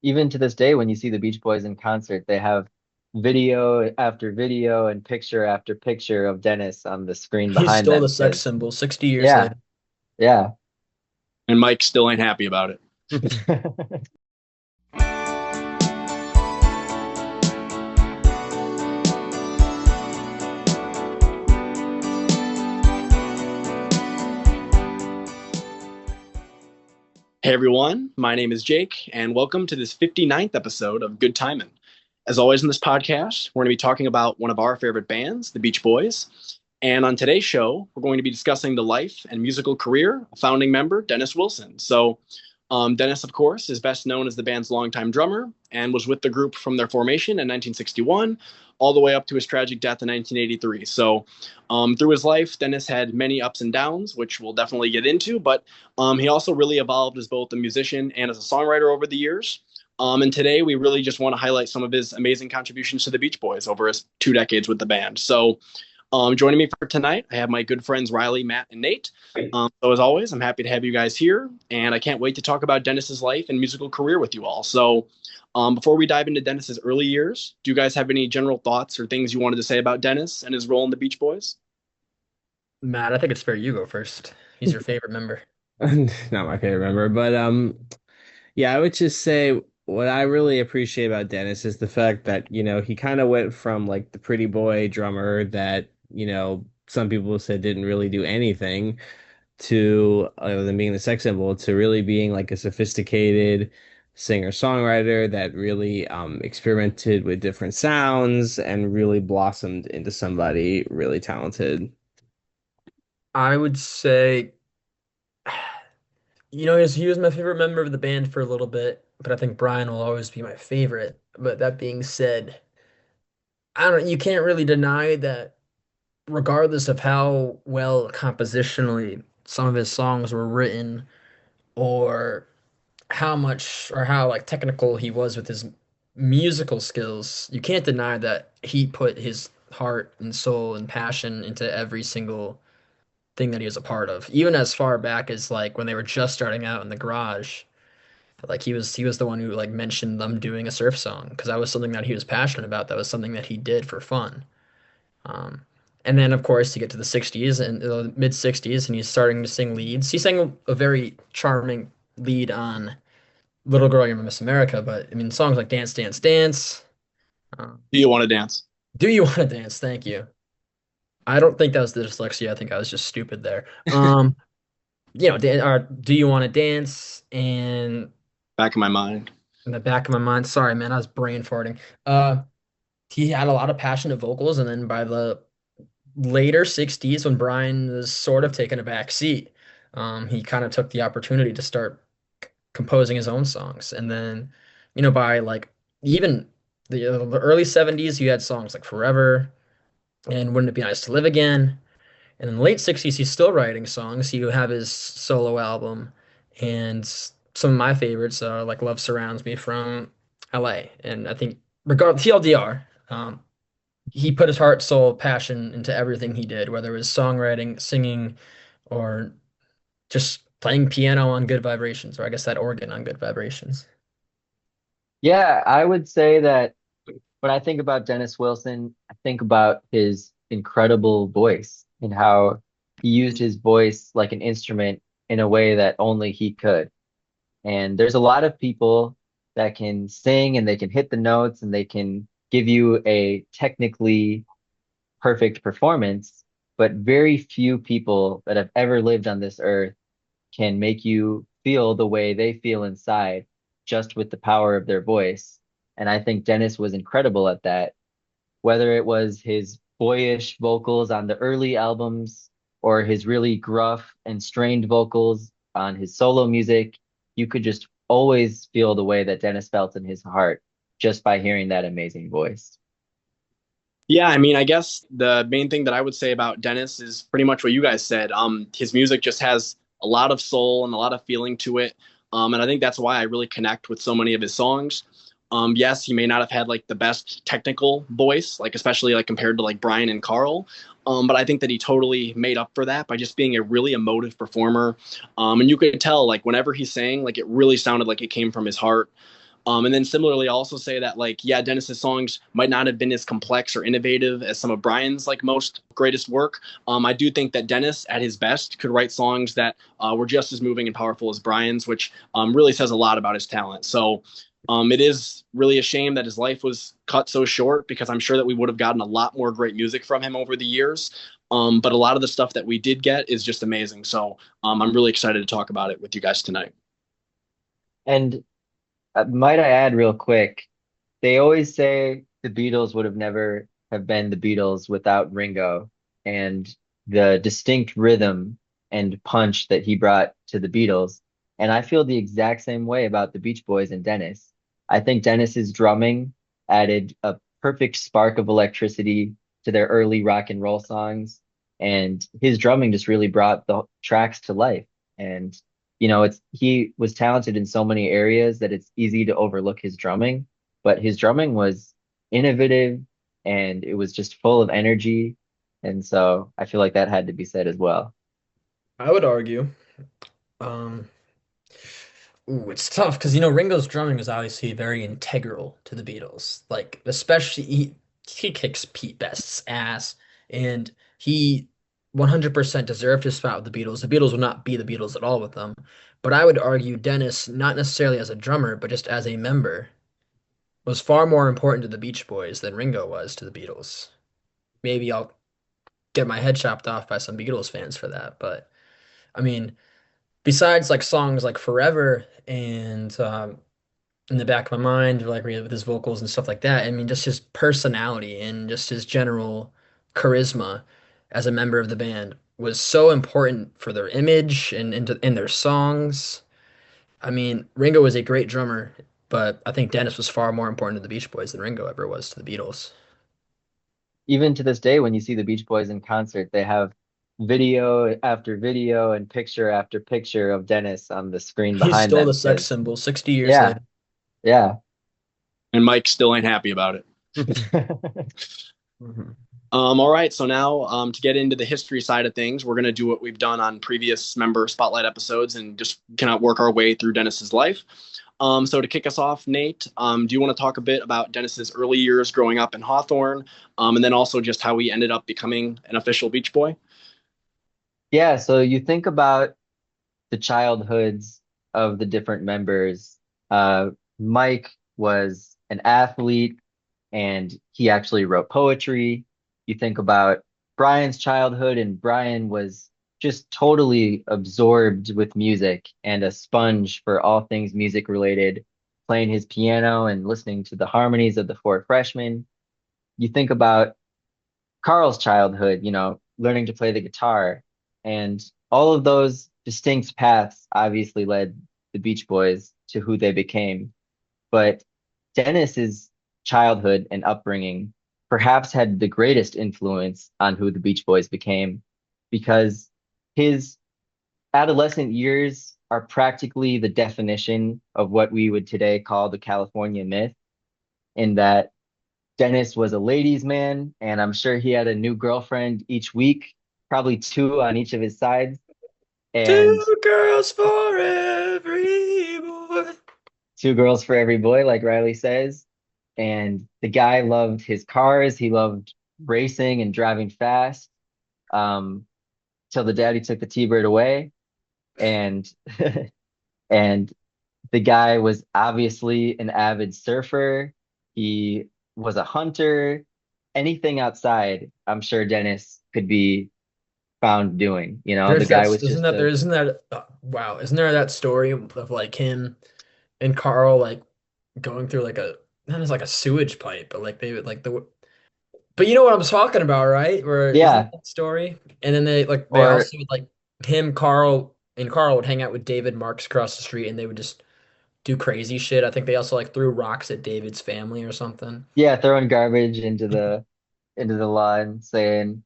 even to this day, when you see the Beach Boys in concert, they have video after video and picture after picture of Dennis on the screen He's behind still them the sex because, symbol 60 years yeah, later. yeah. And Mike still ain't happy about it. Hey everyone, my name is Jake, and welcome to this 59th episode of Good Timin. As always in this podcast, we're going to be talking about one of our favorite bands, the Beach Boys. And on today's show, we're going to be discussing the life and musical career of founding member Dennis Wilson. Dennis, of course, is best known as the band's longtime drummer and was with the group from their formation in 1961 all the way up to his tragic death in 1983. Through his life, Dennis had many ups and downs, which we'll definitely get into, but he also really evolved as both a musician and as a songwriter over the years. And today we really just want to highlight some of his amazing contributions to the Beach Boys over his 2 decades with the band. Joining me for tonight, I have my good friends Riley, Matt, and Nate. So as always, I'm happy to have you guys here, and I can't wait to talk about Dennis's life and musical career with you all. Before we dive into Dennis's early years, do you guys have any general thoughts or things you wanted to say about Dennis and his role in the Beach Boys? Matt, I think it's fair you go first. He's your favorite member. Not my favorite member, but yeah, I would just say what I really appreciate about Dennis is the fact that, he kind of went from like the pretty boy drummer that, some people said didn't really do anything to other than being the sex symbol to really being like a sophisticated singer-songwriter that really experimented with different sounds and really blossomed into somebody really talented. I would say, he was my favorite member of the band for a little bit, but I think Brian will always be my favorite. But that being said, you can't really deny that regardless of how well compositionally some of his songs were written or how much or how like technical he was with his musical skills, you can't deny that he put his heart and soul and passion into every single thing that he was a part of. Even as far back as like when they were just starting out in the garage. Like he was the one who like mentioned them doing a surf song because that was something that he was passionate about. That was something that he did for fun. Um, and then of course you get to the 60s and the mid 60s and he's starting to sing leads. He sang a very charming lead on Little Girl, You're Miss America, but I mean songs like Dance, Dance, Dance. Uh, Do you want to dance? Do You Want to Dance? Thank you. I don't think that was the dyslexia. I think I was just stupid there. Do You Want to Dance? And Back in my mind. in the back of my mind, sorry, man, I was brain farting. Uh, he had a lot of passionate vocals, and then by the later 60s, when Brian was sort of taking a back seat, he kind of took the opportunity to start composing his own songs. And then, by like even the early 70s, you had songs like Forever and Wouldn't It Be Nice to Live Again. And in the late 60s, he's still writing songs. You have his solo album, and some of my favorites are like Love Surrounds Me from LA. And I think, regardless, TLDR, he put his heart, soul, passion into everything he did, whether it was songwriting, singing, or just playing piano on Good Vibrations, or I guess that organ on Good Vibrations. Yeah, I would say that when I think about Dennis Wilson, I think about his incredible voice and how he used his voice like an instrument in a way that only he could. And there's a lot of people that can sing and they can hit the notes and they can give you a technically perfect performance, but very few people that have ever lived on this earth can make you feel the way they feel inside just with the power of their voice. And I think Dennis was incredible at that, whether it was his boyish vocals on the early albums or his really gruff and strained vocals on his solo music. You could just always feel the way that Dennis felt in his heart just by hearing that amazing voice. Yeah, I mean, I guess the main thing that I would say about Dennis is pretty much what you guys said. His music just has a lot of soul and a lot of feeling to it. And I think that's why I really connect with so many of his songs. Yes, he may not have had like the best technical voice, like especially like compared to like Brian and Carl. But I think that he totally made up for that by just being a really emotive performer. And you could tell like whenever he sang, like it really sounded like it came from his heart. And then similarly, I'll also say that like, yeah, Dennis's songs might not have been as complex or innovative as some of Brian's like most greatest work. I do think that Dennis at his best could write songs that were just as moving and powerful as Brian's, which really says a lot about his talent. So it is really a shame that his life was cut so short, because I'm sure that we would have gotten a lot more great music from him over the years. But a lot of the stuff that we did get is just amazing. So I'm really excited to talk about it with you guys tonight. And might I add real quick, they always say the Beatles would have never have been the Beatles without Ringo and the distinct rhythm and punch that he brought to the Beatles. And I feel the exact same way about the Beach Boys and Dennis. I think Dennis's drumming added a perfect spark of electricity to their early rock and roll songs, and his drumming just really brought the tracks to life. And it's he was talented in so many areas that it's easy to overlook his drumming, but his drumming was innovative and it was just full of energy. And so I feel like that had to be said as well. I would argue. Um, Ooh, it's tough because Ringo's drumming is obviously very integral to the Beatles. Like especially he kicks Pete Best's ass, and he 100% deserved his spot with the Beatles. The Beatles would not be the Beatles at all with them. But I would argue Dennis, not necessarily as a drummer, but just as a member, was far more important to the Beach Boys than Ringo was to the Beatles. Maybe I'll get my head chopped off by some Beatles fans for that, but I mean, besides like songs like Forever and in the back of my mind, like with his vocals and stuff like that. I mean, just his personality and just his general charisma as a member of the band was so important for their image and in their songs. I mean, Ringo was a great drummer, but I think Dennis was far more important to the Beach Boys than Ringo ever was to the Beatles. Even to this day, when you see the Beach Boys in concert, they have video after video and picture after picture of Dennis on the screen He's behind still the them sex because, symbol 60 years yeah, later. yeah. And Mike still ain't happy about it. Mhm. All right, so now to get into the history side of things, we're going to do what we've done on previous member spotlight episodes and just kind of work our way through Dennis's life. So to kick us off, Nate, do you want to talk a bit about Dennis's early years growing up in Hawthorne, and then also just how he ended up becoming an official Beach Boy? Yeah, so you think about the childhoods of the different members. Mike was an athlete and he actually wrote poetry. You think about Brian's childhood, and Brian was just totally absorbed with music and a sponge for all things music related, playing his piano and listening to the harmonies of the Four Freshmen. You think about Carl's childhood, learning to play the guitar. And all of those distinct paths obviously led the Beach Boys to who they became. But Dennis's childhood and upbringing perhaps had the greatest influence on who the Beach Boys became, because his adolescent years are practically the definition of what we would today call the California myth, in that Dennis was a ladies' man, and I'm sure he had a new girlfriend each week, probably two on each of his sides. And Two girls for every boy. two girls for every boy, like Riley says. And the guy loved his cars. He loved racing and driving fast. Um, till the daddy took the T-Bird away. And and the guy was obviously an avid surfer. He was a hunter. Anything outside, I'm sure Dennis could be found doing. The There's that, guy was isn't just that there, a isn't that, wow, isn't there that story of like him and Carl like going through like not as like a sewage pipe, but like they would like but you know what I'm talking about, right? Where isn't yeah, that story? And then they or also would like Carl would hang out with David Marks across the street and they would just do crazy shit. I think they also like threw rocks at David's family or something. yeah, throwing garbage into the lawn, saying,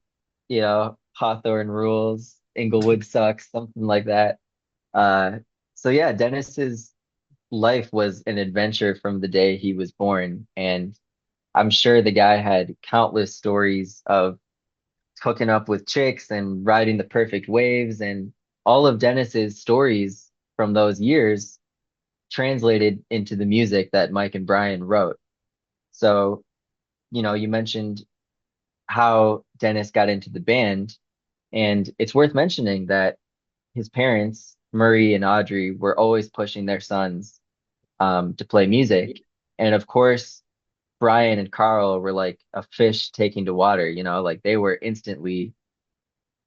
Hawthorne rules, Inglewood sucks, something like that. Uh, so yeah, Dennis's life was an adventure from the day he was born, and I'm sure the guy had countless stories of hooking up with chicks and riding the perfect waves, and all of Dennis's stories from those years translated into the music that Mike and Brian wrote. So, you mentioned how Dennis got into the band, and it's worth mentioning that his parents, Murray and Audrey, were always pushing their sons to play music. And of course, Brian and Carl were like a fish taking to water, like they were instantly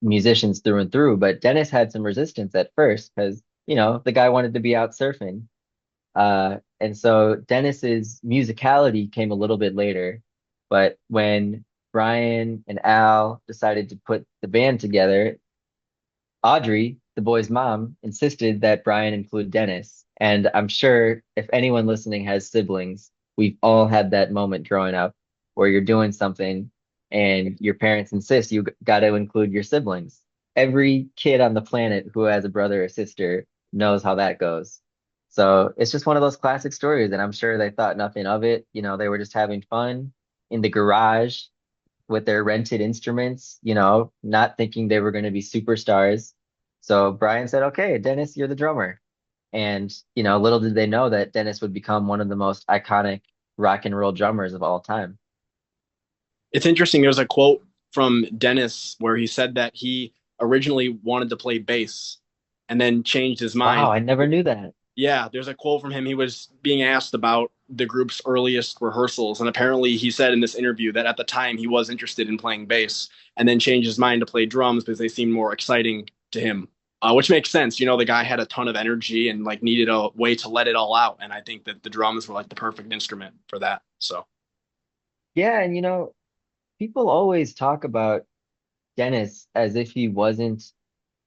musicians through and through. But Dennis had some resistance at first because, the guy wanted to be out surfing. And so Dennis's musicality came a little bit later. But when Brian and Al decided to put the band together, Audrey, the boy's mom, insisted that Brian include Dennis. And I'm sure if anyone listening has siblings, we've all had that moment growing up where you're doing something and your parents insist you got to include your siblings. Every kid on the planet who has a brother or sister knows how that goes. So it's just one of those classic stories, and I'm sure they thought nothing of it. They were just having fun in the garage with their rented instruments, not thinking they were going to be superstars. So Brian said, "Okay, Dennis, you're the drummer." And, little did they know that Dennis would become one of the most iconic rock and roll drummers of all time. It's interesting. There's a quote from Dennis where he said that he originally wanted to play bass and then changed his mind. Wow, I never knew that. Yeah, there's a quote from him. He was being asked about the group's earliest rehearsals, and apparently he said in this interview that at the time he was interested in playing bass and then changed his mind to play drums because they seemed more exciting to him. Which makes sense. The guy had a ton of energy and like needed a way to let it all out, and I think that the drums were like the perfect instrument for that. So Yeah, and people always talk about Dennis as if he wasn't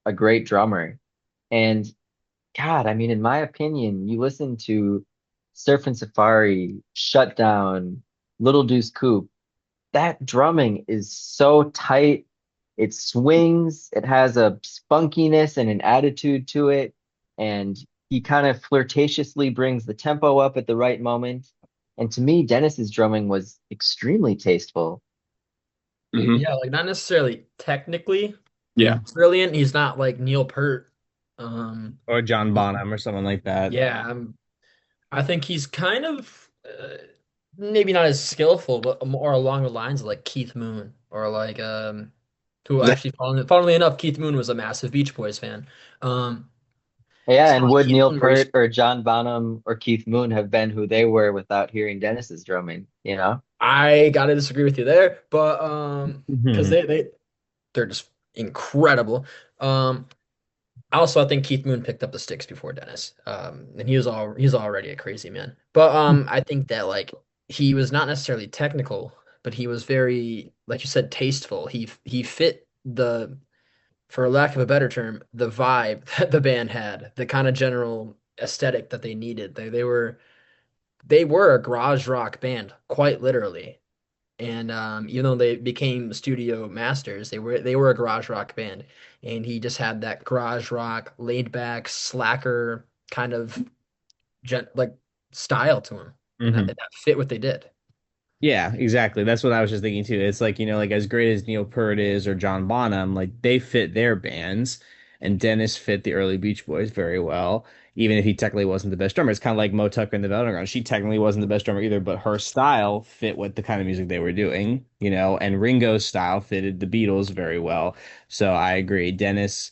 a great drummer. And God, I mean, in my opinion, you listen to Surf Safari, Shutdown, Little Deuce Coupe, that drumming is so tight. It swings, it has a spunkiness and an attitude to it. And he kind of flirtatiously brings the tempo up at the right moment. And to me, Dennis's drumming was extremely tasteful. mhm. Yeah, like not necessarily technically Yeah. brilliant. He's not like Neil Peart. Um, Or John Bonham or someone like that. yeah, I think he's kind of maybe not as skillful, but more along the lines of like Keith Moon or like who actually funnily enough, Keith Moon was a massive Beach Boys fan. Um, Yeah, so and like would Keith Neil Moon, where he's Peart or John Bonham or Keith Moon have been who they were without hearing Dennis's drumming? I gotta disagree with you there, but because Mhm. they're just incredible. Also, I think Keith Moon picked up the sticks before Dennis. And he's already a crazy man. But I think that like he was not necessarily technical, but he was very, like you said, tasteful. He fit the, for lack of a better term, the vibe that the band had, the kind of general aesthetic that they needed. They were a garage rock band, quite literally. And even though they became studio masters, they were a garage rock band, and he just had that garage rock, laid back, slacker kind of like style to him, and that, Mhm. that fit what they did. Yeah, exactly. That's what I was just thinking too. It's like, like as great as Neil Peart is or John Bonham, like they fit their bands, and Dennis fit the early Beach Boys very well, even if he technically wasn't the best drummer. It's kind of like Mo Tucker in the Velvet Underground. She technically wasn't the best drummer either, but her style fit what the kind of music they were doing, and Ringo's style fitted the Beatles very well. So I agree. Dennis,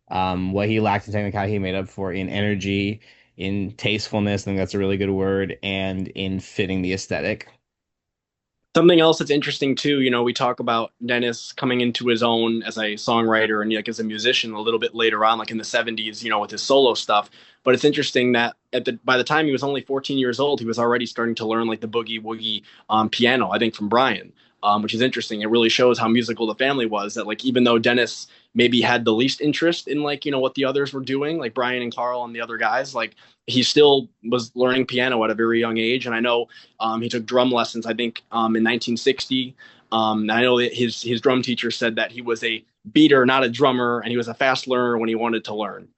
what he lacked in technicality, he made up for in energy, in tastefulness, I think that's a really good word, and in fitting the aesthetic. Something else that's interesting too, we talk about Dennis coming into his own as a songwriter and like as a musician a little bit later on, like in the 70s, with his solo stuff. But it's interesting that by the time he was only 14 years old, he was already starting to learn like the boogie woogie piano, I think from Brian, which is interesting. It really shows how musical the family was, that like even though Dennis maybe had the least interest in like, what the others were doing, like Brian and Carl and the other guys, like he still was learning piano at a very young age. And I know he took drum lessons, I think, in 1960. And I know that his drum teacher said that he was a beater, not a drummer, and he was a fast learner when he wanted to learn.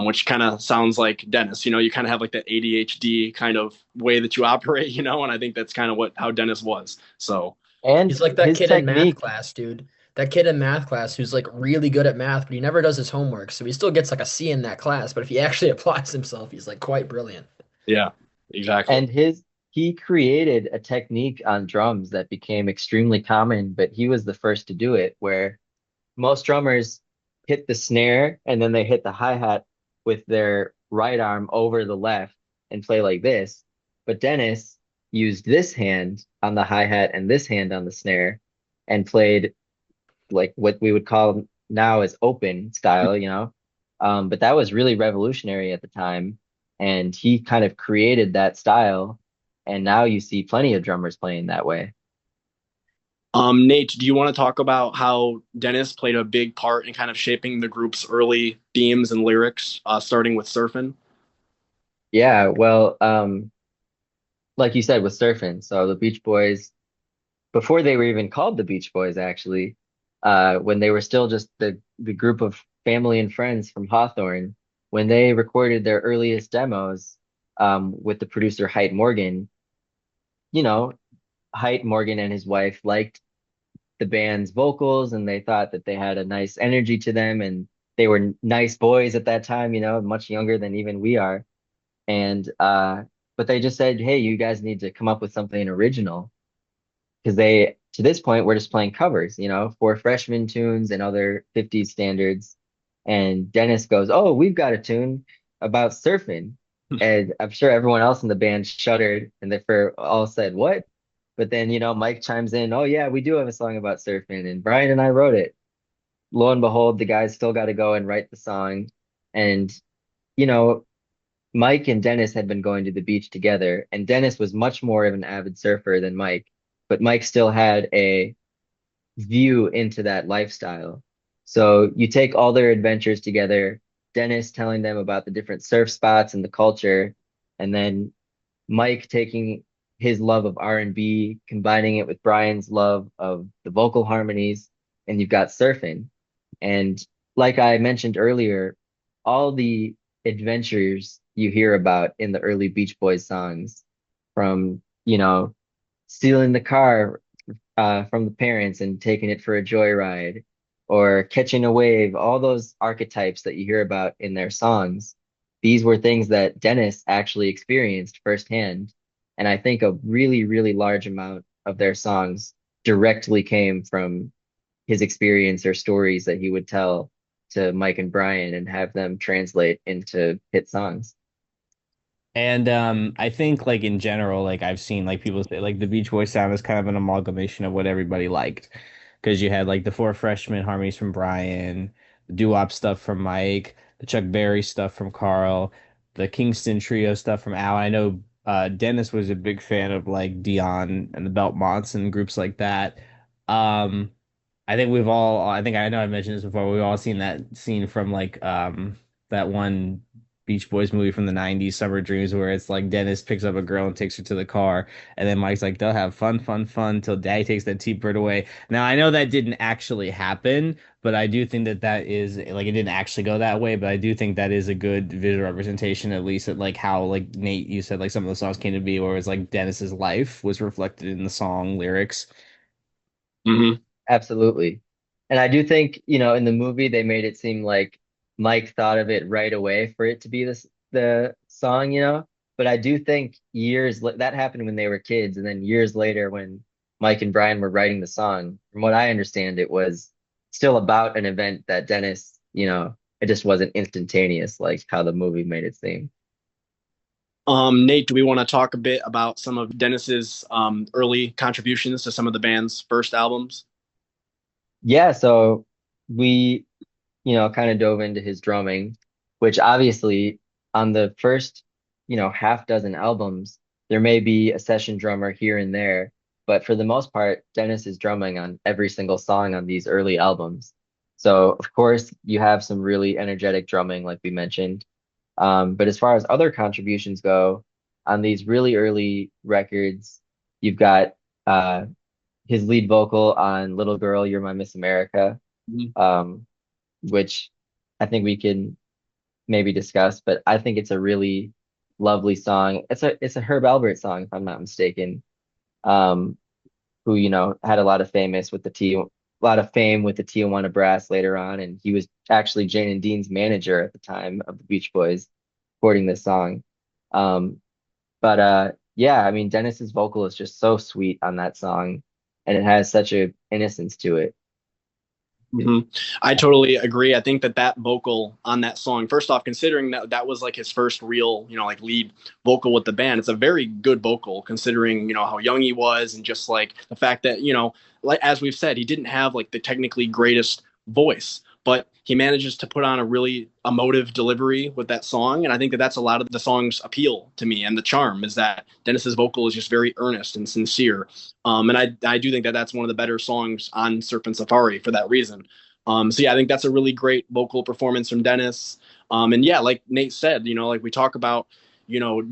Which kind of sounds like Dennis. You kind of have like that ADHD kind of way that you operate, and I think that's kind of how Dennis was. So And He's like that his kid in math technique. class, dude. That kid in math class who's like really good at math, but he never does his homework, so he still gets like a C in that class. But if he actually applies himself, he's like quite brilliant. Yeah, exactly. And he created a technique on drums that became extremely common, but he was the first to do it, where most drummers hit the snare and then they hit the hi-hat with their right arm over the left and play like this. But Dennis used this hand on the hi-hat and this hand on the snare and played like what we would call now as open style, you know. But that was really revolutionary at the time, and he kind of created that style, and now you see plenty of drummers playing that way. Nate, do you want to talk about how Dennis played a big part in kind of shaping the group's early themes and lyrics, starting with surfing? Yeah, well, like you said with surfing, so the Beach Boys, before they were even called the Beach Boys, actually, when they were still just the group of family and friends from Hawthorne, when they recorded their earliest demos, with the producer Height Morgan, you know, Height Morgan and his wife liked the band's vocals and they thought that they had a nice energy to them and they were nice boys at that time, you know, much younger than even we are. And but they just said, "Hey, you guys need to come up with something original." Because they, to this point, we're just playing covers, you know, for freshman tunes and other 50s standards. And Dennis goes, "Oh, we've got a tune about surfing." And I'm sure everyone else in the band shuddered and they for all said, "What?" But then, you know, Mike chimes in, "Oh, yeah, we do have a song about surfing." And Brian and I wrote it. Lo and behold, the guys still got to go and write the song. And, you know, Mike and Dennis had been going to the beach together, and Dennis was much more of an avid surfer than Mike, but Mike still had a view into that lifestyle. So you take all their adventures together, Dennis telling them about the different surf spots and the culture, and then Mike taking his love of R&B, combining it with Brian's love of the vocal harmonies, and you've got surfing. And like I mentioned earlier, all the adventures you hear about in the early Beach Boys songs, from, you know, stealing the car from the parents and taking it for a joyride, or catching a wave, all those archetypes that you hear about in their songs, these were things that Dennis actually experienced firsthand. And I think a really, really large amount of their songs directly came from his experience or stories that he would tell to Mike and Brian and have them translate into hit songs. And I think like in general, like I've seen like people say like the Beach Boys sound is kind of an amalgamation of what everybody liked. Because you had like the four freshmen harmonies from Brian, the doo-wop stuff from Mike, the Chuck Berry stuff from Carl, the Kingston Trio stuff from Al. I know Dennis was a big fan of like Dion and the Belmonts and groups like that. Um I think we've all, I think I know I mentioned this before, we've all seen that scene from like that one Beach Boys movie from the 90s, Summer Dreams, where it's like Dennis picks up a girl and takes her to the car, and then Mike's like, they'll have fun, fun, fun till Daddy takes that T-bird away. Now, I know that didn't actually happen, but I do think that that is, like, it didn't actually go that way, but I do think that is a good visual representation, at least at like how, like Nate, you said, like some of the songs came to be, where it's like Dennis's life was reflected in the song lyrics. Hmm. Absolutely. And I do think, you know, in the movie they made it seem like Mike thought of it right away for it to be this the song, you know. But I do think that happened when they were kids, and then years later when Mike and Brian were writing the song, from what I understand, it was still about an event that Dennis, you know, it just wasn't instantaneous like how the movie made it seem. Nate, do we want to talk a bit about some of Dennis's early contributions to some of the band's first albums? Yeah, so we, you know, kind of dove into his drumming, which obviously on the first, you know, half dozen albums, there may be a session drummer here and there, but for the most part, Dennis is drumming on every single song on these early albums. So, of course, you have some really energetic drumming, like we mentioned. But as far as other contributions go, on these really early records, you've got uh, his lead vocal on Little Girl, You're My Miss America, Mhm. um, which I think we can maybe discuss, but I think it's a really lovely song. It's a Herb Alpert song, if I'm not mistaken. Um, who, you know, had a lot of fame with the Tijuana Brass later on, and he was actually Jane and Dean's manager at the time of the Beach Boys recording this song. But yeah, I mean Dennis's vocal is just so sweet on that song and it has such a innocence to it. Hmm. I totally agree. I think that that vocal on that song, first off, considering that that was like his first real, like lead vocal with the band, it's a very good vocal considering, how young he was and just like the fact that, like as we've said, he didn't have like the technically greatest voice, but he manages to put on a really emotive delivery with that song. And I think that that's a lot of the song's appeal to me and the charm is that Dennis's vocal is just very earnest and sincere. And I do think that that's one of the better songs on Surf Safari for that reason. So yeah, I think that's a really great vocal performance from Dennis. And yeah, like Nate said, like we talk about,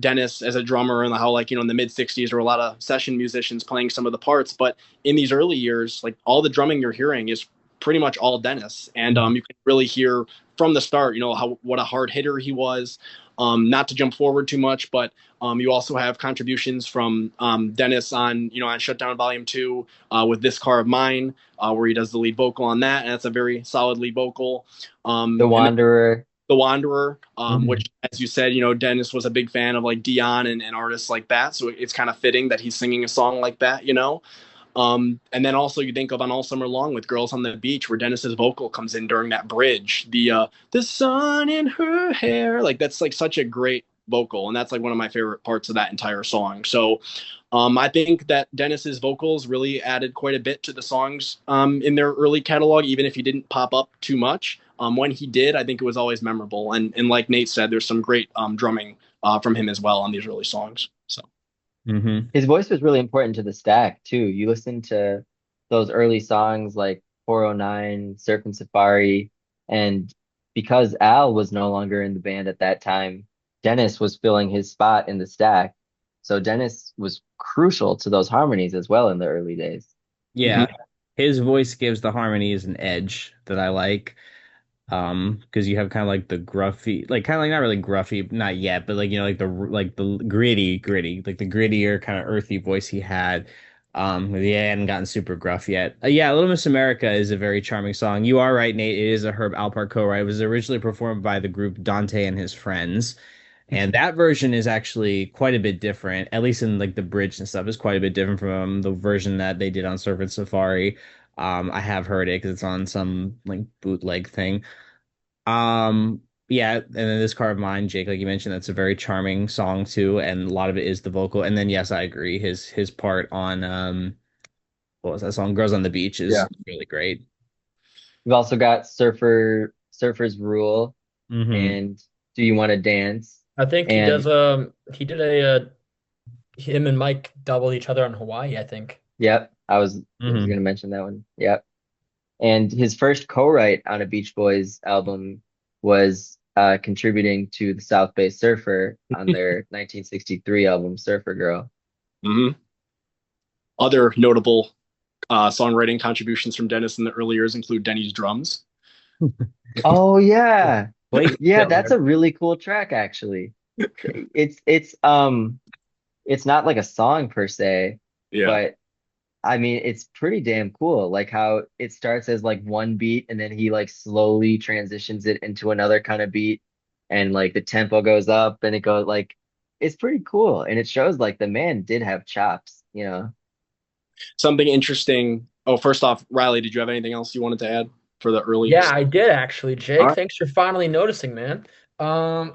Dennis as a drummer and how like, in the mid 60s there were a lot of session musicians playing some of the parts, but in these early years, like all the drumming you're hearing is pretty much all Dennis. And you can really hear from the start, how what a hard hitter he was. Not to jump forward too much, but you also have contributions from Dennis on on Shutdown Volume 2 with This Car of Mine, where he does the lead vocal on that, and that's a very solid lead vocal. The And Wanderer. The Wanderer, Mhm. which, as you said, Dennis was a big fan of like Dion and artists like that, so it's kind of fitting that he's singing a song like that. And then also you think of On All Summer Long with Girls on the Beach, where Dennis's vocal comes in during that bridge. The sun in her hair, like that's like such a great vocal, and that's like one of my favorite parts of that entire song. So I think that Dennis's vocals really added quite a bit to the songs in their early catalog, even if he didn't pop up too much. When he did, I think it was always memorable. And like Nate said, there's some great drumming from him as well on these early songs. So. Mhm. His voice was really important to the stack too. You listen to those early songs like 409, Surf and Safari, and because Al was no longer in the band at that time, Dennis was filling his spot in the stack. So Dennis was crucial to those harmonies as well in the early days. Yeah, Mhm. his voice gives the harmonies an edge that I like. Because you have kind of like the gruffy, like kind of like not really gruffy, not yet, but like like the gritty, like the grittier kind of earthy voice he had. He hadn't gotten super gruff yet. Yeah, Little Miss America is a very charming song. You are right, Nate. It is a Herb Alpert co-write. It was originally performed by the group Dante and His Friends. And that version is actually quite a bit different, at least in like the bridge and stuff is quite a bit different from the version that they did on Surf and Safari. I have heard it because it's on some like bootleg thing. Yeah, and then This Car of Mine, Jake, like you mentioned, that's a very charming song too, and a lot of it is the vocal. And then yes, I agree. His part on what was that song? Girls on the Beach Yeah. is really great. We've also got Surfer's Rule Hmm. and Do You Want to Dance? I think he And does he did a him and Mike double each other on Hawaii, I think. yep, I was Hmm. gonna mention that one. Yep. And his first co-write on a Beach Boys album was contributing to the South Bay Surfer on their 1963 album Surfer Girl. Hmm. Other notable songwriting contributions from Dennis in the early years include Denny's drums. Oh yeah. Blake Yeah, that's Killer. a really cool track actually. It's not like a song per se, Yeah. but I mean it's pretty damn cool. Like how it starts as like one beat and then he like slowly transitions it into another kind of beat and like the tempo goes up and it goes like it's pretty cool and it shows like the man did have chops, you know. Something interesting. Oh, first off, Riley, did you have anything else you wanted to add for the early Yeah, stuff? I did actually, All Jake. right. Thanks for finally noticing, man. Um,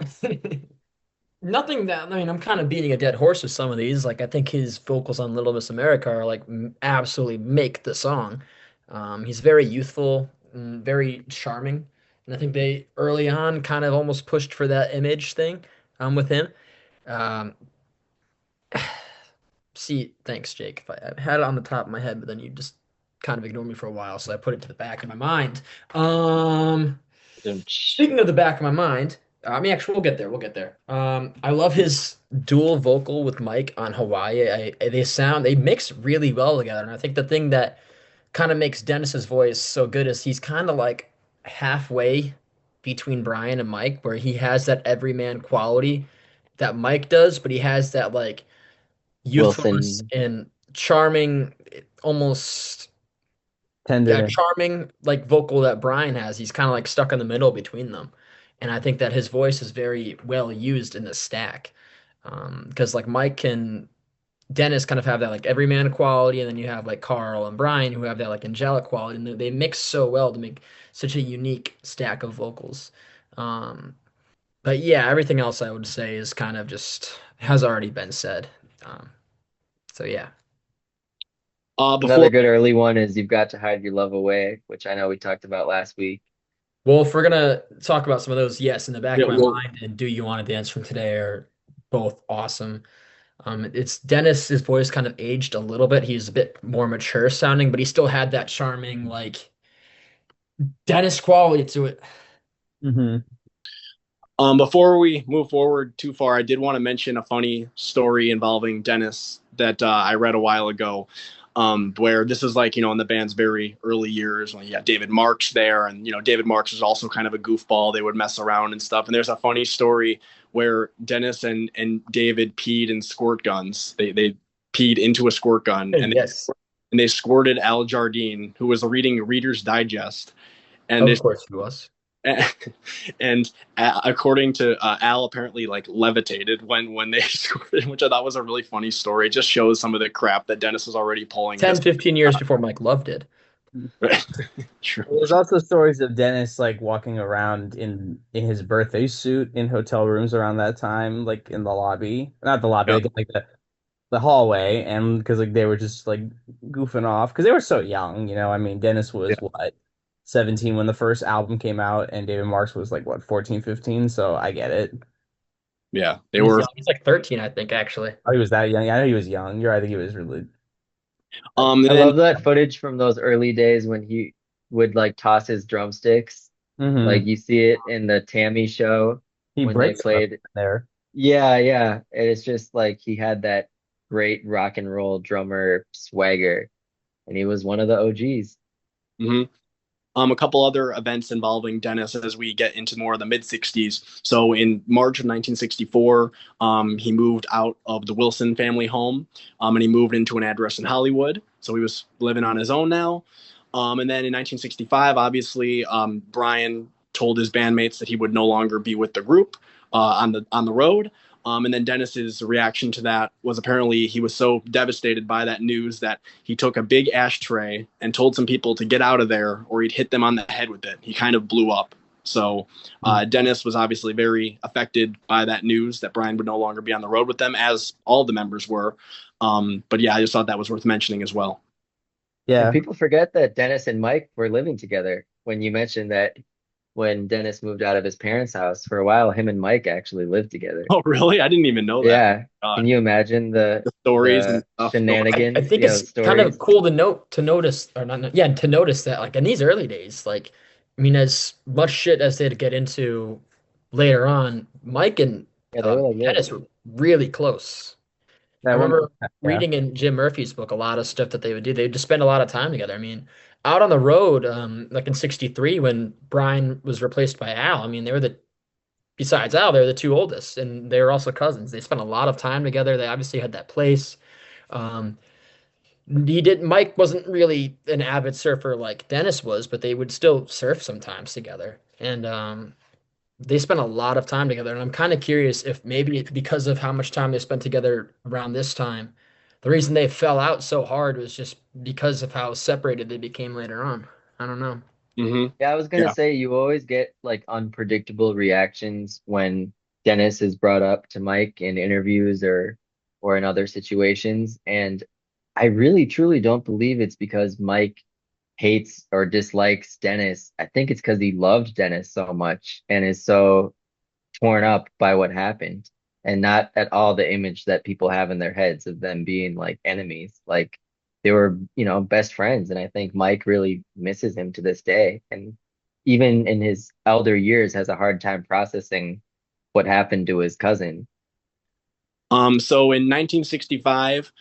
nothing that I mean, I'm kind of beating a dead horse with some of these. Like, I think his vocals on Little Miss America are like absolutely make the song. He's very youthful, very charming, and I think they early on kind of almost pushed for that image thing with him. Um, See, thanks, Jake. If I had it on the top of my head, but then you just kind of ignored me for a while, so I put it to the back of my mind. Um, Speaking of the back of my mind, I mean, actually, we'll get there. We'll get there. I love his dual vocal with Mike on Hawaii. They mix really well together, and I think the thing that kind of makes Dennis's voice so good is he's kind of like halfway between Brian and Mike, where he has that everyman quality that Mike does, but he has that like youthfulness Wilson. and charming, almost yeah, Tenderness. charming like vocal that Brian has. He's kind of like stuck in the middle between them. And I think that his voice is very well used in the stack. Because like Mike and Dennis kind of have that like everyman quality, and then you have like Carl and Brian who have that like angelic quality, and they mix so well to make such a unique stack of vocals. Um, but yeah, everything else I would say is kind of just has already been said. Um, so yeah. Another Before good early one is You've Got to Hide Your Love Away, which I know we talked about last week. Well, if we're gonna talk about some of those, yes, in the back yeah, of my well, mind and Do You Want to Dance from Today are both awesome. It's Dennis's voice kind of aged a little bit. He's a bit more mature sounding, but he still had that charming like Dennis quality to it. Hmm. before we move forward too far, I did want to mention a funny story involving Dennis that I read a while ago. Where this is like, in the band's very early years when you got David Marks there. And, David Marks was also kind of a goofball. They would mess around and stuff. And there's a funny story where Dennis and David peed in squirt guns. They peed into a squirt gun Yes, and they squirted Al Jardine, who was reading Reader's Digest. And they of course he was. and according to Al, apparently like levitated when they scored, which I thought was a really funny story. It just shows some of the crap that Dennis was already pulling at 10, this. 15 years before Mike Love did. True. There's also stories of Dennis like walking around in his birthday suit in hotel rooms around that time, like in the lobby, not the lobby, Yeah. like the hallway, and because like they were just like goofing off because they were so young, you know. I mean, Dennis Yeah. was what 17 when the first album came out, and David Marks was like what 14, 15. So I get it. Yeah. They He's were. young. He's like 13, I think, actually. Oh, he was that young. Yeah, I know he was young. You're right. I think he was really. I And then love that footage from those early days when he would like toss his drumsticks. Like Hmm. you see it in the Tammy show He when they breaks them played. there. Yeah, yeah. And it's just like he had that great rock and roll drummer swagger, and he was one of the OGs. mhm. A couple other events involving Dennis as we get into more of the mid 60s. So in March of 1964, he moved out of the Wilson family home, and he moved into an address in Hollywood. So he was living on his own now. And then in 1965, obviously, Brian told his bandmates that he would no longer be with the group on the road. And then Dennis's reaction to that was apparently he was so devastated by that news that he took a big ashtray and told some people to get out of there or he'd hit them on the head with it. He kind of blew up. So Dennis was obviously very affected by that news that Brian would no longer be on the road with them, as all the members were. But yeah, I just thought that was worth mentioning as well. And Yeah. people forget that Dennis and Mike were living together. When you mentioned that when Dennis moved out of his parents' house for a while, him and Mike actually lived together. Oh, really? I didn't even know that. Yeah. Can God, you imagine the the stories and the stuff going. I shenanigans, think it's kind of stories? cool to notice or not, yeah, to notice that like in these early days, like I mean, as much shit as they'd get into later on, Mike and Yeah, they were like Dennis this. were really close. I That one. remember Yeah. reading in Jim Murphy's book a lot of stuff that they would do. They'd just spend a lot of time together. I mean, out on the road, like in '63 when Brian was replaced by Al, I mean, they were the besides Al, they're the two oldest, and they were also cousins. They spent a lot of time together. They obviously had that place. Um, Mike wasn't really an avid surfer like Dennis was, but they would still surf sometimes together. And they spent a lot of time together. And I'm kind of curious if maybe because of how much time they spent together around this time, the reason they fell out so hard was just because of how separated they became later on. I don't know. Hmm. Yeah, I was gonna Yeah. say you always get like unpredictable reactions when Dennis is brought up to Mike in interviews or in other situations. And I really truly don't believe it's because Mike hates or dislikes Dennis. I think it's because he loved Dennis so much and is so torn up by what happened and not at all the image that people have in their heads of them being like enemies. Like they were, best friends. And I think Mike really misses him to this day. And even in his elder years has a hard time processing what happened to his cousin. So in 1965,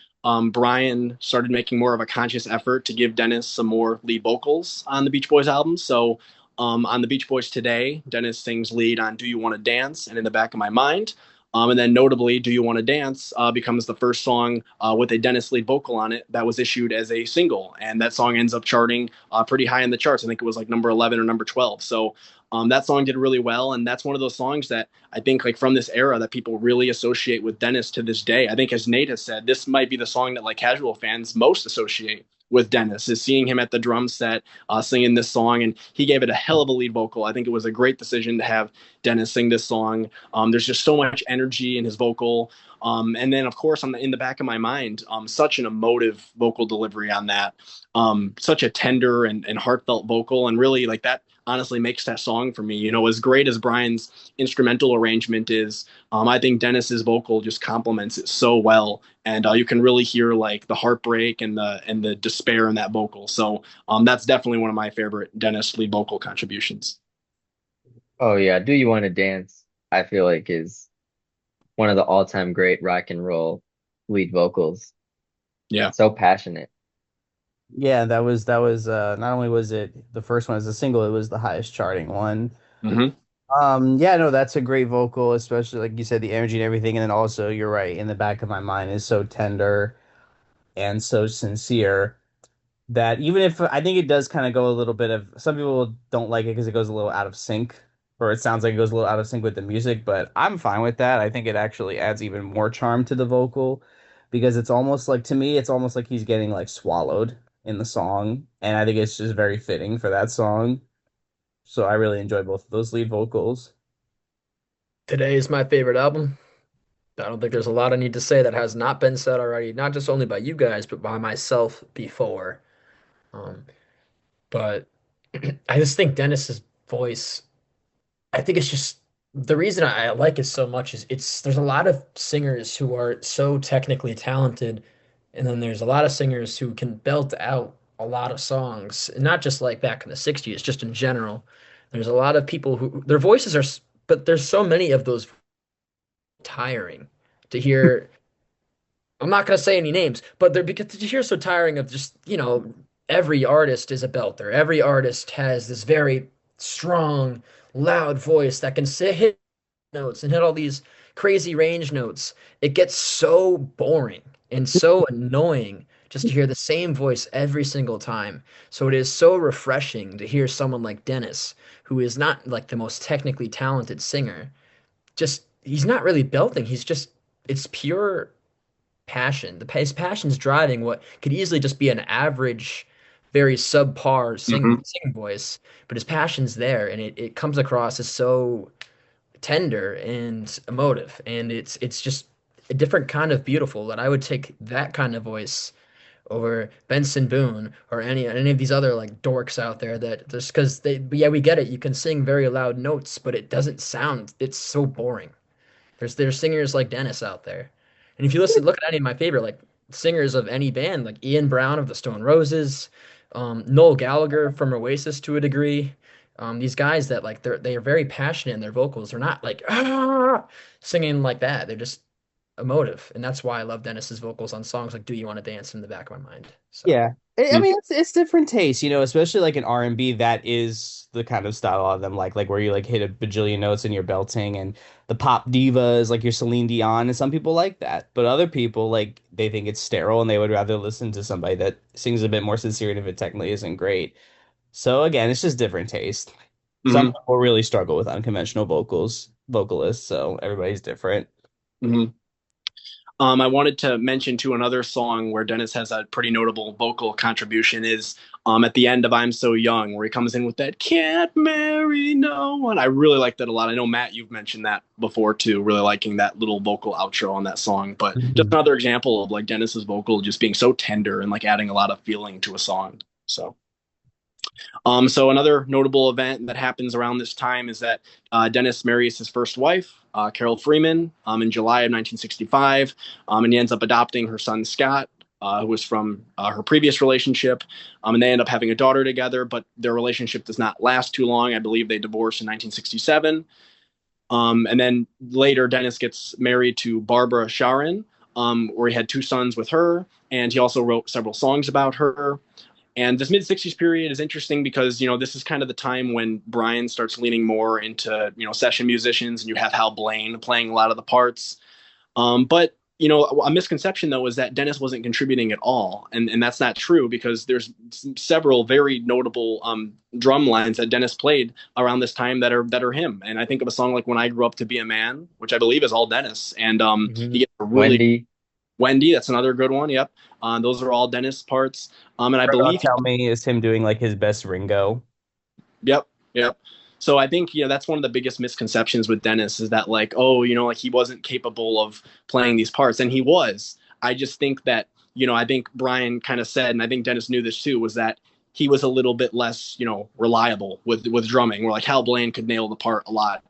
Brian started making more of a conscious effort to give Dennis some more lead vocals on the Beach Boys album. So on the Beach Boys Today, Dennis sings lead on Do You Want to Dance and In the Back of My Mind. And then notably, Do You Want to Dance becomes the first song with a Dennis lead vocal on it that was issued as a single. And that song ends up charting pretty high in the charts. I think it was like number 11 or number 12. So That song did really well, and that's one of those songs that I think like from this era that people really associate with Dennis to this day. I think, as Nate has said, this might be the song that like casual fans most associate with Dennis, is seeing him at the drum set singing this song, and he gave it a hell of a lead vocal. I think it was a great decision to have Dennis sing this song. There's just so much energy in his vocal. And then, of course, in the back of my mind, such an emotive vocal delivery on that, such a tender and heartfelt vocal, and really like that honestly makes that song for me. You know, as great as Brian's instrumental arrangement is, I think Dennis's vocal just complements it so well, and you can really hear like the heartbreak and the despair in that vocal. So that's definitely one of my favorite Dennis lead vocal contributions. Oh yeah, Do You Want to Dance? I feel like is one of the all-time great rock and roll lead vocals. Yeah. So passionate. Yeah, that was not only was it the first one as a single, it was the highest charting one. Hmm. Yeah, no, that's a great vocal, especially like you said, the energy and everything, and then also you're right, in the back of my mind is so tender and so sincere that even if I think it does kind of go a little bit of some people don't like it because it goes a little out of sync, or it sounds like it goes a little out of sync with the music, but I'm fine with that. I think it actually adds even more charm to the vocal because it's almost like to me, it's almost like he's getting like swallowed in the song, and I think it's just very fitting for that song. So I really enjoy both of those lead vocals. Today is my favorite album. I don't think there's a lot I need to say that has not been said already, not just only by you guys, but by myself before. Um, but I just think Dennis's voice, I think it's just the reason I like it so much is it's there's a lot of singers who are so technically talented, and then there's a lot of singers who can belt out a lot of songs, and not just like back in the 60s, just in general. There's a lot of people who their voices are, but there's so many of those tiring to hear. I'm not gonna say any names, but they're because to hear so tiring of just, every artist is a belter. Every artist has this very strong, loud voice that can hit notes and hit all these crazy range notes. It gets so boring and so annoying just to hear the same voice every single time. So it is so refreshing to hear someone like Dennis, who is not like the most technically talented singer. Just he's not really belting. He's just it's pure passion. His passion's driving what could easily just be an average, very subpar Hmm. sing voice, but his passion's there, and it comes across as so tender and emotive, and it's just a different kind of beautiful that I would take that kind of voice over Benson Boone or any of these other like dorks out there that just because yeah, we get it, you can sing very loud notes, but it doesn't sound, it's so boring. There's singers like Dennis out there. And if you look at any of my favorite like singers of any band, like Ian Brown of the Stone Roses, Noel Gallagher from Oasis to a degree, these guys that like they are very passionate in their vocals. They're not like singing like that. They're just emotive, and that's why I love Dennis's vocals on songs like "Do You Want to Dance" in the back of my mind. So. Yeah. I mean, it's different taste, especially like in R&B, that is the kind of style of them, like where you like hit a bajillion notes and you're belting, and the pop divas, like your Celine Dion, and some people like that. But other people, like, they think it's sterile and they would rather listen to somebody that sings a bit more sincere and if it technically isn't great. So again, it's just different taste. Some Hmm. people really struggle with unconventional vocalists, so everybody's different. Hmm. I wanted to mention too another song where Dennis has a pretty notable vocal contribution is at the end of "I'm So Young," where he comes in with that "Can't marry no one." I really like that a lot. I know Matt, you've mentioned that before too, really liking that little vocal outro on that song. But just Mhm. another example of like Dennis's vocal just being so tender and like adding a lot of feeling to a song. So another notable event that happens around this time is that Dennis marries his first wife, Carol Freeman, in July of 1965, and he ends up adopting her son Scott, who was from her previous relationship, and they end up having a daughter together. But their relationship does not last too long. I believe they divorced in 1967, and then later Dennis gets married to Barbara Sharon, where he had two sons with her, and he also wrote several songs about her. And this mid 60s period is interesting because, this is kind of the time when Brian starts leaning more into, session musicians, and you have Hal Blaine playing a lot of the parts. But, a misconception though is that Dennis wasn't contributing at all, and that's not true because there's several very notable drum lines that Dennis played around this time that are him. And I think of a song like "When I Grew Up to Be a Man," which I believe is all Dennis, and he Hmm. gets a really Wendy. Wendy. That's another good one. Yep, those are all Dennis parts. And I Right About believe Tell Me is him doing like his best Ringo. Yep, yep. So I think that's one of the biggest misconceptions with Dennis is that like like he wasn't capable of playing these parts, and he was. I just think that I think Brian kind of said, and I think Dennis knew this too, was that he was a little bit less reliable with drumming. Where like Hal Blaine could nail the part a lot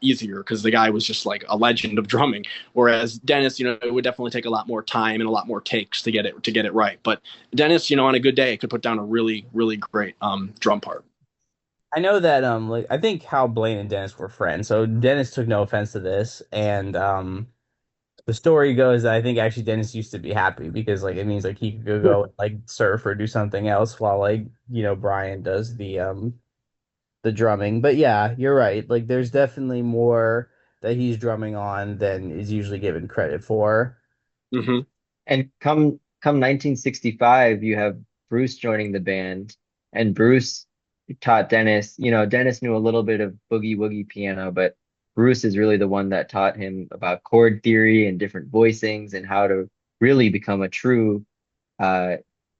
easier because the guy was just like a legend of drumming. Whereas Dennis, it would definitely take a lot more time and a lot more takes to get it right. But Dennis, on a good day, could put down a really really great drum part. I know that like I think Hal Blaine and Dennis were friends, so Dennis took no offense to this, and the story goes that I think actually Dennis used to be happy because like it means like he could go like surf or do something else while like Brian does the drumming. But yeah, you're right. Like there's definitely more that he's drumming on than is usually given credit for. Hmm. And come 1965, you have Bruce joining the band, and Bruce taught Dennis. Dennis knew a little bit of boogie woogie piano, but Bruce is really the one that taught him about chord theory and different voicings and how to really become a true uh,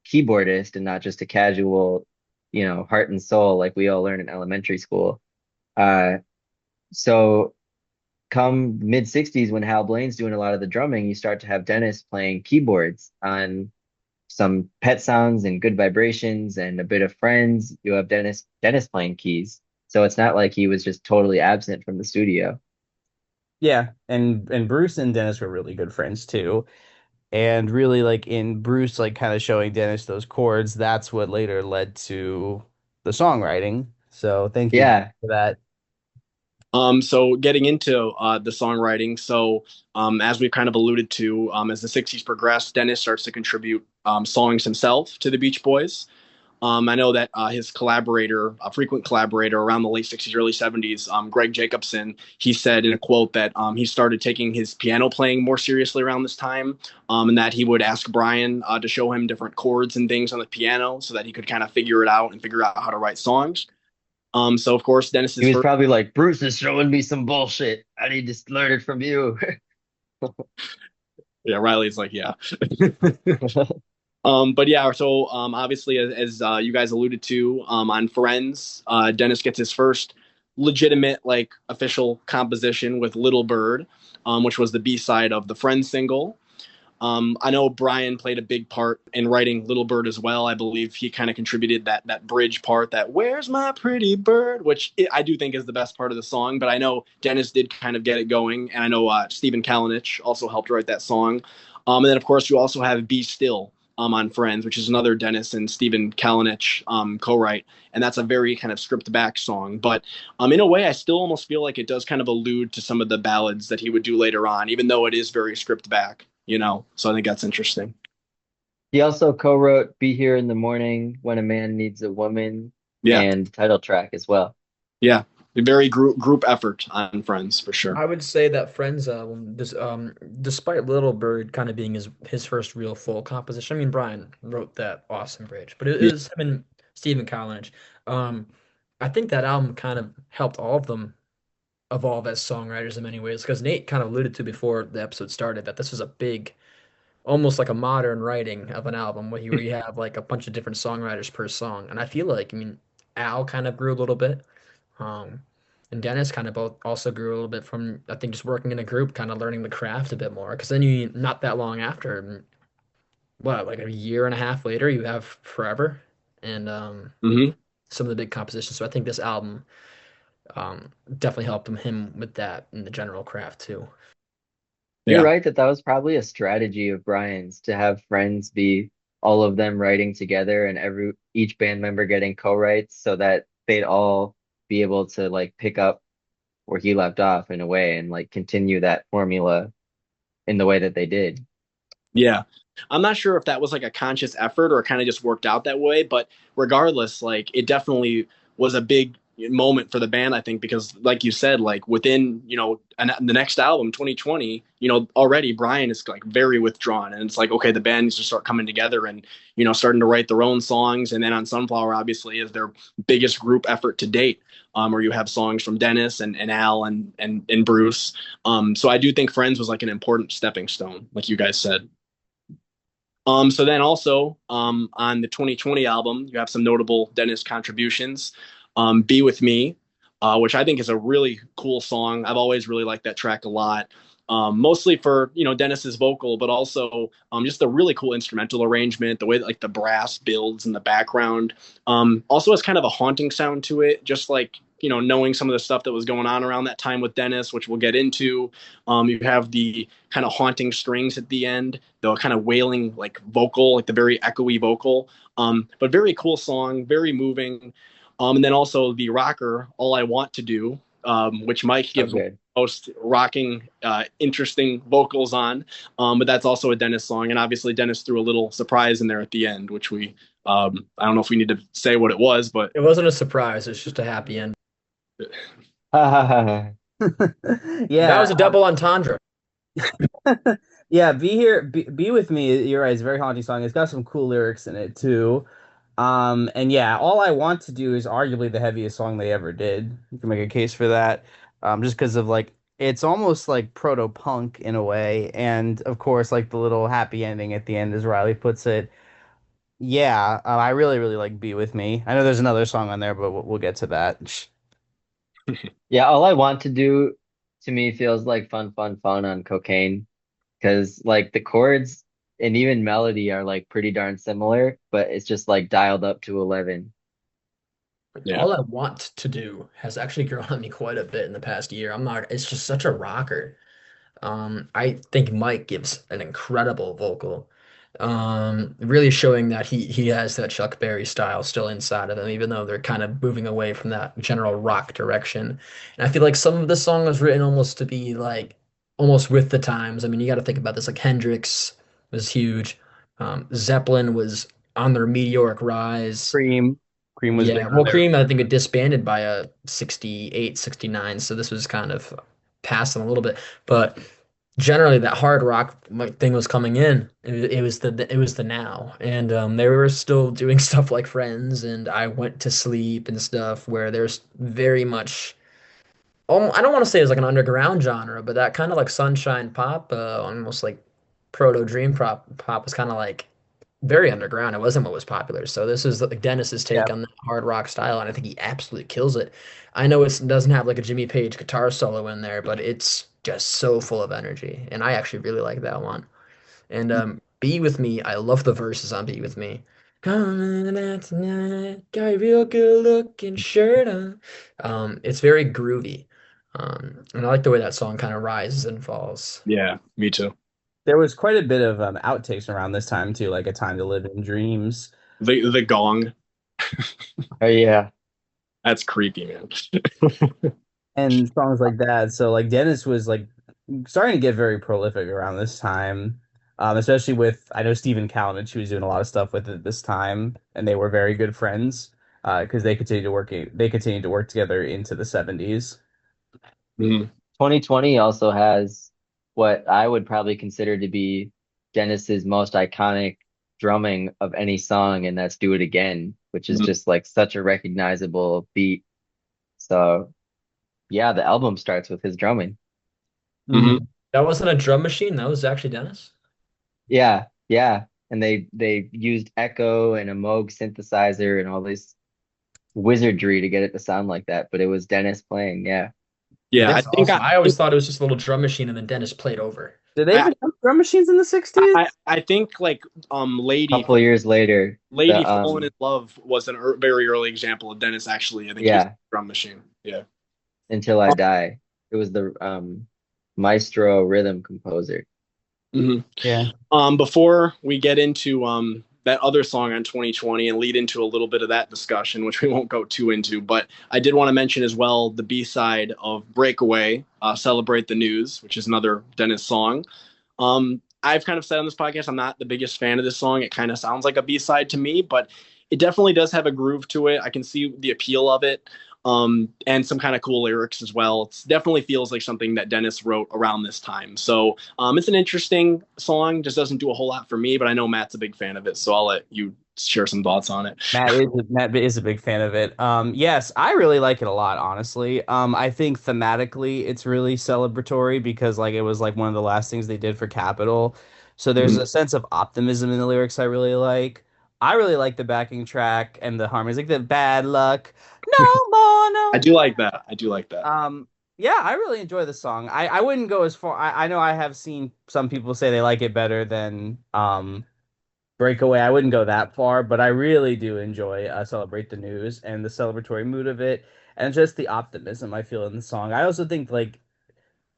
keyboardist and not just a casual, heart and soul like we all learn in elementary school. Uh, so come mid 60s when Hal Blaine's doing a lot of the drumming, you start to have Dennis playing keyboards on some Pet Sounds and Good Vibrations and a bit of Friends. You have Dennis playing keys. So it's not like he was just totally absent from the studio. Yeah, and Bruce and Dennis were really good friends too. And really like in Bruce like kind of showing Dennis those chords, that's what later led to the songwriting. So thank you Yeah, for that. So getting into the songwriting, so as we've kind of alluded to, as the '60s progressed, Dennis starts to contribute songs himself to the Beach Boys. I know that his collaborator, a frequent collaborator around the late '60s, early '70s, Greg Jacobson, he said in a quote that he started taking his piano playing more seriously around this time, and that he would ask Brian to show him different chords and things on the piano so that he could kind of figure it out and figure out how to write songs. So of course, he Dennis's was first, probably like, Bruce is showing me some bullshit. I need to learn it from you. yeah, Riley's like, yeah. But yeah, so obviously, as you guys alluded to on Friends, Dennis gets his first legitimate, like, official composition with Little Bird, which was the B side of the Friends single. I know Brian played a big part in writing Little Bird as well. I believe he kind of contributed that bridge part, that "Where's my pretty bird," which I do think is the best part of the song. But I know Dennis did kind of get it going, and I know Stephen Kalinich also helped write that song. And then of course you also have "Be Still" on Friends, which is another Dennis and Stephen Kalinich co-write, and that's a very kind of stripped back song. But in a way, I still almost feel like it does kind of allude to some of the ballads that he would do later on, even though it is very stripped back. So I think that's interesting. He also co-wrote Be Here in the Morning, When a Man Needs a Woman, Yeah, and title track as well. yeah, a very group effort on Friends for sure. I would say that Friends album, despite Little Bird kind of being his first real full composition. I mean, Brian wrote that awesome bridge, but it Yeah. was him and Stephen Collins. Um, I think that album kind of helped all of them evolve as songwriters in many ways, because Nate kind of alluded to before the episode started that this was a big, almost like a modern writing of an album where you have like a bunch of different songwriters per song. And I feel like, I mean, Al kind of grew a little bit. Um, and Dennis kind of both also grew a little bit from, I think, just working in a group, kind of learning the craft a bit more. Because then not that long after, what, like a year and a half later, you have Forever and Hmm. some of the big compositions. So I think this album definitely helped him with that in the general craft too. You're Yeah. right that was probably a strategy of Brian's to have Friends be all of them writing together and each band member getting co-writes so that they'd all be able to like pick up where he left off in a way and like continue that formula in the way that they did. Yeah. I'm not sure if that was like a conscious effort or kind of just worked out that way, but regardless, like it definitely was a big, moment for the band, I think, because like you said, like within, the next album, 2020, already Brian is like very withdrawn, and it's like, okay, the band needs to start coming together and, starting to write their own songs. And then on Sunflower, obviously, is their biggest group effort to date, where you have songs from Dennis and Al and Bruce. So I do think Friends was like an important stepping stone, like you guys said. So then also on the 2020 album, you have some notable Dennis contributions. Be With Me, which I think is a really cool song. I've always really liked that track a lot. Mostly for, Dennis's vocal, but also just a really cool instrumental arrangement, the way that like the brass builds in the background. Also has kind of a haunting sound to it, just like, knowing some of the stuff that was going on around that time with Dennis, which we'll get into. You have the kind of haunting strings at the end, the kind of wailing like vocal, like the very echoey vocal. But very cool song, very moving. And then also the rocker, All I Want to Do, which Mike gives most rocking, interesting vocals on. But that's also a Dennis song. And obviously Dennis threw a little surprise in there at the end, which I don't know if we need to say what it was, but It wasn't a surprise. It's just a happy end. Yeah, That was a double entendre. Yeah, be with me. You're right. It's a very haunting song. It's got some cool lyrics in it too. And yeah, All I Want to Do is arguably the heaviest song they ever did. You can make a case for that. Just because of like it's almost like proto-punk in a way, and of course, like the little happy ending at the end, as Riley puts it. Yeah, I really, really like Be With Me. I know there's another song on there, but we'll get to that. all I want to do to me feels like fun, fun, fun on cocaine because like the chords and even melody are like pretty darn similar, but it's just like dialed up to 11. yeah. All I Want to Do has actually grown on me quite a bit in the past year. It's just such a rocker. I think Mike gives an incredible vocal. Really showing that he has that Chuck Berry style still inside of him, even though they're kind of moving away from that general rock direction. And I feel like some of the song was written almost to be like almost with the times. I mean, you got to think about this. Like Hendrix was huge. Zeppelin was on their meteoric rise. Cream was big Yeah, on well, there. Cream, I think it disbanded by a 68, 69, so this was kind of passing a little bit. But generally, that hard rock thing was coming in. It was the now, and they were still doing stuff like Friends, and I Went to Sleep and stuff, where there's very much. I don't want to say it's like an underground genre, but that kind of like sunshine pop, almost like proto dream pop was kind of like very underground. It wasn't what was popular. So this is like Dennis's Yeah. take on the hard rock style, and I think he absolutely kills it. I know it doesn't have like a Jimmy Page guitar solo in there, but it's just so full of energy, and I actually really like that one. And Be With Me, I love the verses on Be With Me. Coming out tonight, got a real good looking shirt on. It's very groovy. And I like the way that song kind of rises and falls. Yeah, me too. There was quite a bit of outtakes around this time too, like A Time to Live in Dreams The gong, Oh yeah. that's creepy, man. and songs like that. So like Dennis was like starting to get very prolific around this time. Especially with I know Stephen Kalinich, who was doing a lot of stuff with it this time, and they were very good friends because they continued to work together into the 70s. Mhm. 2020 also has what I would probably consider to be Dennis's most iconic drumming of any song, and that's Do It Again, which is Mhm. just like such a recognizable beat. So yeah, the album starts with his drumming. Mhm. That wasn't a drum machine. That was actually Dennis. Yeah, yeah. And they used Echo and a Moog synthesizer and all this wizardry to get it to sound like that, but it was Dennis playing, yeah. Yeah, I That's think awesome. I always thought it was just a little drum machine, and then Dennis played over. Did they I, even have drum machines in the 60s? I think like A couple of years later, Lady the Fallen in Love was a very early example of Dennis actually. I think used yeah, a drum machine. Yeah. Until I Die. It was the Maestro rhythm composer. Mhm. Yeah. Before we get into that other song on 2020 and lead into a little bit of that discussion, which we won't go too into, but I did want to mention as well the B-side of Breakaway, Celebrate the News, which is another Dennis song. I've kind of said on this podcast, I'm not the biggest fan of this song. It kind of sounds like a B-side to me, but it definitely does have a groove to it. I can see the appeal of it. and some kind of cool lyrics as well. It definitely feels like something that Dennis wrote around this time. So it's an interesting song. Just doesn't do a whole lot for me, but I know Matt's a big fan of it, so I'll let you share some thoughts on it. Matt is a big fan of it. Yes, I really like it a lot, honestly. I think thematically it's really celebratory because like it was like one of the last things they did for Capitol. So there's Mhm. a sense of optimism in the lyrics I really like. I really like the backing track and the harmonies, like the bad luck, no more, I no do like that. I do like that. Yeah, I really enjoy the song. I wouldn't go as far. I know I have seen some people say they like it better than Breakaway. I wouldn't go that far, but I really do enjoy Celebrate the News and the celebratory mood of it and just the optimism I feel in the song. I also think like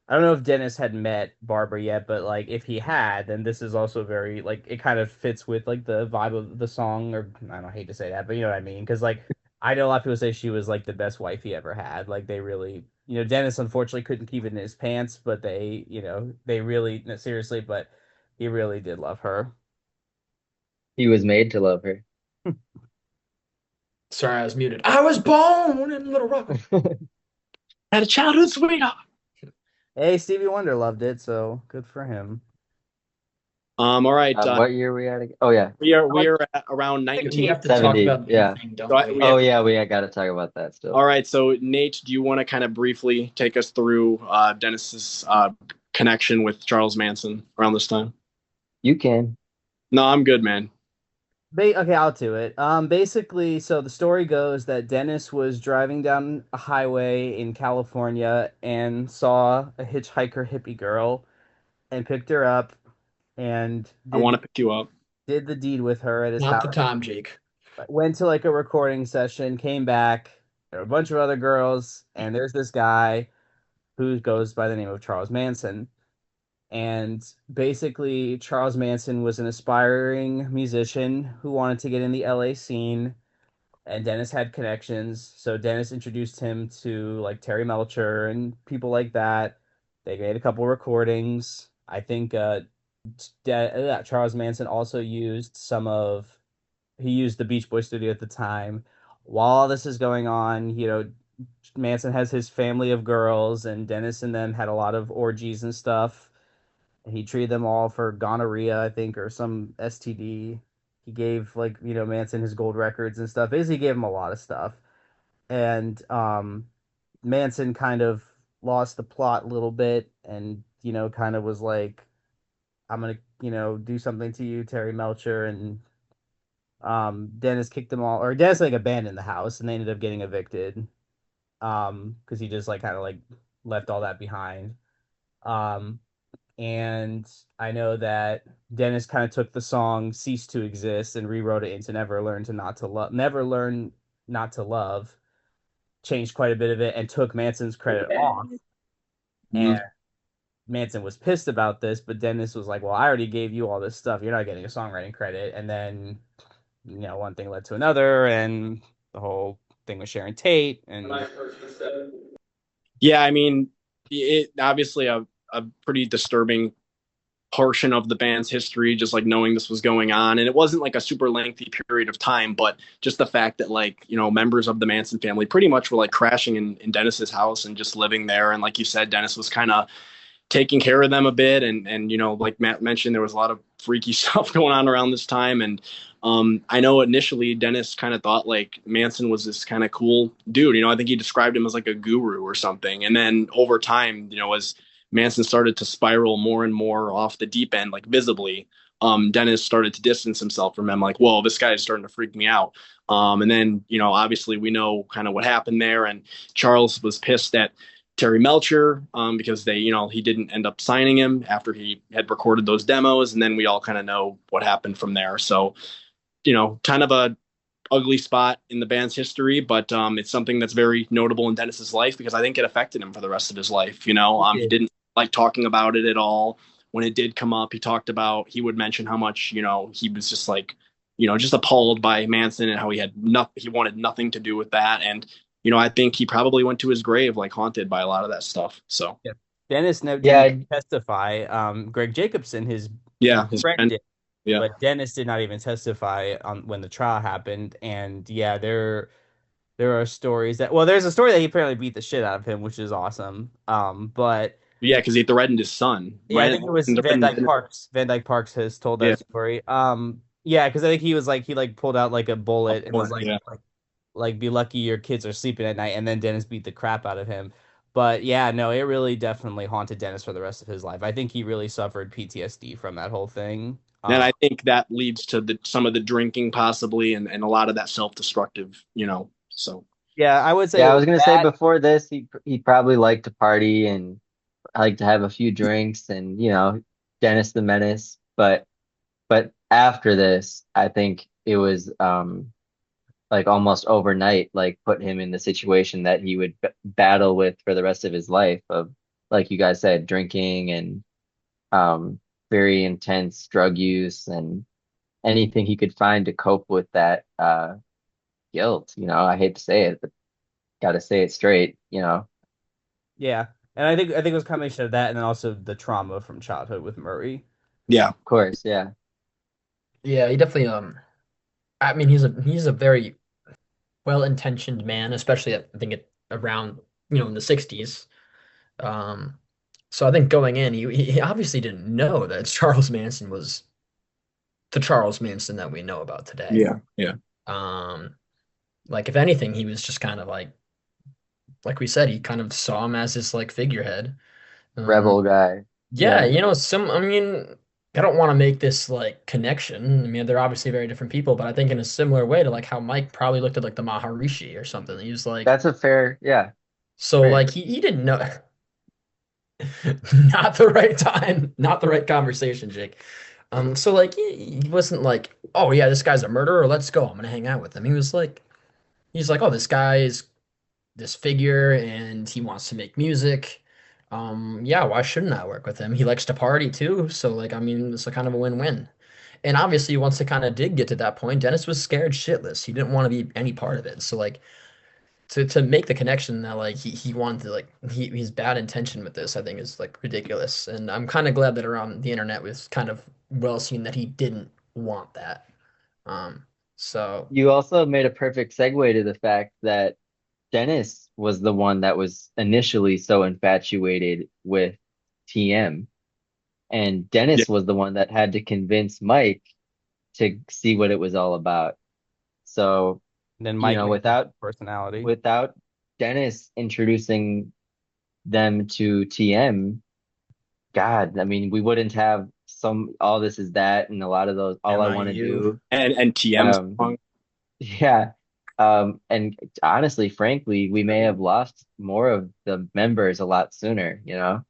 I don't know if Dennis had met Barbara yet, but like if he had, then this is also very like it kind of fits with like the vibe of the song, or I don't hate to say that, but you know what I mean? Because like I know a lot of people say she was like the best wife he ever had. Like they really, Dennis unfortunately couldn't keep it in his pants, but they really no, seriously, but he really did love her. He was made to love her. Sorry, I was muted. I was born in Little Rock. Had a childhood sweetheart. Hey, Stevie Wonder loved it, so good for him. All right. What year were we at again? Oh yeah, We are at around I think we 19. have to talk 70. about the Yeah. thing, So don't we? we have Oh yeah, we got to talk about that still. All right. So Nate, do you want to kind of briefly take us through Dennis's connection with Charles Manson around this time? You can. No, I'm good, man. Okay, I'll do it. Basically, so the story goes that Dennis was driving down a highway in California and saw a hitchhiker hippie girl and picked her up and I want to pick you up. did the deed with her at his Not the house. time, Jake. Went to like a recording session, came back. There were a bunch of other girls, and there's this guy who goes by the name of Charles Manson. And basically, Charles Manson was an aspiring musician who wanted to get in the LA scene, and Dennis had connections. So Dennis introduced him to like Terry Melcher and people like that. They made a couple recordings. I think Charles Manson also used he used the Beach Boy studio at the time. While this is going on, Manson has his family of girls, and Dennis and them had a lot of orgies and stuff. He treated them all for gonorrhea, I think, or some STD. He gave like Manson his gold records and stuff. Basically, he gave him a lot of stuff, and Manson kind of lost the plot a little bit, and kind of was like, "I'm gonna do something to you, Terry Melcher," and Dennis kicked them all, or Dennis like abandoned the house, and they ended up getting evicted, because he just like kind of like left all that behind. Um, and I know that Dennis kind of took the song "Cease to Exist" and rewrote it into Never Learn Not to Love," changed quite a bit of it, and took Manson's credit off. And Mhm. Manson was pissed about this, but Dennis was like, "Well, I already gave you all this stuff. You're not getting a songwriting credit." And then, one thing led to another, and the whole thing with Sharon Tate, and Yeah, I mean, it obviously a pretty disturbing portion of the band's history, just like knowing this was going on. And it wasn't like a super lengthy period of time, but just the fact that like, members of the Manson family pretty much were like crashing in Dennis's house and just living there. And like you said, Dennis was kind of taking care of them a bit. And like Matt mentioned, there was a lot of freaky stuff going on around this time. And I know initially Dennis kind of thought like Manson was this kind of cool dude. I think he described him as like a guru or something. And then over time, as Manson started to spiral more and more off the deep end, like visibly, Dennis started to distance himself from him. Like, whoa, this guy is starting to freak me out. And then, obviously we know kind of what happened there. And Charles was pissed at Terry Melcher, because he didn't end up signing him after he had recorded those demos, and then we all kind of know what happened from there. So, kind of a ugly spot in the band's history, but it's something that's very notable in Dennis's life because I think it affected him for the rest of his life. He didn't like talking about it at all. When it did come up, he would mention how much he was just like just appalled by Manson and how he wanted nothing to do with that. And I think he probably went to his grave like haunted by a lot of that stuff. So yeah. Dennis didn't Yeah, even testify. Greg Jacobson, his yeah, his friend, friend, did, yeah. but Dennis did not even testify on when the trial happened. And yeah, there are stories that well, there's a story that he apparently beat the shit out of him, which is awesome. But Yeah, because he threatened his son. yeah, I think it was Van Dyke Threatened- Parks. Van Dyke Parks has told Yeah, that story. Yeah, because I think he was like he like pulled out like a bullet and was yeah. like be lucky your kids are sleeping at night, and then Dennis beat the crap out of him. But yeah, no, it really definitely haunted Dennis for the rest of his life. I think he really suffered PTSD from that whole thing. And I think that leads to some of the drinking possibly, and a lot of that self-destructive, So Yeah, I would say Yeah, it I was was gonna say that. before this, he probably liked to party and liked to have a few drinks and Dennis the Menace. But after this, I think it was like almost overnight, like put him in the situation that he would b battle with for the rest of his life of, like you guys said, drinking and very intense drug use and anything he could find to cope with that guilt. I hate to say it, but gotta say it straight. Yeah, and I think it was a combination of that, and then also the trauma from childhood with Murray. yeah, Of course, yeah. Yeah, he definitely I mean he's a very well-intentioned man, especially I think around, in the 60s. Um so I think going in he obviously didn't know that Charles Manson was the Charles Manson that we know about today. yeah, yeah, Um like if anything he was just kind of like we said, he kind of saw him as this like figurehead. Um Rebel guy. Yeah, Yeah. I mean, I don't want to make this like connection. I mean, they're obviously very different people, but I think in a similar way to like how Mike probably looked at like the Maharishi or something. He was like, That's a fair, yeah, so great. like he didn't know, not the right time, not the right conversation, Jake. So like he wasn't like, oh yeah, this guy's a murderer. Let's go. I'm gonna hang out with him. He's like, oh, this guy is this figure and he wants to make music. Yeah, why shouldn't I work with him? He likes to party too, so like I mean it's a kind of a win-win. And obviously once it kind of did get to that point, Dennis was scared shitless. He didn't want to be any part of it. So like to make the connection that like he wanted to like his bad intention with this, I think is like ridiculous. And I'm kind of glad that around the internet was kind of well seen that he didn't want that. Um, so You also made a perfect segue to the fact that Dennis was the one that was initially so infatuated with TM, and yeah. Dennis was the one that had to convince Mike to see what it was all about. So, And then Mike made his without personality. without Dennis introducing them to TM, God, I mean, we wouldn't have some All This Is That and a lot of those All I Want to MIU. Do. And TM's Um, song. yeah. And honestly, frankly, we may have lost more of the members a lot sooner. Yeah.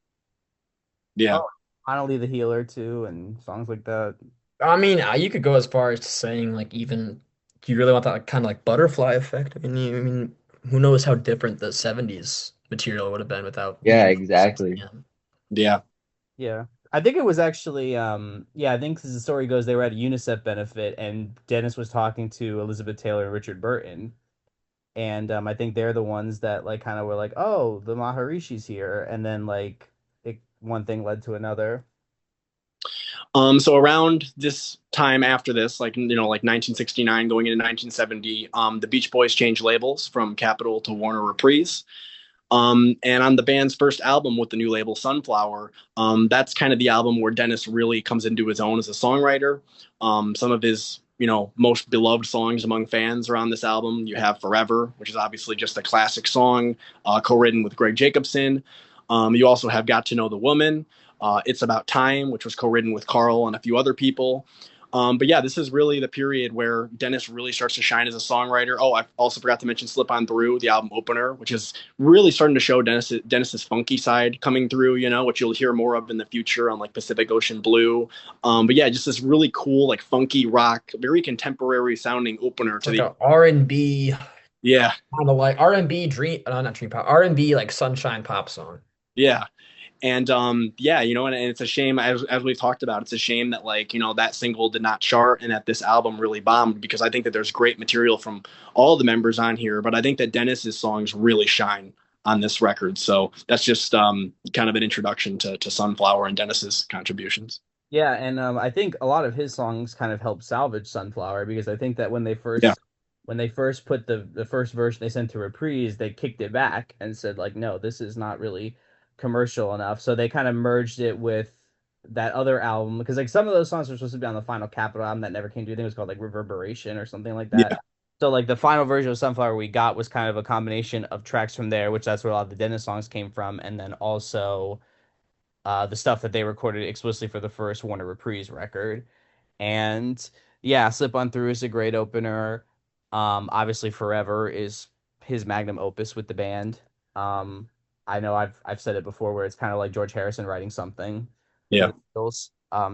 Oh, finally the healer too, and songs like that. I mean, you could go as far as to saying like even do you really want that like, kind of like butterfly effect? I mean, who knows how different the 70s material would have been without the Yeah, influence of exactly. TM. Yeah. Yeah. I think it was actually yeah, I think as the story goes they were at a UNICEF benefit and Dennis was talking to Elizabeth Taylor and Richard Burton. And I think they're the ones that like kind of were like, "Oh, the Maharishi's here." And then like one thing led to another. So around this time after this, like 1969 going into 1970, the Beach Boys changed labels from Capitol to Warner Reprise. And on the band's first album with the new label Sunflower, that's kind of the album where Dennis really comes into his own as a songwriter. Some of his, most beloved songs among fans are on this album. You have Forever, which is obviously just a classic song, co-written with Greg Jacobson. You also have Got to Know the Woman. It's About Time, which was co-written with Carl and a few other people. But yeah, this is really the period where Dennis really starts to shine as a songwriter. Oh, I also forgot to mention Slip On Through, the album opener, which is really starting to show Dennis's funky side coming through, which you'll hear more of in the future on like Pacific Ocean Blue. But yeah, just this really cool, like funky rock, very contemporary sounding opener It's to like the, a R&B yeah, kind of like R&B dream, not dream pop, R&B like sunshine pop song. yeah. And yeah, and it's a shame as we've talked about, it's a shame that like, that single did not chart and that this album really bombed because I think that there's great material from all the members on here, but I think that Dennis's songs really shine on this record. So that's just kind of an introduction to Sunflower and Dennis's contributions. Yeah, and I think a lot of his songs kind of helped salvage Sunflower because I think that when they Yeah. first when they first put the first version they sent to Reprise, they kicked it back and said like, no, this is not really commercial enough. So they kind of merged it with that other album because like some of those songs were supposed to be on the final Capitol album that never came to. I think it was called like Reverberation or something like that. Yeah. So like the final version of Sunflower we got was kind of a combination of tracks from there, which that's where a lot of the Dennis songs came from, and then also the stuff that they recorded explicitly for the first Warner Reprise record. And yeah, Slip On Through is a great opener. Obviously Forever is his magnum opus with the band. Um, I know I've said it before where it's kind of like George Harrison writing something for Yeah. the Beatles.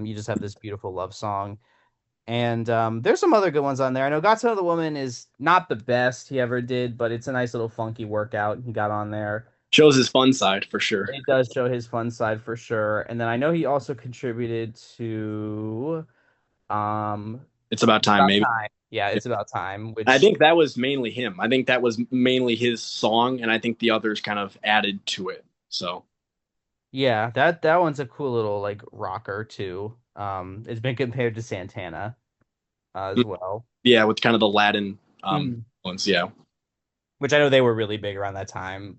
You just have this beautiful love song. And there's some other good ones on there. I know God Sent the Woman is not the best he ever did, but it's a nice little funky workout he got on there. Shows his fun side for sure. It does show his fun side for sure. And then I know he also contributed to um It's about time, About maybe. Time. Yeah, It's About Time, I which think that was mainly him. I think that was mainly his song, and I think the others kind of added to it. So, yeah, that one's a cool little like rocker too. It's been compared to Santana as well. yeah, with kind of the Latin Mhm. ones. Yeah. Which I know they were really big around that time.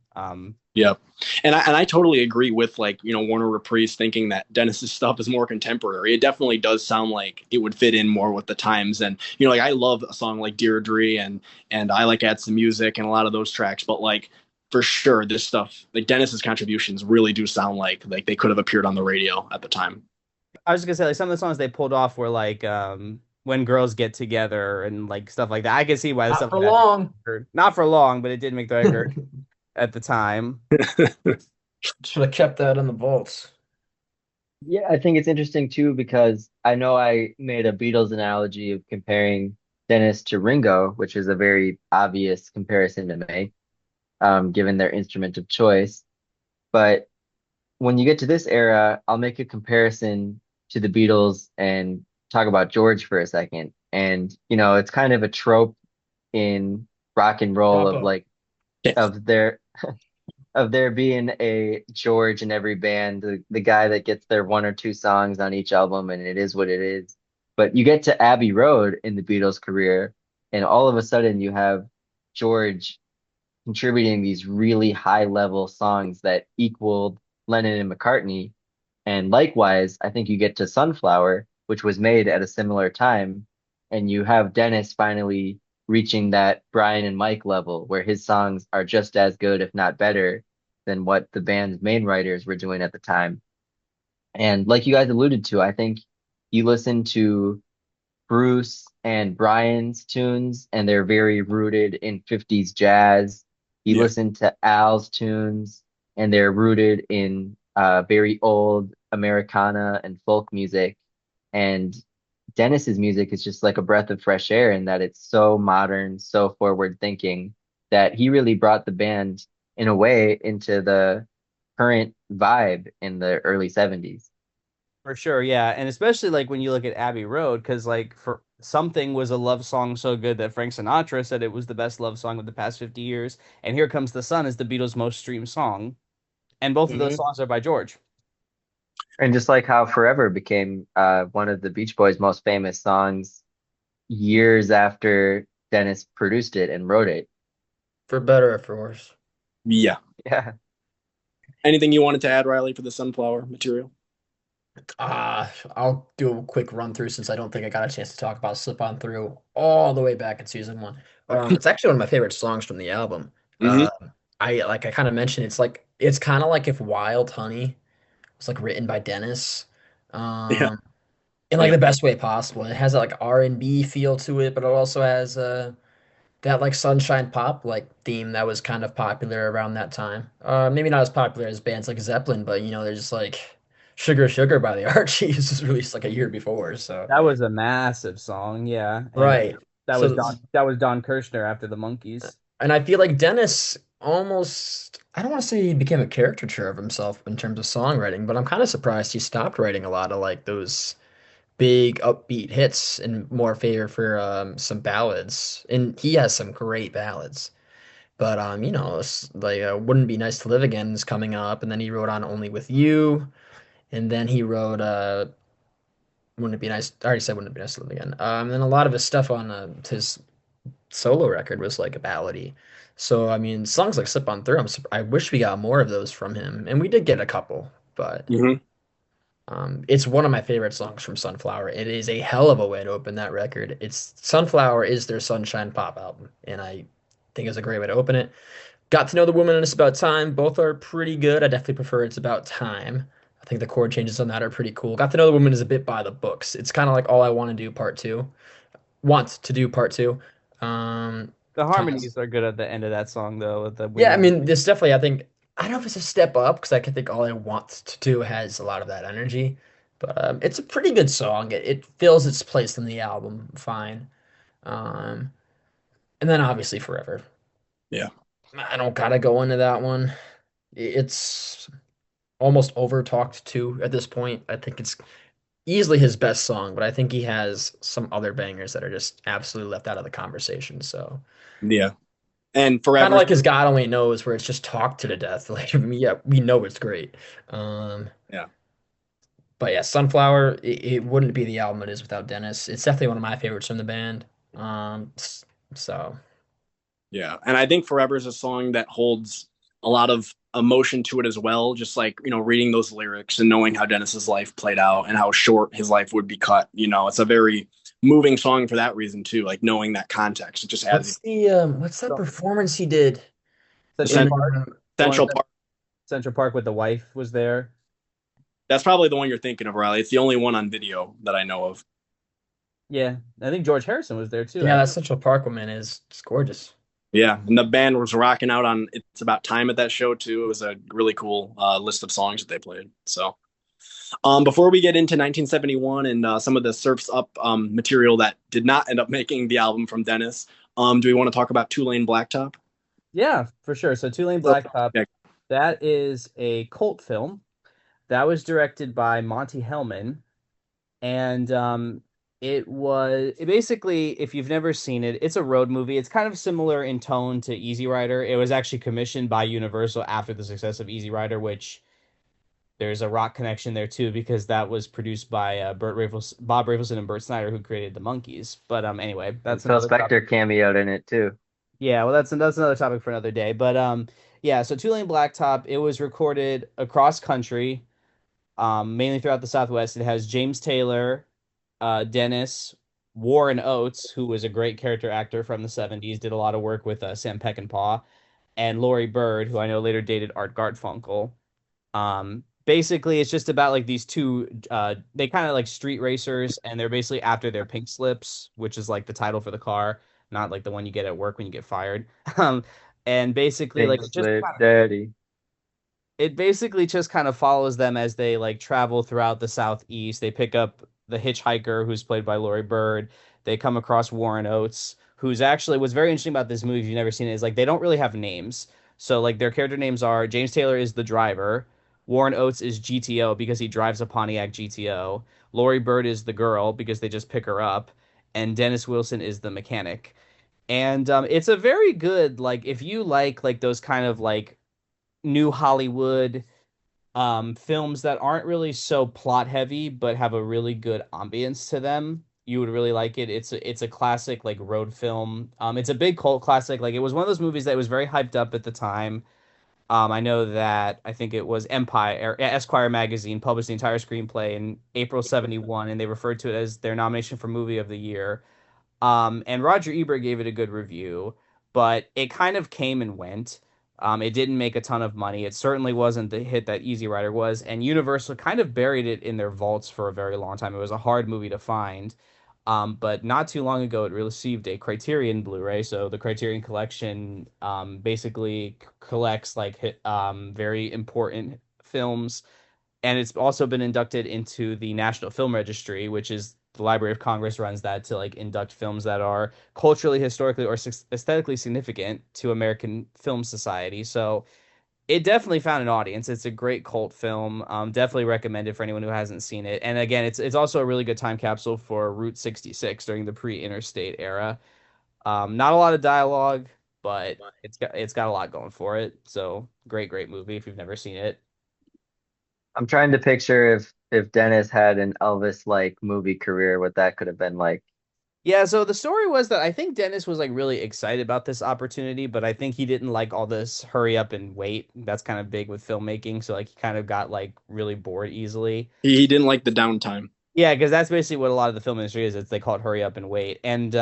Yep. And I totally agree with like, Warner Reprise thinking that Dennis's stuff is more contemporary. It definitely does sound like it would fit in more with the times. And like I love a song like Deirdre and I like Add Some Music and a lot of those tracks, but like for sure this stuff, like Dennis's contributions really do sound like they could have appeared on the radio at the time. I was just gonna say like some of the songs they pulled off were like When Girls Get Together and like stuff like that. I can see why the Not stuff for like that long. not for long, but it did make the record at the time. Should have kept that in the vaults. Yeah, I think it's interesting too because I know I made a Beatles analogy of comparing Dennis to Ringo, which is a very obvious comparison to make, given their instrument of choice. But when you get to this era, I'll make a comparison to the Beatles and talk about George for a second. And, it's kind of a trope in rock and roll of Capo. like of there being a George in every band, the guy that gets their one or two songs on each album, and it is what it is. But you get to Abbey Road in the Beatles' career, and all of a sudden you have George contributing these really high level songs that equaled Lennon and McCartney. And likewise, I think you get to Sunflower, which was made at a similar time, and you have Dennis finally reaching that Brian and Mike level where his songs are just as good, if not better, than what the band's main writers were doing at the time. And like you guys alluded to, I think you listen to Bruce and Brian's tunes, and they're very rooted in 50s jazz. You Yeah. listen to Al's tunes, and they're rooted in very old Americana and folk music. And Dennis's music is just like a breath of fresh air in that it's so modern, so forward thinking that he really brought the band in a way into the current vibe in the early 70s. For sure, yeah. And especially like when you look at Abbey Road, because like for something was a love song so good that Frank Sinatra said it was the best love song of the past 50 years. And Here Comes the Sun is the Beatles' most streamed song. And both of those Hmm. songs are by George. And just like how Forever became one of the Beach Boys' most famous songs years after Dennis produced it and wrote it. For better or for worse. Yeah. Yeah. Anything you wanted to add, Riley, for the Sunflower material? I'll do a quick run through since I don't think I got a chance to talk about Slip On Through all the way back in season one. It's actually one of my favorite songs from the album. Hmm. I kind of mentioned it's kind of like if Wild Honey was like written by Dennis, Yeah. um, in like Yeah. the best way possible. It has that like R&B feel to it, but it also has that like sunshine pop like theme that was kind of popular around that time. Maybe not as popular as bands like Zeppelin, but they're just like Sugar Sugar by the Archies was released like a year before. So That was a massive song, yeah. And right. that was So Don Kirshner after the Monkees. and I feel like Dennis almost I don't want to say he became a caricature of himself in terms of songwriting, but I'm kind of surprised he stopped writing a lot of like those big upbeat hits and more favor for some ballads. And he has some great ballads. But it's like Wouldn't Be Nice to Live Again is coming up, and then he wrote on Only with You, and then he wrote Wouldn't It Be Nice? I already said Wouldn't It Be Nice to Live Again. And then a lot of his stuff on his solo record was like a ballady. So I mean, songs like "Slip On Through," I wish we got more of those from him, and we did get a couple, but Hmm. it's one of my favorite songs from Sunflower. It is a hell of a way to open that record. It's Sunflower is their Sunshine Pop album, and I think it's a great way to open it. Got to know the woman and It's About Time. Both are pretty good. I definitely prefer It's About Time. I think the chord changes on that are pretty cool. Got to know the woman is a bit by the books. It's kind of like All I Want to Do Part Two. Want to do Part Two. Um, The kind of. harmonies are good at the end of that song though, with the Yeah, I wind. mean, this definitely. I think I don't know if it's a step up because I can think All I Want to Do has a lot of that energy, but it's a pretty good song. It fills its place in the album fine. Um, and then obviously Forever. Yeah. I don't gotta go into that one. It's almost over talked to at this point. I think it's easily his best song, but I think he has some other bangers that are just absolutely left out of the conversation. So Yeah. And kind of Forever. like his God Only Knows, where it's just talked to death. Like, yeah, we know it's great. Um, Yeah. but yeah, Sunflower, it wouldn't be the album it is without Dennis. It's definitely one of my favorites from the band. So Yeah. And I think Forever is a song that holds a lot of emotion to it as well. Just like, reading those lyrics and knowing how Dennis's life played out and how short his life would be cut. It's a very moving song for that reason too. Like knowing that context, it just adds what's that So, performance he did Central in cen- Park, the one Central with Park. Central Park with the wife was there. That's probably the one you're thinking of, Riley. It's the only one on video that I know of. Yeah, I think George Harrison was there too, Yeah, that actually. Central Park woman is just gorgeous. Yeah, and the band was rocking out on "It's About Time" at that show too. It was a really cool list of songs that they played. So, before we get into 1971 and some of the Surfs Up material that did not end up making the album from Dennis, do we want to talk about Two-Lane Blacktop? Yeah, for sure. So Two Lane So, Blacktop, yeah, that is a cult film that was directed by Monty Hellman, and it basically, if you've never seen it, it's a road movie. It's kind of similar in tone to Easy Rider. It was actually commissioned by Universal after the success of Easy Rider, which there's a rock connection there too because that was produced by Bob Rafelson and Bert Snyder, who created the Monkees. But anyway, And that's Phil another topic. Spector cameoed in it too. Yeah, well, that's another topic for another day. But yeah. So Two Lane Blacktop, it was recorded across country, mainly throughout the Southwest. It has James Taylor, Dennis, Warren Oates, who was a great character actor from the '70s, did a lot of work with Sam Peckinpah, and Laurie Bird, who I know later dated Art Garfunkel. Basically, it's just about like these two. They kind of like street racers, and they're basically after their pink slips, which is like the title for the car, not like the one you get at work when you get fired. Um, and basically, like Pink slip daddy. it basically just kind of follows them as they like travel throughout the Southeast. They pick up the hitchhiker who's played by Laurie Bird. They come across Warren Oates, who's actually what's very interesting about this movie, if you've never seen it, is like they don't really have names. So like their character names are James Taylor is the driver, Warren Oates is GTO because he drives a Pontiac GTO, Laurie Bird is the girl because they just pick her up, and Dennis Wilson is the mechanic. And it's a very good like if you like those kind of like new Hollywood films that aren't really so plot heavy but have a really good ambience to them. You would really like it. It's a classic like road film. It's a big cult classic. Like it was one of those movies that was very hyped up at the time. I know that I think it was Esquire magazine published the entire screenplay in April '71, and they referred to it as their nomination for movie of the year. And Roger Ebert gave it a good review, but it kind of came and went. It didn't make a ton of money. It certainly wasn't the hit that Easy Rider was, and Universal kind of buried it in their vaults for a very long time. It was a hard movie to find. But not too long ago, it received a Criterion Blu-ray. So the Criterion Collection basically collects like very important films, and it's also been inducted into the National Film Registry, which is the Library of Congress runs that to like induct films that are culturally, historically, or aesthetically significant to American Film Society. So it definitely found an audience. It's a great cult film. Definitely recommended for anyone who hasn't seen it. And again, it's also a really good time capsule for Route 66 during the pre-interstate era. Not a lot of dialogue, but it's got a lot going for it. So great movie if you've never seen it. I'm trying to picture if Dennis had an Elvis like movie career, what that could have been like. Yeah, so the story was that I think Dennis was like really excited about this opportunity, but I think he didn't like all this hurry up and wait. That's kind of big with filmmaking, so like he kind of got like really bored easily. He didn't like the downtime. Yeah, because that's basically what a lot of the film industry is. It's they call it hurry up and wait. And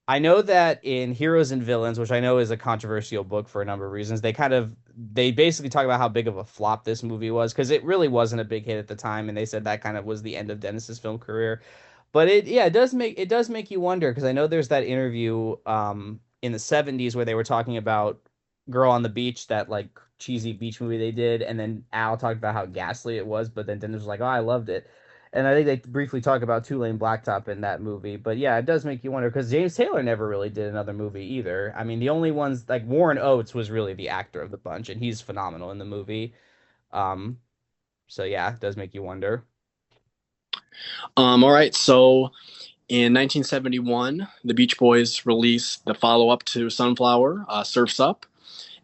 I know that in Heroes and Villains, which I know is a controversial book for a number of reasons, they basically talk about how big of a flop this movie was because it really wasn't a big hit at the time, and they said that kind of was the end of Dennis's film career. But it does make you wonder because I know there's that interview in the 70s where they were talking about Girl on the Beach, that like cheesy beach movie they did, and then Al talked about how ghastly it was, but then Dennis was like, "Oh, I loved it." And I think they briefly talk about Two-Lane Blacktop in that movie. But yeah, it does make you wonder because James Taylor never really did another movie either. I mean, the only ones like Warren Oates was really the actor of the bunch, and he's phenomenal in the movie. Um, so yeah, it does make you wonder. All right, so in 1971, the Beach Boys released the follow-up to Sunflower, "Surfs Up."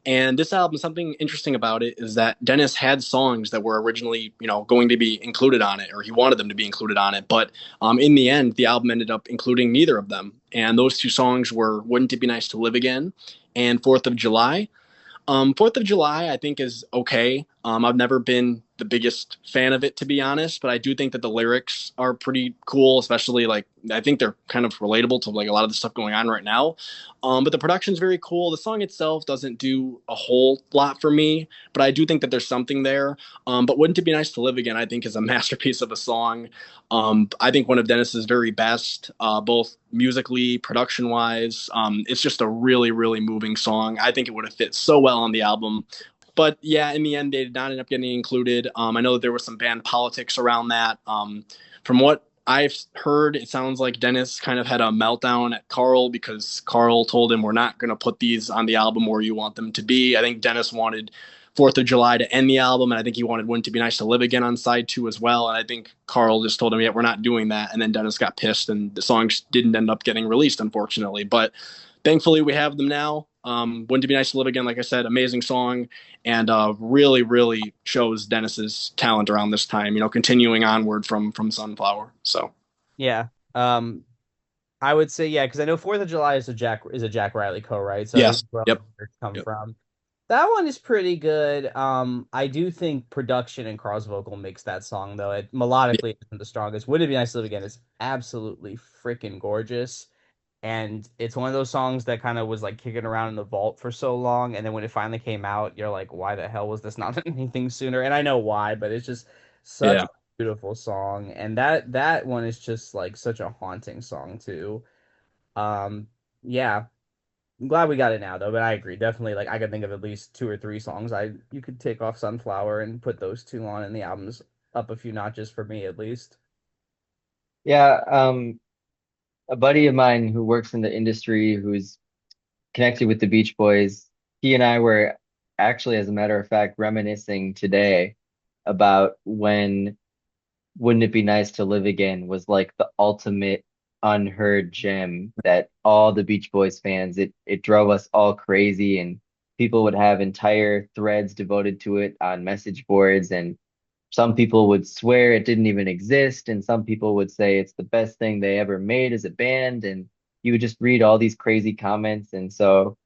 And this album, something interesting about it is that Dennis had songs that were originally, going to be included on it, or he wanted them to be included on it. But in the end, the album ended up including neither of them. And those two songs were "Wouldn't It Be Nice to Live Again" and "Fourth of July." Fourth of July, I think, is okay. I've never been the biggest fan of it, to be honest, but I do think that the lyrics are pretty cool, especially like I think they're kind of relatable to like a lot of the stuff going on right now. But the production's very cool. The song itself doesn't do a whole lot for me, but I do think that there's something there. But "Wouldn't It Be Nice to Live Again," I think, is a masterpiece of a song. I think one of Dennis's very best, both musically, production wise. It's just a really, really moving song. I think it would have fit so well on the album. But yeah, in the end, they did not end up getting included. I know that there was some band politics around that. From what I've heard, it sounds like Dennis kind of had a meltdown at Carl because Carl told him, "We're not going to put these on the album where you want them to be." I think Dennis wanted "Fourth of July" to end the album, and I think he wanted "Wouldn't It Be Nice to Live Again" on side two as well. And I think Carl just told him, "Yeah, we're not doing that." And then Dennis got pissed, and the songs didn't end up getting released, unfortunately. But thankfully, we have them now. "Wouldn't It Be Nice to Live Again," like I said, amazing song, and really, really shows Dennis's talent around this time. Continuing onward from Sunflower. So Yeah. Um, I would say yeah, because I know Fourth of July is a Jack Riley co-write, so this yes, is where all yep, the lyrics come yep, from. That one is pretty good. I do think production and Carl's vocal makes that song though. It melodically isn't the strongest. Would It Be Nice to Live Again is absolutely freaking gorgeous. And it's one of those songs that kind of was like kicking around in the vault for so long, and then when it finally came out, you're like, why the hell was this not anything sooner? And I know why, but it's just such yeah. a beautiful song, and that one is just like such a haunting song too. Um, yeah, I'm glad we got it now though, but I agree, definitely. Like I could think of at least two or three songs I you could take off Sunflower and put those two on, and the album's up a few notches for me at least. Yeah, a buddy of mine who works in the industry who's connected with the Beach Boys, he and I were actually, as a matter of fact, reminiscing today about when "Wouldn't It Be Nice to Live Again" was like the ultimate unheard gem that all the Beach Boys fans, it drove us all crazy, and people would have entire threads devoted to it on message boards, and some people would swear it didn't even exist, and some people would say it's the best thing they ever made as a band, and you would just read all these crazy comments. And so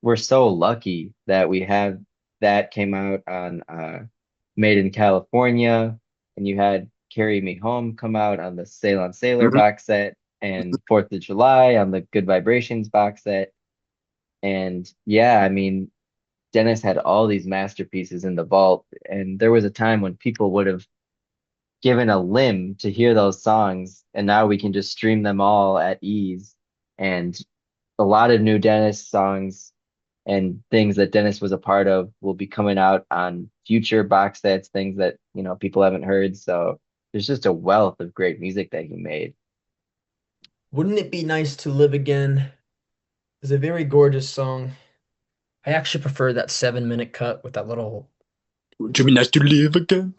we're so lucky that we have that came out on Made in California, and you had Carry Me Home come out on the Sail on Sailor Mhm. box set, and Fourth of July on the Good Vibrations box set. And yeah, I mean, Dennis had all these masterpieces in the vault, and there was a time when people would have given a limb to hear those songs, and now we can just stream them all at ease. And a lot of new Dennis songs and things that Dennis was a part of will be coming out on future box sets, things that, people haven't heard. So there's just a wealth of great music that he made. Wouldn't It Be Nice to Live Again is a very gorgeous song. I actually prefer that 7 minute cut with that little, "Would you be nice to live again?"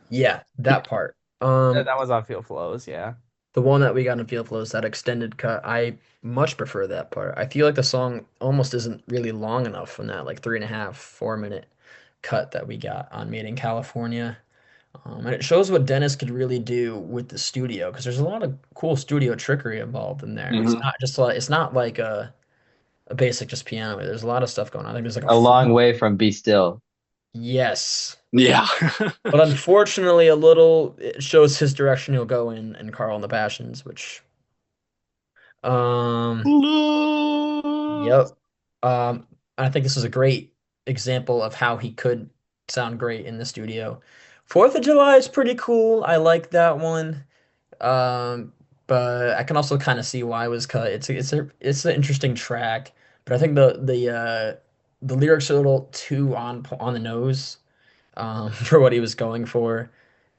yeah, that part. That was on Feel Flows, yeah. The one that we got in Field Flows, that extended cut, I much prefer that part. I feel like the song almost isn't really long enough from that like 3.5, 4 minute cut that we got on Made in California. And it shows what Dennis could really do with the studio because there's a lot of cool studio trickery involved in there. It's Hmm. not just like it's not like a basic just piano. There's a lot of stuff going on. I think there's like a A long flute. way from Be Still. Yes. Yeah. But unfortunately, a little it shows his direction he'll go in Carl and the Passions, which um Lost. yep. I think this is a great example of how he could sound great in the studio. Fourth of July is pretty cool. I like that one. Um, but I can also kind of see why it was cut. It's an interesting track, but I think the lyrics are a little too on the nose for what he was going for.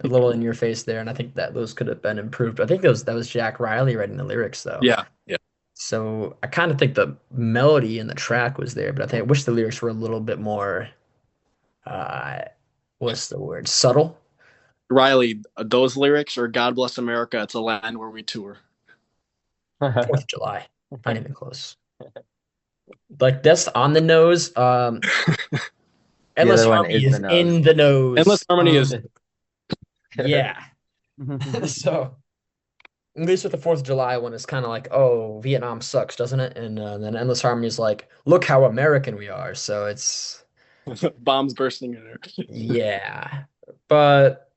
A little in your face there, and I think that those could have been improved. I think that was Jack Riley writing the lyrics though. Yeah. Yeah. So I kind of think the melody and the track was there, but I wish the lyrics were a little bit more uh what's the word? Subtle. Riley, those lyrics are God Bless America. It's a land where we tour. Fourth of July. Not even close. Like that's on the nose. The Endless other one Harmony is the is nose. in the nose. Endless Harmony is Yeah. So at least with the Fourth of July one, it's kind of like, oh, Vietnam sucks, doesn't it? And then Endless Harmony is like, look how American we are. So it's bombs bursting in her. yeah. But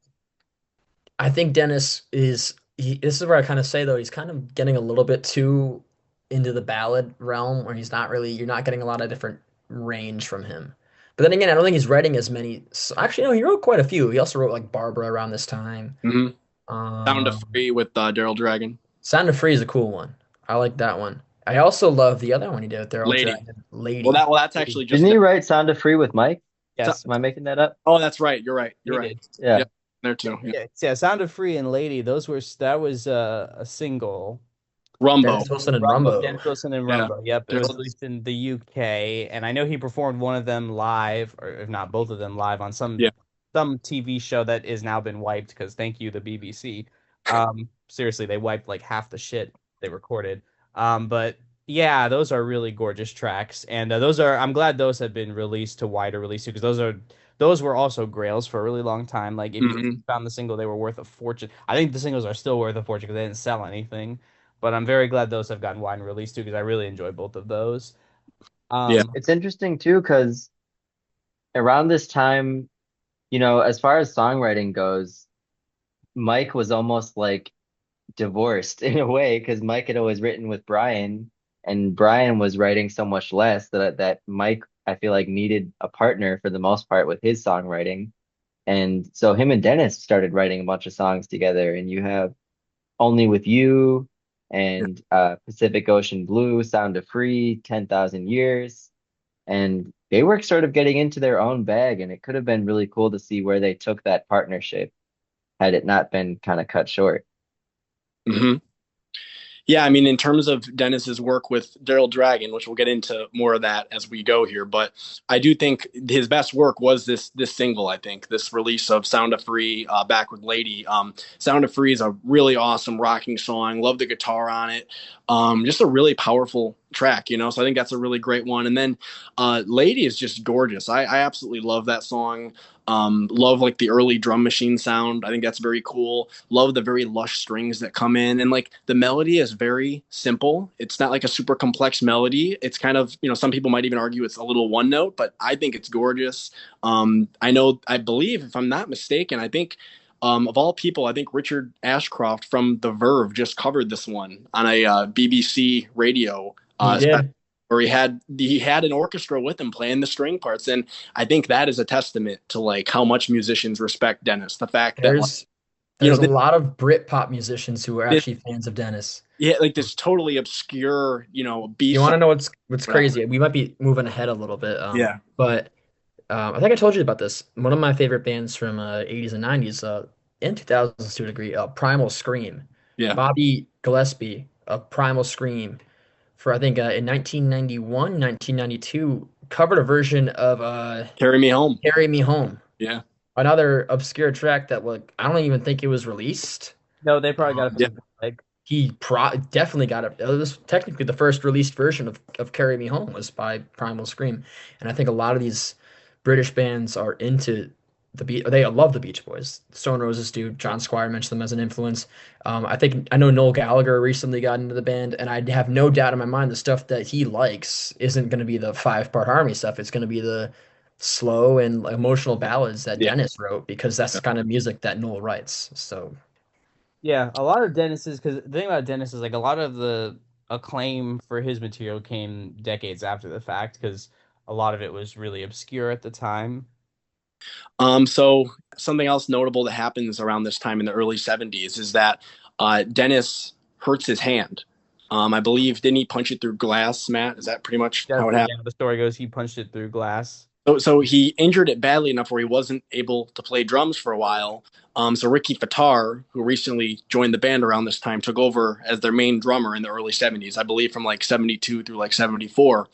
I think this is where I kind of say though, he's kind of getting a little bit too into the ballad realm where you're not getting a lot of different range from him. But then again, I don't think he's writing as many. Actually, no, he wrote quite a few. He also wrote like Barbara around this time. Hmm. Sound of Um, Free with Daryl Dragon. Sound of Free is a cool one. I like that one. I also love the other one he did with Daryl Lady. Dragon, Lady. That's actually Didn't just he write Sound of Free with Mike? so- Yes, Am I making that up? oh, that's right. You're right. You're he right. did. Yeah. Yep, there too. Yeah. Yeah, Sound of Free and Lady, that was a single. Rumbo. Dennis Wilson and Rumbo, Rumbo. Dennis Wilson and Yeah. Rumbo. Yep, it was There's released in the UK, and I know he performed one of them live, or if not both of them live, on yeah. some TV show that has now been wiped because thank you the BBC. Seriously, they wiped like half the shit they recorded. But yeah, those are really gorgeous tracks, and I'm glad those have been released to wider release too, because those were also grails for a really long time. Like if you Hmm. found the single, they were worth a fortune. I think the singles are still worth a fortune because they didn't sell anything. But I'm very glad those have gotten wide release too because I really enjoy both of those. Yeah. It's interesting too, because around this time, as far as songwriting goes, Mike was almost like divorced in a way because Mike had always written with Brian, and Brian was writing so much less that Mike, I feel like, needed a partner for the most part with his songwriting. And so him and Dennis started writing a bunch of songs together, and you have Only with You and Pacific Ocean Blue, Sound of Free, 10,000 Years. And they were sort of getting into their own bag, and it could have been really cool to see where they took that partnership had it not been kind of cut short. Hmm. Yeah, I mean, in terms of Dennis's work with Daryl Dragon, which we'll get into more of that as we go here, but I do think his best work was this single. I think this release of Sound of Free, Back with Lady. Sound of Free is a really awesome rocking song. Love the guitar on it. Just a really powerful track, So I think that's a really great one. And then Lady is just gorgeous. I absolutely love that song. Love like the early drum machine sound. I think that's very cool. Love the very lush strings that come in, and like the melody is very simple. It's not like a super complex melody. It's kind of, some people might even argue it's a little one note, but I think it's gorgeous. I believe, if I'm not mistaken, I think of all people, I think Richard Ashcroft from The Verve just covered this one on a BBC radio He did. where he had an orchestra with him playing the string parts, and I think that is a testament to like how much musicians respect Dennis. The fact that like, There's there's a this, lot of Brit pop musicians who are this actually fans of Dennis. yeah, like this totally obscure, B You want side. to know what's crazy? We might be moving ahead a little bit, Yeah, but I think I told you about this. One of my favorite bands from 80s and 90s, in 2000s to a degree, Primal Scream. yeah. Bobby Gillespie of Primal Scream, for I think in 1991, 1992, covered a version of Carry Me Home. "Carry Me Home," Yeah, another obscure track that like I don't even think it was released. No, they probably got a yeah. pretty like Definitely got it. It was technically the first released version of "Carry Me Home" was by Primal Scream, and I think a lot of these British bands are into they love the Beach Boys. Stone Roses do. John Squire mentioned them as an influence. I know Noel Gallagher recently got into the band, and I have no doubt in my mind the stuff that he likes isn't going to be the five-part harmony stuff. It's going to be the slow and emotional ballads that Yeah. Dennis wrote because that's the kind of music that Noel writes. So Yeah, a lot of Dennis's, because the thing about Dennis is like a lot of the acclaim for his material came decades after the fact because a lot of it was really obscure at the time. So something else notable that happens around this time in the early 70s is that Dennis hurts his hand. I believe, didn't he punch it through glass, Matt? Is that pretty much how it happened? Yeah, the story goes he punched it through glass. So he injured it badly enough where he wasn't able to play drums for a while. So Ricky Fattar, who recently joined the band around this time, took over as their main drummer in the early 70s, I believe from like 72 through like 74.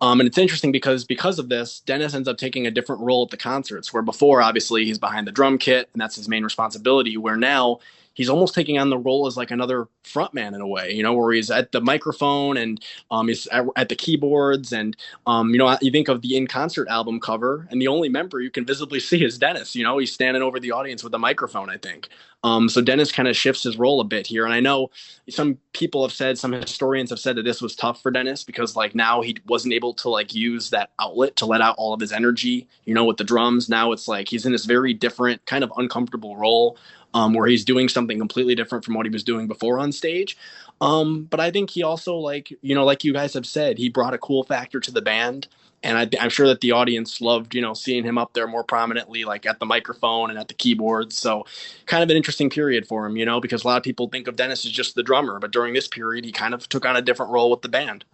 And it's interesting because of this, Dennis ends up taking a different role at the concerts, where before, obviously, he's behind the drum kit and that's his main responsibility, where now he's almost taking on the role as like another frontman in a way, where he's at the microphone and he's at the keyboards. And, you think of the in concert album cover, and the only member you can visibly see is Dennis. He's standing over the audience with a microphone, I think. So Dennis kind of shifts his role a bit here. And I know some people have said, some historians have said that this was tough for Dennis because like now he wasn't able to like use that outlet to let out all of his energy, with the drums. Now it's like he's in this very different kind of uncomfortable role where he's doing something completely different from what he was doing before on stage. But I think he also like you guys have said, he brought a cool factor to the band. And I'm sure that the audience loved, seeing him up there more prominently, like at the microphone and at the keyboards. So kind of an interesting period for him, because a lot of people think of Dennis as just the drummer, but during this period, he kind of took on a different role with the band.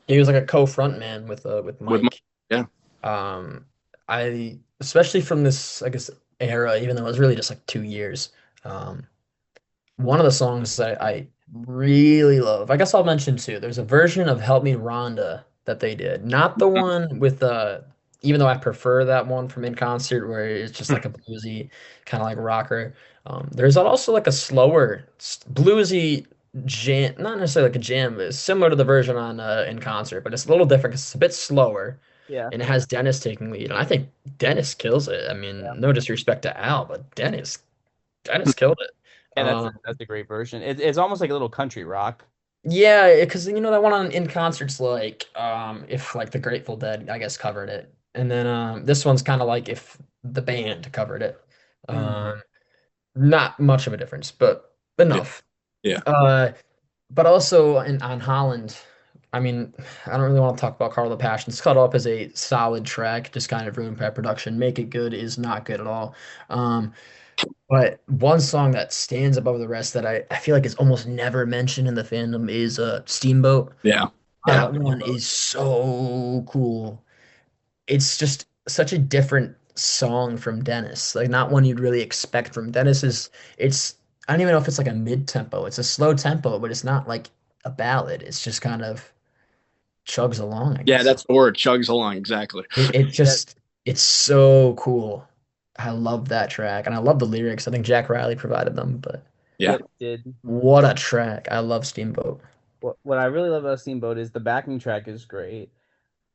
he was like a co-front man with With Mike, Mike. yeah, Um, I especially from this, I guess, era, even though it was really just like 2 years. Um, One of the songs that I really love, I guess I'll mention two. There's a version of Help Me Rhonda that they did. Not the one with even though I prefer that one from In Concert where it's just like a bluesy kind of like rocker. There's also like a slower bluesy jam, not necessarily like a jam, but it's similar to the version on In Concert, but it's a little different 'cause it's a bit slower Yeah. and it has Dennis taking lead. And I think Dennis kills it. I Yeah. mean, no disrespect to Al, but Dennis killed it. Yeah, Um, that's a great version. It's almost like a little country rock. Yeah, because that one on in concerts like if like the Grateful Dead I guess covered it, and then this one's kind of like if the band covered it. Mm. Um, Not much of a difference, but yeah, enough. yeah. But also on Holland, I mean, I don't really want to talk about Carl the Passion. It's cut off as a solid track, just kind of ruined by production. Make It Good is not good at all. Um, but one song that stands above the rest that I feel like is almost never mentioned in the fandom is Steamboat. Yeah. Yeah. That one is so cool. It's just such a different song from Dennis. Like not one you'd really expect from Dennis it's I don't even know if it's like a mid-tempo. It's a slow tempo, but it's not like a ballad. It's just kind of chugs along, I Yeah, guess. that's the word. Chugs along. Exactly. It Yeah, just it's so cool. I love that track and I love the lyrics. I think Jack Riley provided them, but Yeah. yep, did. what a track. I love Steamboat. What I really love about Steamboat is the backing track is great.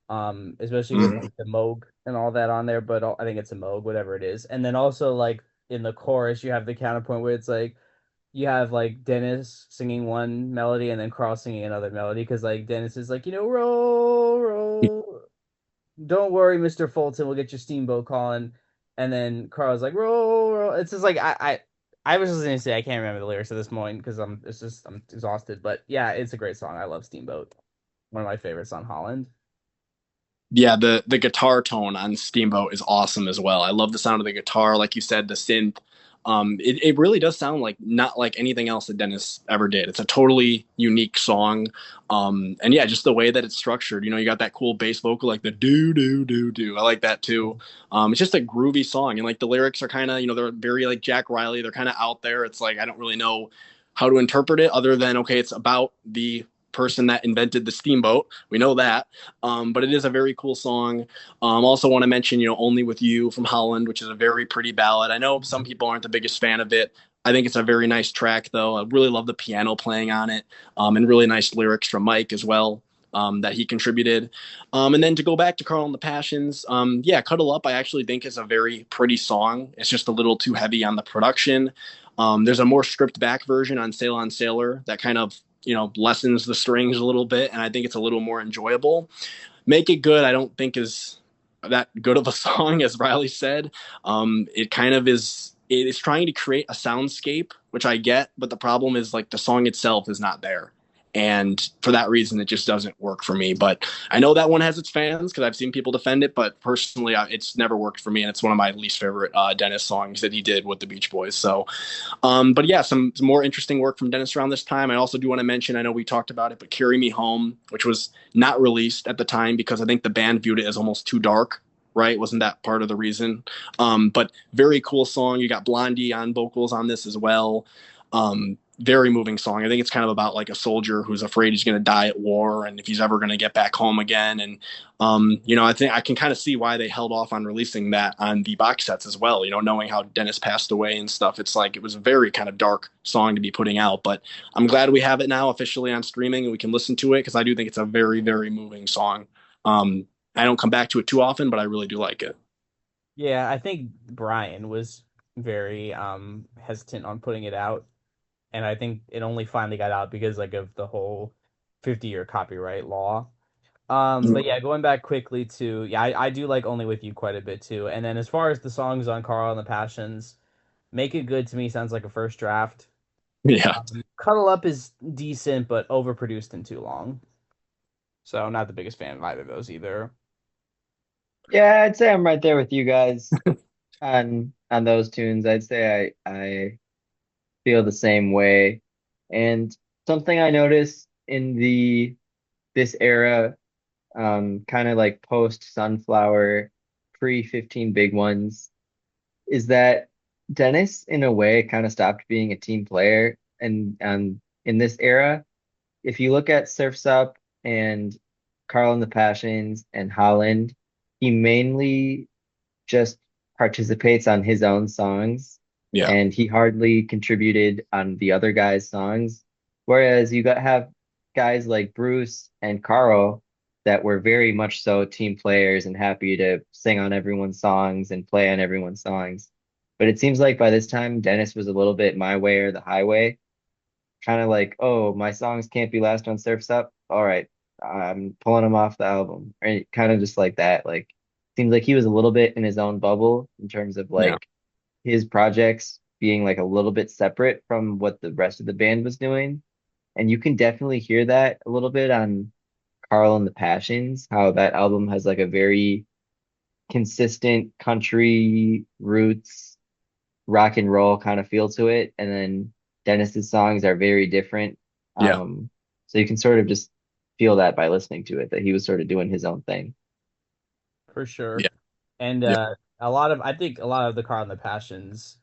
Especially with Mhm. like the Moog and all that on there, but I think it's a Moog, whatever it is. And then also like in the chorus, you have the counterpoint where it's like you have like Dennis singing one melody and then Carl singing another melody because like Dennis is like, row, row, don't worry, Mr. Fulton, we'll get your steamboat calling. And then Carl's like, row, row. It's just like I was just gonna say I can't remember the lyrics at this point because I'm exhausted. But yeah, it's a great song. I love Steamboat. One of my favorites on Holland. Yeah, the guitar tone on Steamboat is awesome as well. I love the sound of the guitar, like you said, the synth. It really does sound like not like anything else that Dennis ever did. It's a totally unique song. And yeah, just the way that it's structured. You got that cool bass vocal, like the do do do do. I like that too. It's just a groovy song, and like the lyrics are kind of, they're very like Jack Riley. They're kind of out there. It's like I don't really know how to interpret it other than okay, it's about the person that invented the steamboat. We know that. But it is a very cool song. Also want to mention, Only With You from Holland, which is a very pretty ballad. I know some people aren't the biggest fan of it. I think it's a very nice track, though. I really love the piano playing on it, and really nice lyrics from Mike as well. that he contributed. And then to go back to Carl and the Passions, yeah, Cuddle Up, I actually think is a very pretty song. It's just a little too heavy on the production. There's a more stripped back version on Sail on Sailor that kind of, lessens the strings a little bit, and I think it's a little more enjoyable. Make It Good, I don't think is that good of a song, as Riley said. It kind of is. It is trying to create a soundscape, which I get, but the problem is like the song itself is not there, and for that reason, it just doesn't work for me. But I know that one has its fans because I've seen people defend it, but personally, it's never worked for me, and it's one of my least favorite Dennis songs that he did with the Beach Boys. So but yeah, some more interesting work from Dennis around this time. I also do want to mention, I know we talked about it, but Carry Me Home, which was not released at the time because I think the band viewed it as almost too dark, right? Wasn't that part of the reason? But very cool song. You got Blondie on vocals on this as well. Very moving song. I think it's kind of about like a soldier who's afraid he's going to die at war and if he's ever going to get back home again. And, I think I can kind of see why they held off on releasing that on the box sets as well. Knowing how Dennis passed away and stuff, it's like it was a very kind of dark song to be putting out. But I'm glad we have it now officially on streaming and we can listen to it because I do think it's a very, very moving song. I don't come back to it too often, but I really do like it. Yeah, I think Brian was very hesitant on putting it out, and I think it only finally got out because like of the whole 50-year copyright law. But yeah, going back quickly to yeah, I do like Only With You quite a bit too. And then as far as the songs on Carl and the Passions, Make It Good to me sounds like a first draft. Yeah. Cuddle Up is decent but overproduced and too long. So I'm not the biggest fan of either of those either. Yeah, I'd say I'm right there with you guys on those tunes. I'd say I feel the same way. And something I noticed in the this era, kind of like post Sunflower, pre 15 Big Ones, is that Dennis, in a way, kind of stopped being a team player. And in this era, if you look at Surf's Up and Carl and the Passions and Holland, he mainly just participates on his own songs Yeah. and he hardly contributed on the other guys' songs. Whereas you got have guys like Bruce and Carl that were very much so team players and happy to sing on everyone's songs and play on everyone's songs. But it seems like by this time Dennis was a little bit my way or the highway, kind of like, oh, my songs can't be last on Surf's Up. All right, I'm pulling them off the album. Or kind of just like that. Like, seems like he was a little bit in his own bubble in terms of Yeah. like his projects being like a little bit separate from what the rest of the band was doing. And you can definitely hear that a little bit on Carl and the Passions, how that album has like a very consistent country roots, rock and roll kind of feel to it. And then Dennis's songs are very different. Yeah. So you can sort of just feel that by listening to it, that he was sort of doing his own thing. For sure. Yeah. And Yeah. I think a lot of the Carl and the Passions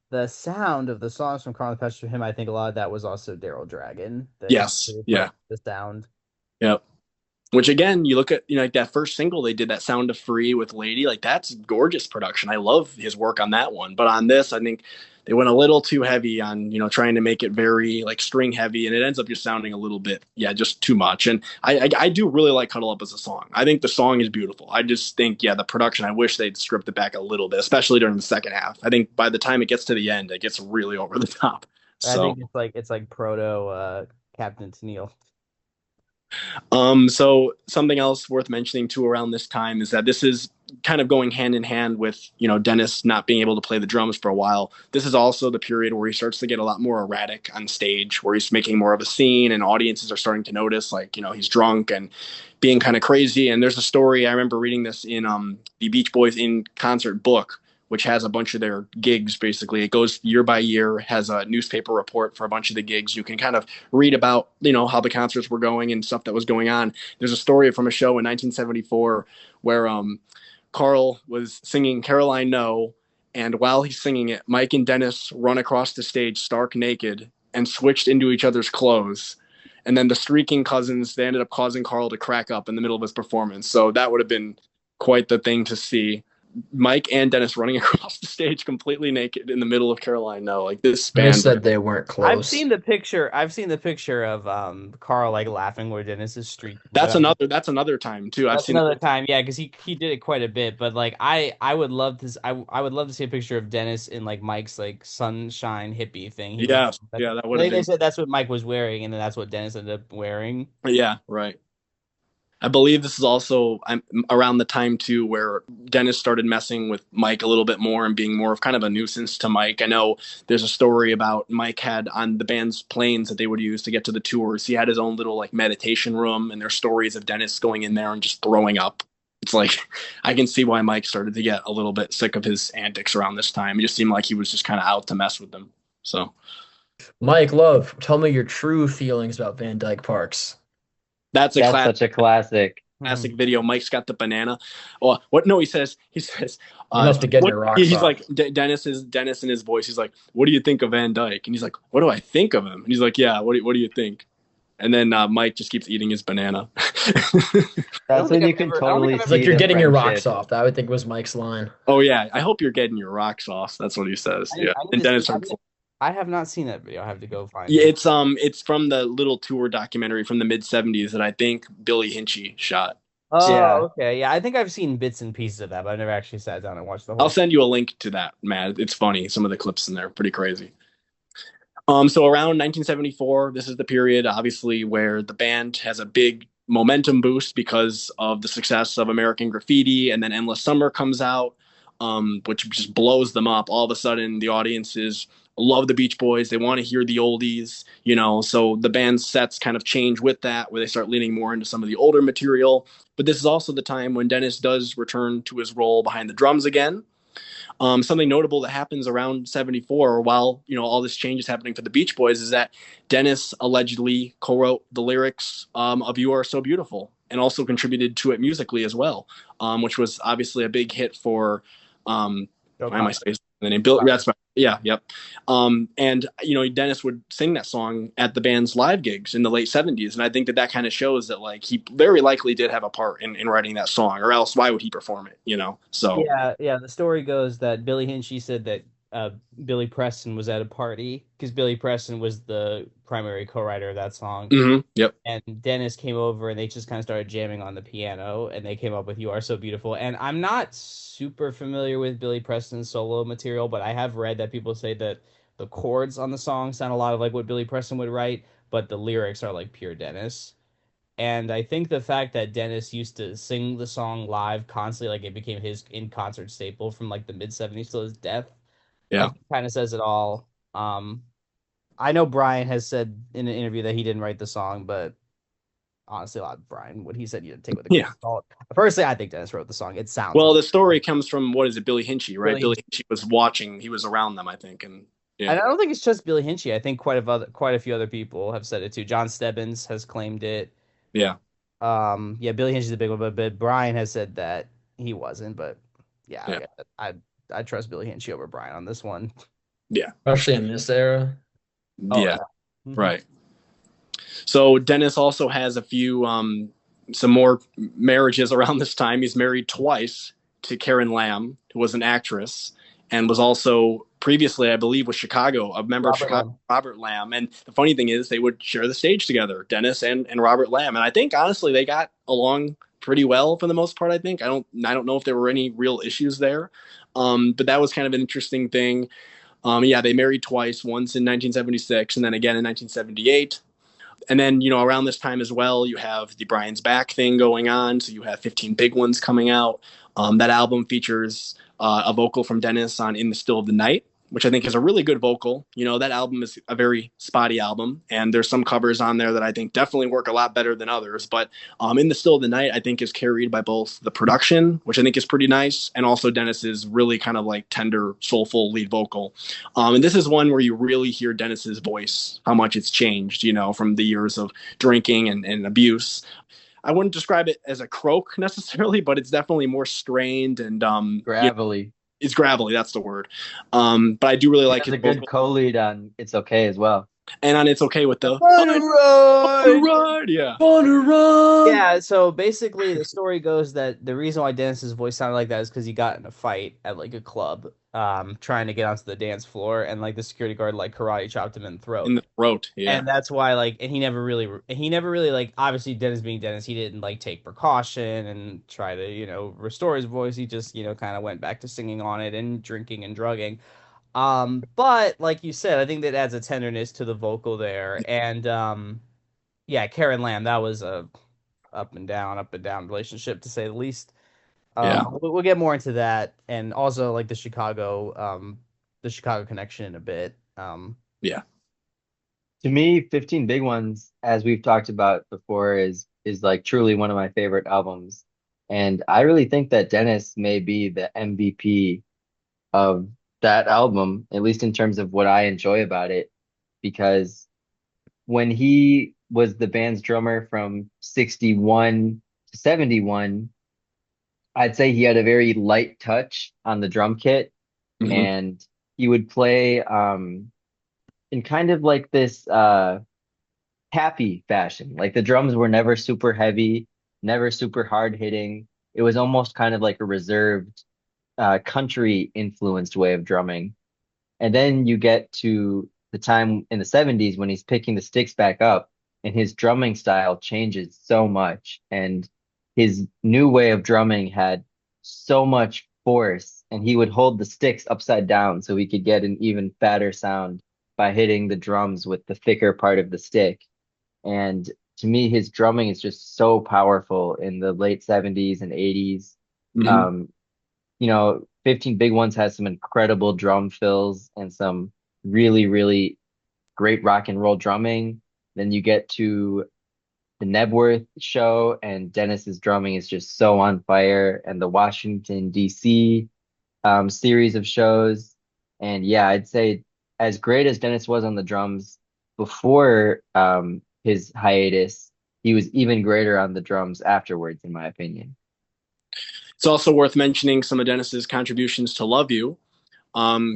the sound of the songs from Carl and the Passions for him, I think a lot of that was also Daryl Dragon that he Yes. really put Yeah. the sound. Yeah. Which again, you look at like that first single they did, that Sound of Free with Lady, like that's gorgeous production. I love his work on that one. But on this, I think they went a little too heavy on trying to make it very like string heavy, and it ends up just sounding a little bit just too much. And I do really like Cuddle Up as a song. I think the song is beautiful. I just think the production, I wish they'd stripped it back a little bit, especially during the second half. I think by the time it gets to the end, it gets really over the top. I So think it's like proto Captain Tennille. So something else worth mentioning too around this time is that this is kind of going hand in hand with, Dennis not being able to play the drums for a while. This is also the period where he starts to get a lot more erratic on stage, where he's making more of a scene and audiences are starting to notice, like, he's drunk and being kind of crazy. And there's a story, I remember reading this in the Beach Boys in Concert book, which has a bunch of their gigs. Basically, it goes year by year, has a newspaper report for a bunch of the gigs. You can kind of read about, how the concerts were going and stuff that was going on. There's a story from a show in 1974 where Carl was singing Caroline No, and while he's singing it, Mike and Dennis run across the stage stark naked and switched into each other's clothes. And then the streaking cousins, they ended up causing Carl to crack up in the middle of his performance. So that would have been quite the thing to see. Mike and Dennis running across the stage completely naked in the middle of Caroline. No, like this They band. said they weren't I've close. seen the picture. I've seen the picture of Carl like laughing where Dennis is streaking, but That's another time too. I've that's seen another it. time. Yeah, because he did it quite a bit. But like I would love to I would love to see a picture of Dennis in like Mike's like sunshine hippie thing he was. Yeah, yeah, that would I have think they been. said that's what Mike was wearing, and then that's what Dennis ended up wearing. Yeah, right. I believe this is also around the time too where Dennis started messing with Mike a little bit more and being more of kind of a nuisance to Mike. I know there's a story about Mike had on the band's planes that they would use to get to the tours. He had his own little like meditation room, and there's stories of Dennis going in there and just throwing up. It's like I can see why Mike started to get a little bit sick of his antics around this time. It just seemed like he was just kind of out to mess with them. So Mike Love, tell me your true feelings about Van Dyke Parks. that's a That's classic. such a classic. Classic video. Mike's got the banana. Oh, what? No, he says, You must be getting what? your rocks He's off. like Dennis in his voice. He's like, what do you think of Van Dyke? And he's like, what do I think of him? And he's like, yeah, what do you think? And then Mike just keeps eating his banana. That's when you can I don't think totally I've It's ever like see you're the getting your rocks friendship. off. That I would think was Mike's line. Oh yeah, I hope you're getting your rocks off. That's what he says. Yeah, I need and to Dennis see. starts. I have not seen that video. I have to go find Yeah, it. it's from the little tour documentary from the mid '70s that I think Billy Hinchy shot. Oh, Yeah. okay. Yeah, I think I've seen bits and pieces of that, but I've never actually sat down and watched the I'll whole. send you a link to that, Matt. It's funny. Some of the clips in there are pretty crazy. So around 1974, this is the period, obviously, where the band has a big momentum boost because of the success of American Graffiti, and then Endless Summer comes out, which just blows them up. All of a sudden, the audiences love the Beach Boys. They want to hear the oldies, so the band's sets kind of change with that, where they start leaning more into some of the older material. But this is also the time when Dennis does return to his role behind the drums again. Something notable that happens around 74 while all this change is happening for the Beach Boys is that Dennis allegedly co-wrote the lyrics of You Are So Beautiful and also contributed to it musically as well, which was obviously a big hit for Go why am I Connor. saying the name? Bill. That's right. Yeah, yep. And Dennis would sing that song at the band's live gigs in the late '70s, and I think that kind of shows that like he very likely did have a part in writing that song, or else why would he perform it? So Yeah, yeah. The story goes that Billy Hinchy said that uh, Billy Preston was at a party because Billy Preston was the primary co-writer of that song, yep, and Dennis came over and they just kind of started jamming on the piano, and they came up with "You Are So Beautiful." And I'm not super familiar with Billy Preston's solo material, but I have read that people say that the chords on the song sound a lot of like what Billy Preston would write, but the lyrics are like pure Dennis. And I think the fact that Dennis used to sing the song live constantly, like it became his in concert staple from like the mid '70s till his death, I yeah, think kind of says it all. I know Brian has said in an interview that he didn't write the song, but honestly, a lot of Brian, what he said, you take with a grain yeah. of salt. Personally, I think Dennis wrote the song. It sounds Well, like the story comes from what is it, Billy Hinchy, right? Billy Billy Hinchy. Hinchy was watching; he was around them, I think, and And yeah, I don't think it's just Billy Hinchy. I think quite a few other people have said it too. John Stebbins has claimed it. yeah, Yeah, Billy Hinchy's the big one, but Brian has said that he wasn't. But yeah, yeah, I trust Billy Hinchy over Brian on this one. yeah, Especially in this era. Oh yeah, yeah. Mhm. right. So Dennis also has a few some more marriages around this time. He's married twice to Karen Lamb, who was an actress and was also previously, I believe, was Chicago, a member of Robert Chicago, Lamb. Robert Lamb. And the funny thing is they would share the stage together, Dennis and Robert Lamb. And I think honestly they got along pretty well for the most part, I think. I don't know if there were any real issues there. But that was kind of an interesting thing. Yeah, they married twice, once in 1976 and then again in 1978. And then, around this time as well, you have the Brian's Back thing going on. So you have 15 Big Ones coming out. That album features a vocal from Dennis on In the Still of the Night, which I think is a really good vocal. That album is a very spotty album, and there's some covers on there that I think definitely work a lot better than others. But In the Still of the Night, I think is carried by both the production, which I think is pretty nice, and also Dennis's really kind of like tender, soulful lead vocal. And this is one where you really hear Dennis's voice, how much it's changed, from the years of drinking and abuse. I wouldn't describe it as a croak necessarily, but it's definitely more strained and Gravelly. it's gravelly. That's the word. But I do really He like has his a good vocal. co-lead on It's Okay as well. And on It's Okay with the On a ride. ride, yeah. On a run. Yeah, so basically the story goes that the reason why Dennis's voice sounded like that is because he got in a fight at like a club, trying to get onto the dance floor, and like the security guard like karate chopped him in the In throat. the throat, yeah. And that's why like and he never really like obviously Dennis being Dennis, he didn't like take precaution and try to, restore his voice. He just, kind of went back to singing on it and drinking and drugging. But like you said, I think that adds a tenderness to the vocal there. And yeah, Karen Lamb, that was a up and down relationship to say the least. Yeah. We'll get more into that, and also like the Chicago connection in a bit. Yeah. To me, 15 Big Ones, as we've talked about before, is like truly one of my favorite albums. And I really think that Dennis may be the MVP of that album, at least in terms of what I enjoy about it, because when he was the band's drummer from 61 to 71, I'd say he had a very light touch on the drum kit, Hmm. and he would play in kind of like this happy fashion. Like the drums were never super heavy, never super hard hitting. It was almost kind of like a reserved country influenced way of drumming. And then you get to the time in the 70s when he's picking the sticks back up and his drumming style changes so much. And his new way of drumming had so much force, and he would hold the sticks upside down so he could get an even fatter sound by hitting the drums with the thicker part of the stick. And to me, his drumming is just so powerful in the late 70s and 80s. Hmm. Um, 15 Big Ones has some incredible drum fills and some really, really great rock and roll drumming. Then you get to the Nebworth show, and Dennis's drumming is just so on fire, and the Washington, D.C. Series of shows. And yeah, I'd say as great as Dennis was on the drums before his hiatus, he was even greater on the drums afterwards, in my opinion. It's also worth mentioning some of Dennis's contributions to Love You.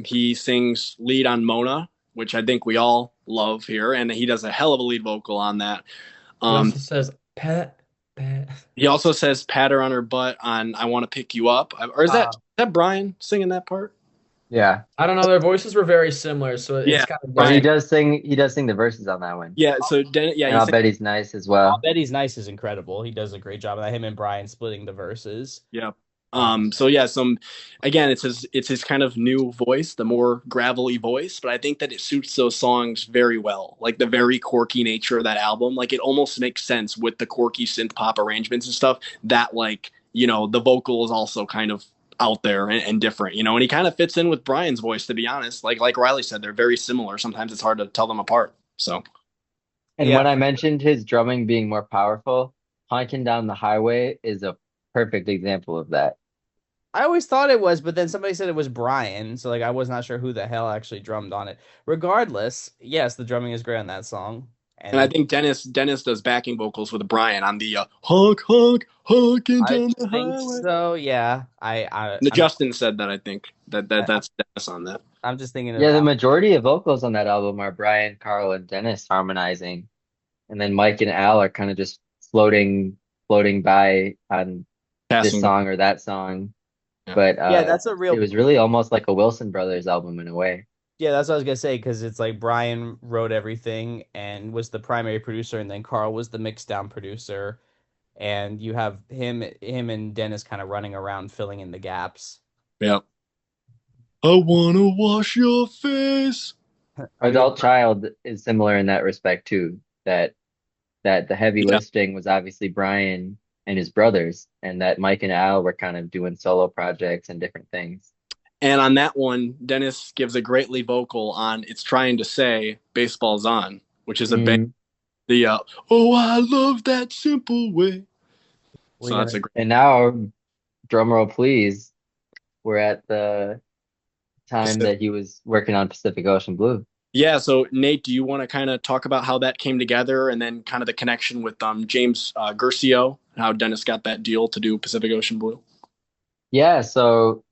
He sings lead on Mona, which I think we all love here, and he does a hell of a lead vocal on that. He Um, also says pet, pet. he also says "pat her on her butt" on "I Want to Pick You Up," or is that Brian singing that part? Yeah. I don't know. Their voices were very similar, so it's Yeah, kind of And Brian. difficult. he does sing the verses on that one. Yeah, so yeah, And he I'll sings. bet he's nice as I'll well. bet he's nice is incredible. He does a great job of that. Him and Brian splitting the verses. Yeah. Um, So yeah, again, it's his kind of new voice, the more gravelly voice, but I think that it suits those songs very well. Like the very quirky nature of that album, like it almost makes sense with the quirky synth pop arrangements and stuff that like, the vocal is also kind of out there and different, and he kind of fits in with Brian's voice, to be honest. Like Riley said, they're very similar. Sometimes it's hard to tell them apart. So And yeah, when I mentioned his drumming being more powerful, Honkin' Down the Highway is a perfect example of that. I always thought it was, but then somebody said it was Brian, so like I was not sure who the hell actually drummed on it. Regardless, yes, the drumming is great on that song, and I and think Dennis does backing vocals with Brian on the honk honk honking I down the think highway. so. Yeah, I, I, The I'm, Justin said that, I think I, that's Dennis on that. I'm just thinking of Yeah, the how. majority of vocals on that album are Brian, Carl, and Dennis harmonizing. And then Mike and Al are kind of just floating by on this Passing by. song or that song. Yeah. But Yeah, that's a it real. was really almost like a Wilson Brothers album in a way. Yeah, that's what I was gonna say because it's like Brian wrote everything and was the primary producer, and then Carl was the mix down producer, and you have him and Dennis kind of running around filling in the gaps. Yeah. I wanna wash your face. Are we gonna? Adult Child is similar in that respect too. That the heavy Yeah. lifting was obviously Brian and his brothers, and that Mike and Al were kind of doing solo projects and different things. And on that one, Dennis gives a great lead vocal on "It's Trying to Say Baseball's On," which is a band. Mhm. The oh, I love that simple way. We So that's gonna? a great. And now, drum roll please, we're at the time that he was working on Pacific Ocean Blue. Yeah. So Nate, do you want to kind of talk about how that came together, and then kind of the connection with James Guercio, and how Dennis got that deal to do Pacific Ocean Blue? Yeah, so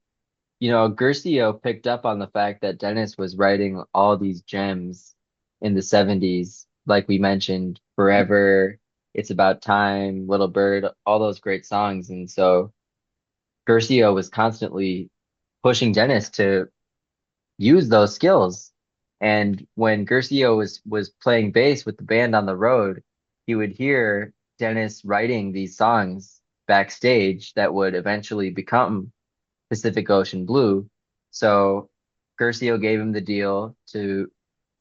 Guercio picked up on the fact that Dennis was writing all these gems in the 70s, like we mentioned, Forever, It's About Time, Little Bird, all those great songs. And so Curcio was constantly pushing Dennis to use those skills. And when Curcio was playing bass with the band on the road, he would hear Dennis writing these songs backstage that would eventually become Pacific Ocean Blue. So Curcio gave him the deal to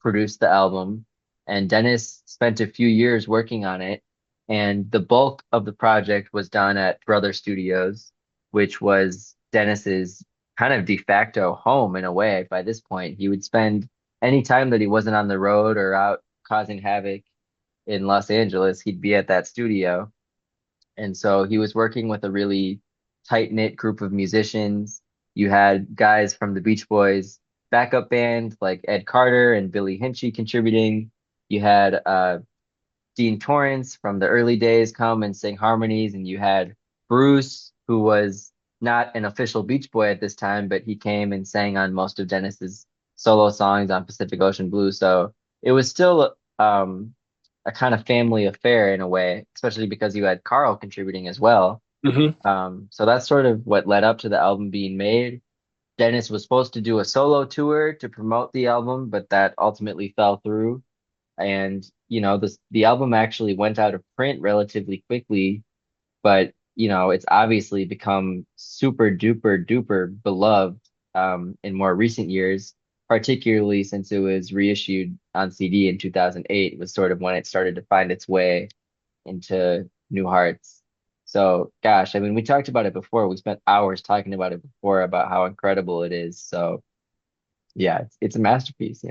produce the album, and Dennis spent a few years working on it. And the bulk of the project was done at Brother Studios, which was Dennis's kind of de facto home in a way. By this point, he would spend any time that he wasn't on the road or out causing havoc in Los Angeles, he'd be at that studio. And so he was working with a really tight-knit group of musicians. You had guys from the Beach Boys backup band like Ed Carter and Billy Hinchy contributing. You had Dean Torrance from the early days come and sing harmonies, and you had Bruce, who was not an official Beach Boy at this time, but he came and sang on most of Dennis's solo songs on Pacific Ocean Blue. So it was still a kind of family affair in a way, especially because you had Carl contributing as well. Hmm. So that's sort of what led up to the album being made. Dennis was supposed to do a solo tour to promote the album, but that ultimately fell through. And the album actually went out of print relatively quickly, but it's obviously become super duper duper beloved in more recent years, particularly since it was reissued on CD in 2008 was sort of when it started to find its way into new hearts. So, gosh, I mean, we talked about it before. We spent hours talking about it before about how incredible it is. So, yeah, it's a masterpiece.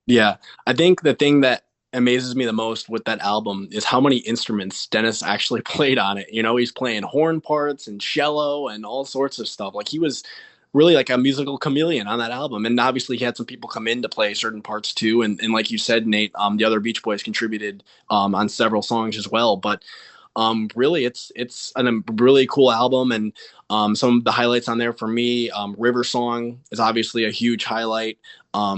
Yeah, I think the thing that amazes me the most with that album is how many instruments Dennis actually played on it. He's playing horn parts and cello and all sorts of stuff. Like he was really like a musical chameleon on that album. And obviously he had some people come in to play certain parts too. And like you said, Nate, the other Beach Boys contributed on several songs as well. But really, it's a really cool album, and some of the highlights on there for me, River Song is obviously a huge highlight.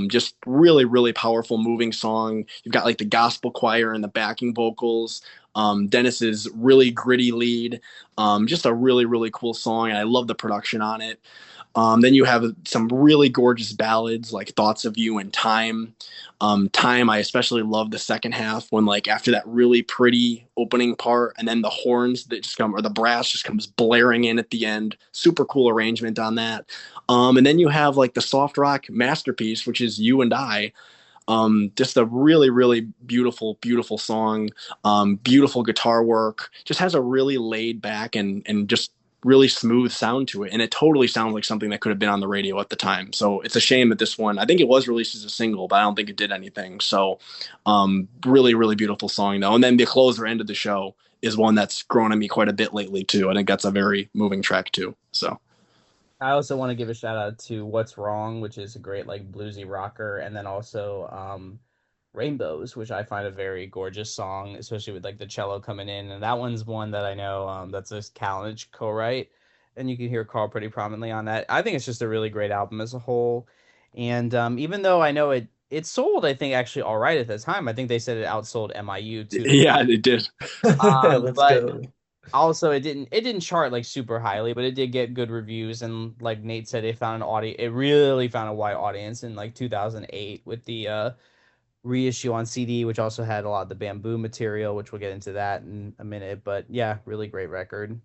Just really, really powerful, moving song. You've got like the gospel choir and the backing vocals. Dennis's really gritty lead. Just a really, really cool song, and I love the production on it. Then you have some really gorgeous ballads like Thoughts of You and Time. Time, I especially love the second half when, like, after that really pretty opening part, and then the horns that just come, or the brass just comes blaring in at the end. Super cool arrangement on that. And then you have like the soft rock masterpiece, which is You and I. Just a really, really beautiful, beautiful song. Beautiful guitar work. Just has a really laid back and just really smooth sound to it, and it totally sounds like something that could have been on the radio at the time. So it's a shame that this one, I think it was released as a single, but I don't think it did anything. So really, really beautiful song though. And then the closer end of the show is one that's grown on me quite a bit lately too. I think that's a very moving track too. So I also want to give a shout out to What's Wrong, which is a great like bluesy rocker, and then also Rainbows, which I find a very gorgeous song, especially with like the cello coming in. And that one's one that I know that's a Kalinich co-write, and you can hear Carl pretty prominently on that. I think it's just a really great album as a whole. And even though I know it sold, I think actually all right at the time. I think they said it outsold MIU too. yeah, it did. Let's But go. also it didn't chart like super highly, but it did get good reviews. And like Nate said, it really found a wide audience in like 2008 with the reissue on CD, which also had a lot of the bamboo material, which we'll get into that in a minute. But yeah, really great record.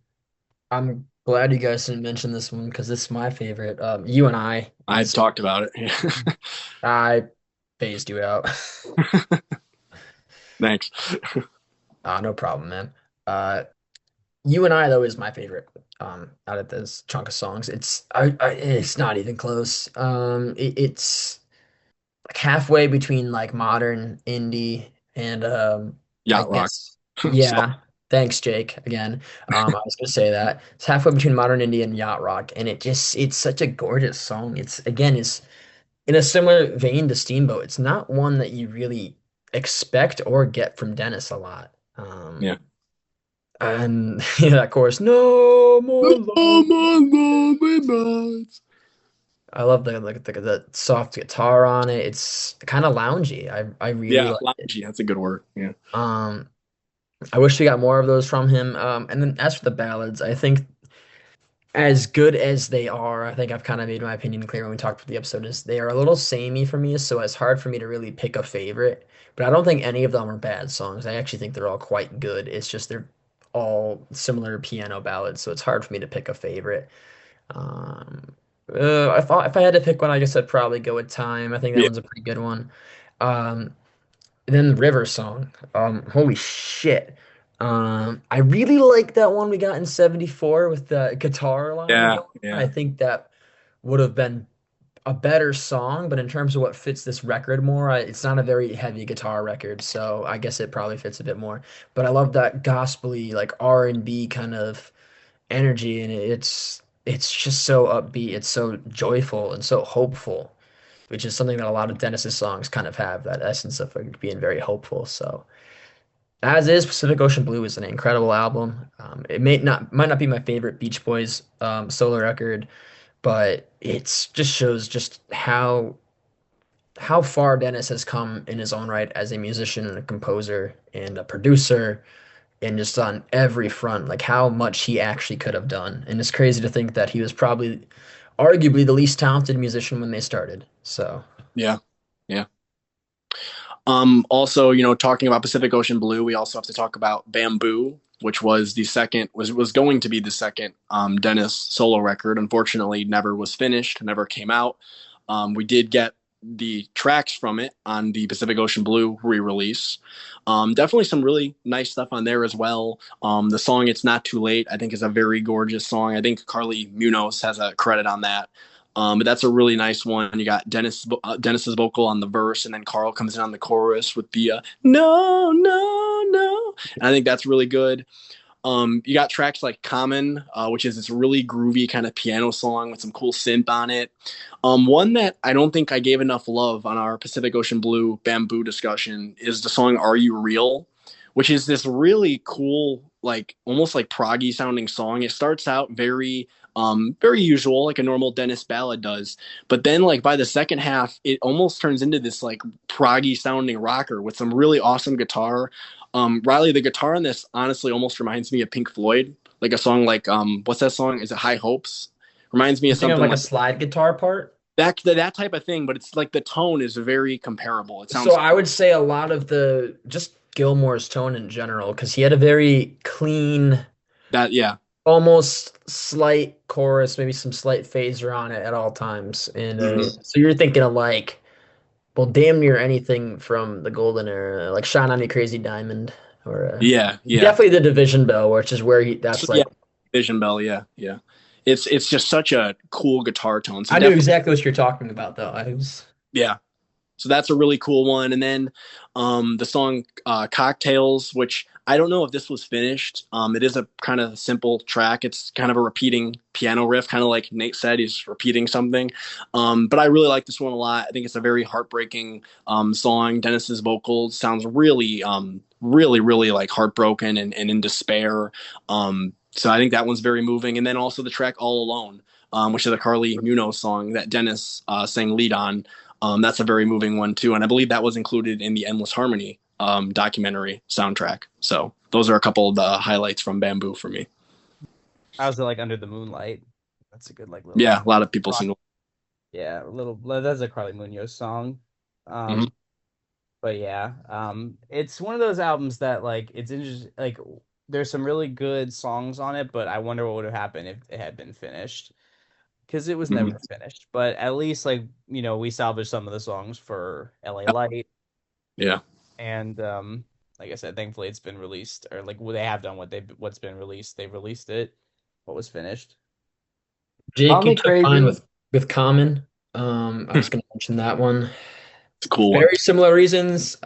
I'm glad you guys didn't mention this one because this is my favorite. You and I I is talked about it. I phased you out. Thanks. No problem, man. Uh, You and I though is my favorite out of this chunk of songs. It's not even close. It's like halfway between like modern indie and I Yacht rock. guess So, yeah. Thanks, Jake. Again, I was gonna say that it's halfway between modern indie and yacht rock, and it's such a gorgeous song. It's in a similar vein to Steamboat. It's not one that you really expect or get from Dennis a lot. yeah. And that chorus, no more Oh, lonely. my lonely nights. I love the soft guitar on it. It's kind of loungy. I really Yeah, like it. loungy. That's a good word. Yeah. Um, I wish we got more of those from him. And then as for the ballads, I think as good as they are, I think I've kind of made my opinion clear when we talked about the episode, is they are a little samey for me, so it's hard for me to really pick a favorite. But I don't think any of them are bad songs. I actually think they're all quite good. It's just they're all similar piano ballads, so it's hard for me to pick a favorite. Um, if I had to pick one, I guess I'd probably go with Time. I think that Yeah. one's a pretty good one. Um, and then the River Song. Holy shit. I really like that one we got in 74 with the guitar line Yeah. going on. I Yeah. think that would have been a better song, but in terms of what fits this record more, it's not a very heavy guitar record, so I guess it probably fits a bit more. But I love that gospely, like R&B kind of energy, and it's just so upbeat. It's so joyful and so hopeful, which is something that a lot of Dennis's songs kind of have, that essence of like being very hopeful. So as is, Pacific Ocean Blue is an incredible album. It might not be my favorite Beach Boys solo record, but it's just shows just how far Dennis has come in his own right as a musician and a composer and a producer and just on every front, like how much he actually could have done. And it's crazy to think that he was probably arguably the least talented musician when they started. So Yeah. Yeah. Also, talking about Pacific Ocean Blue, we also have to talk about Bamboo, which was going to be the second Dennis solo record. Unfortunately, never was finished, never came out. We did get the tracks from it on the Pacific Ocean Blue re-release. Definitely some really nice stuff on there as well. The song "It's Not Too Late" I think is a very gorgeous song. I think Carly Munoz has a credit on that. But that's a really nice one. You got Dennis's vocal on the verse, and then Carl comes in on the chorus with the no, no, no. And I think that's really good. You got tracks like Common, which is this really groovy kind of piano song with some cool synth on it. One that I don't think I gave enough love on our Pacific Ocean Blue Bamboo discussion is the song Are You Real? Which is this really cool, like almost like proggy sounding song. It starts out very usual, like a normal Dennis ballad does. But then like by the second half, it almost turns into this like proggy sounding rocker with some really awesome guitar. Riley, the guitar on this honestly almost reminds me of Pink Floyd, like a song like what's that song? Is it High Hopes? Reminds me you of think of something like a like slide guitar part? that type of thing, but it's like the tone is very comparable. It So sounds I would say a lot of the just Gilmore's tone in general, because he had a very clean, that yeah. almost slight chorus, maybe some slight phaser on it at all times. And Hmm. so you're thinking of like, well, damn near anything from the golden era, like Shine On You Crazy Diamond, or Yeah, yeah. definitely the Division Bell, which is where that's So, yeah, like, Vision Bell, yeah, yeah. It's just such a cool guitar tone. So I knew definitely, exactly what you're talking about, though. I was, yeah. So that's a really cool one. And then the song Cocktails, which I don't know if this was finished. It is a kind of simple track. It's kind of a repeating piano riff, kind of like Nate said, he's repeating something. But I really like this one a lot. I think it's a very heartbreaking song. Dennis's vocals sounds really like heartbroken and in despair. So I think that one's very moving. And then also the track All Alone, which is a Carly Munoz song that Dennis sang lead on. That's a very moving one too, and I believe that was included in the Endless Harmony documentary soundtrack. So those are a couple of the highlights from Bamboo for me. I was like Under the Moonlight. That's a good like little Yeah, a lot of people rock. seem to. Yeah, a little that's a Carly Munoz song. Mhm. But yeah, it's one of those albums that like it's interesting. Like there's some really good songs on it, but I wonder what would have happened if it had been finished because it was Mhm. never finished. But at least like we salvaged some of the songs for L.A. Light, Yeah. and like I said, thankfully it's been released or like they have done what's been released. They've released it, what was finished. Jake, Call you me took mine crazy. with Common. I was It's going to mention that one. a cool one. Very similar reasons.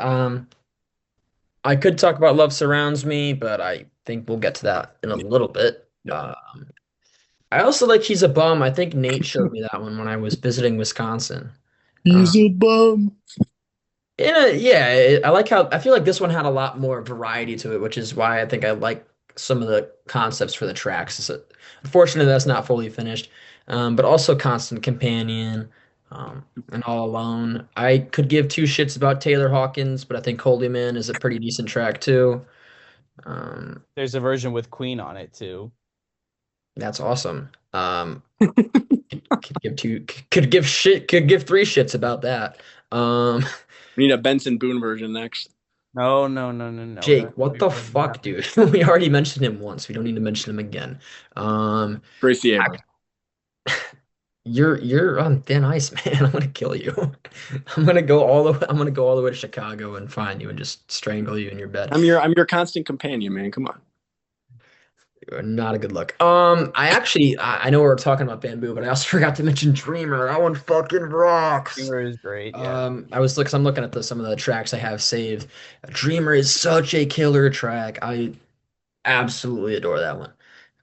I could talk about Love Surrounds Me, but I think we'll get to that in a little bit. Yeah. I also like She's a Bum. I think Nate showed me that one when I was visiting Wisconsin. Uh, He's a bum. yeah, I like how I feel like this one had a lot more variety to it, which is why I think I like some of the concepts for the tracks. So, unfortunately, that's not fully finished. But also Constant Companion, and All Alone. I could give two shits about Taylor Hawkins, but I think Holy Man is a pretty decent track too. Um, There's a version with Queen on it too. that's awesome. Could give three shits about that. Um, We need a Benson Boone version next. No, no, no, no, no. Jake, what the fuck, dude? We already mentioned him once. We don't need to mention him again. Um, Gracie I- Abrams. you're on thin ice, man. I'm gonna kill you. I'm gonna go all the way to Chicago and find you and just strangle you in your bed. I'm your constant companion, man. Come on. Not a good look. I know we're talking about Bamboo, but I also forgot to mention Dreamer. That one fucking rocks. Dreamer is great. Yeah. I'm looking at some of the tracks I have saved. Dreamer is such a killer track. I absolutely adore that one.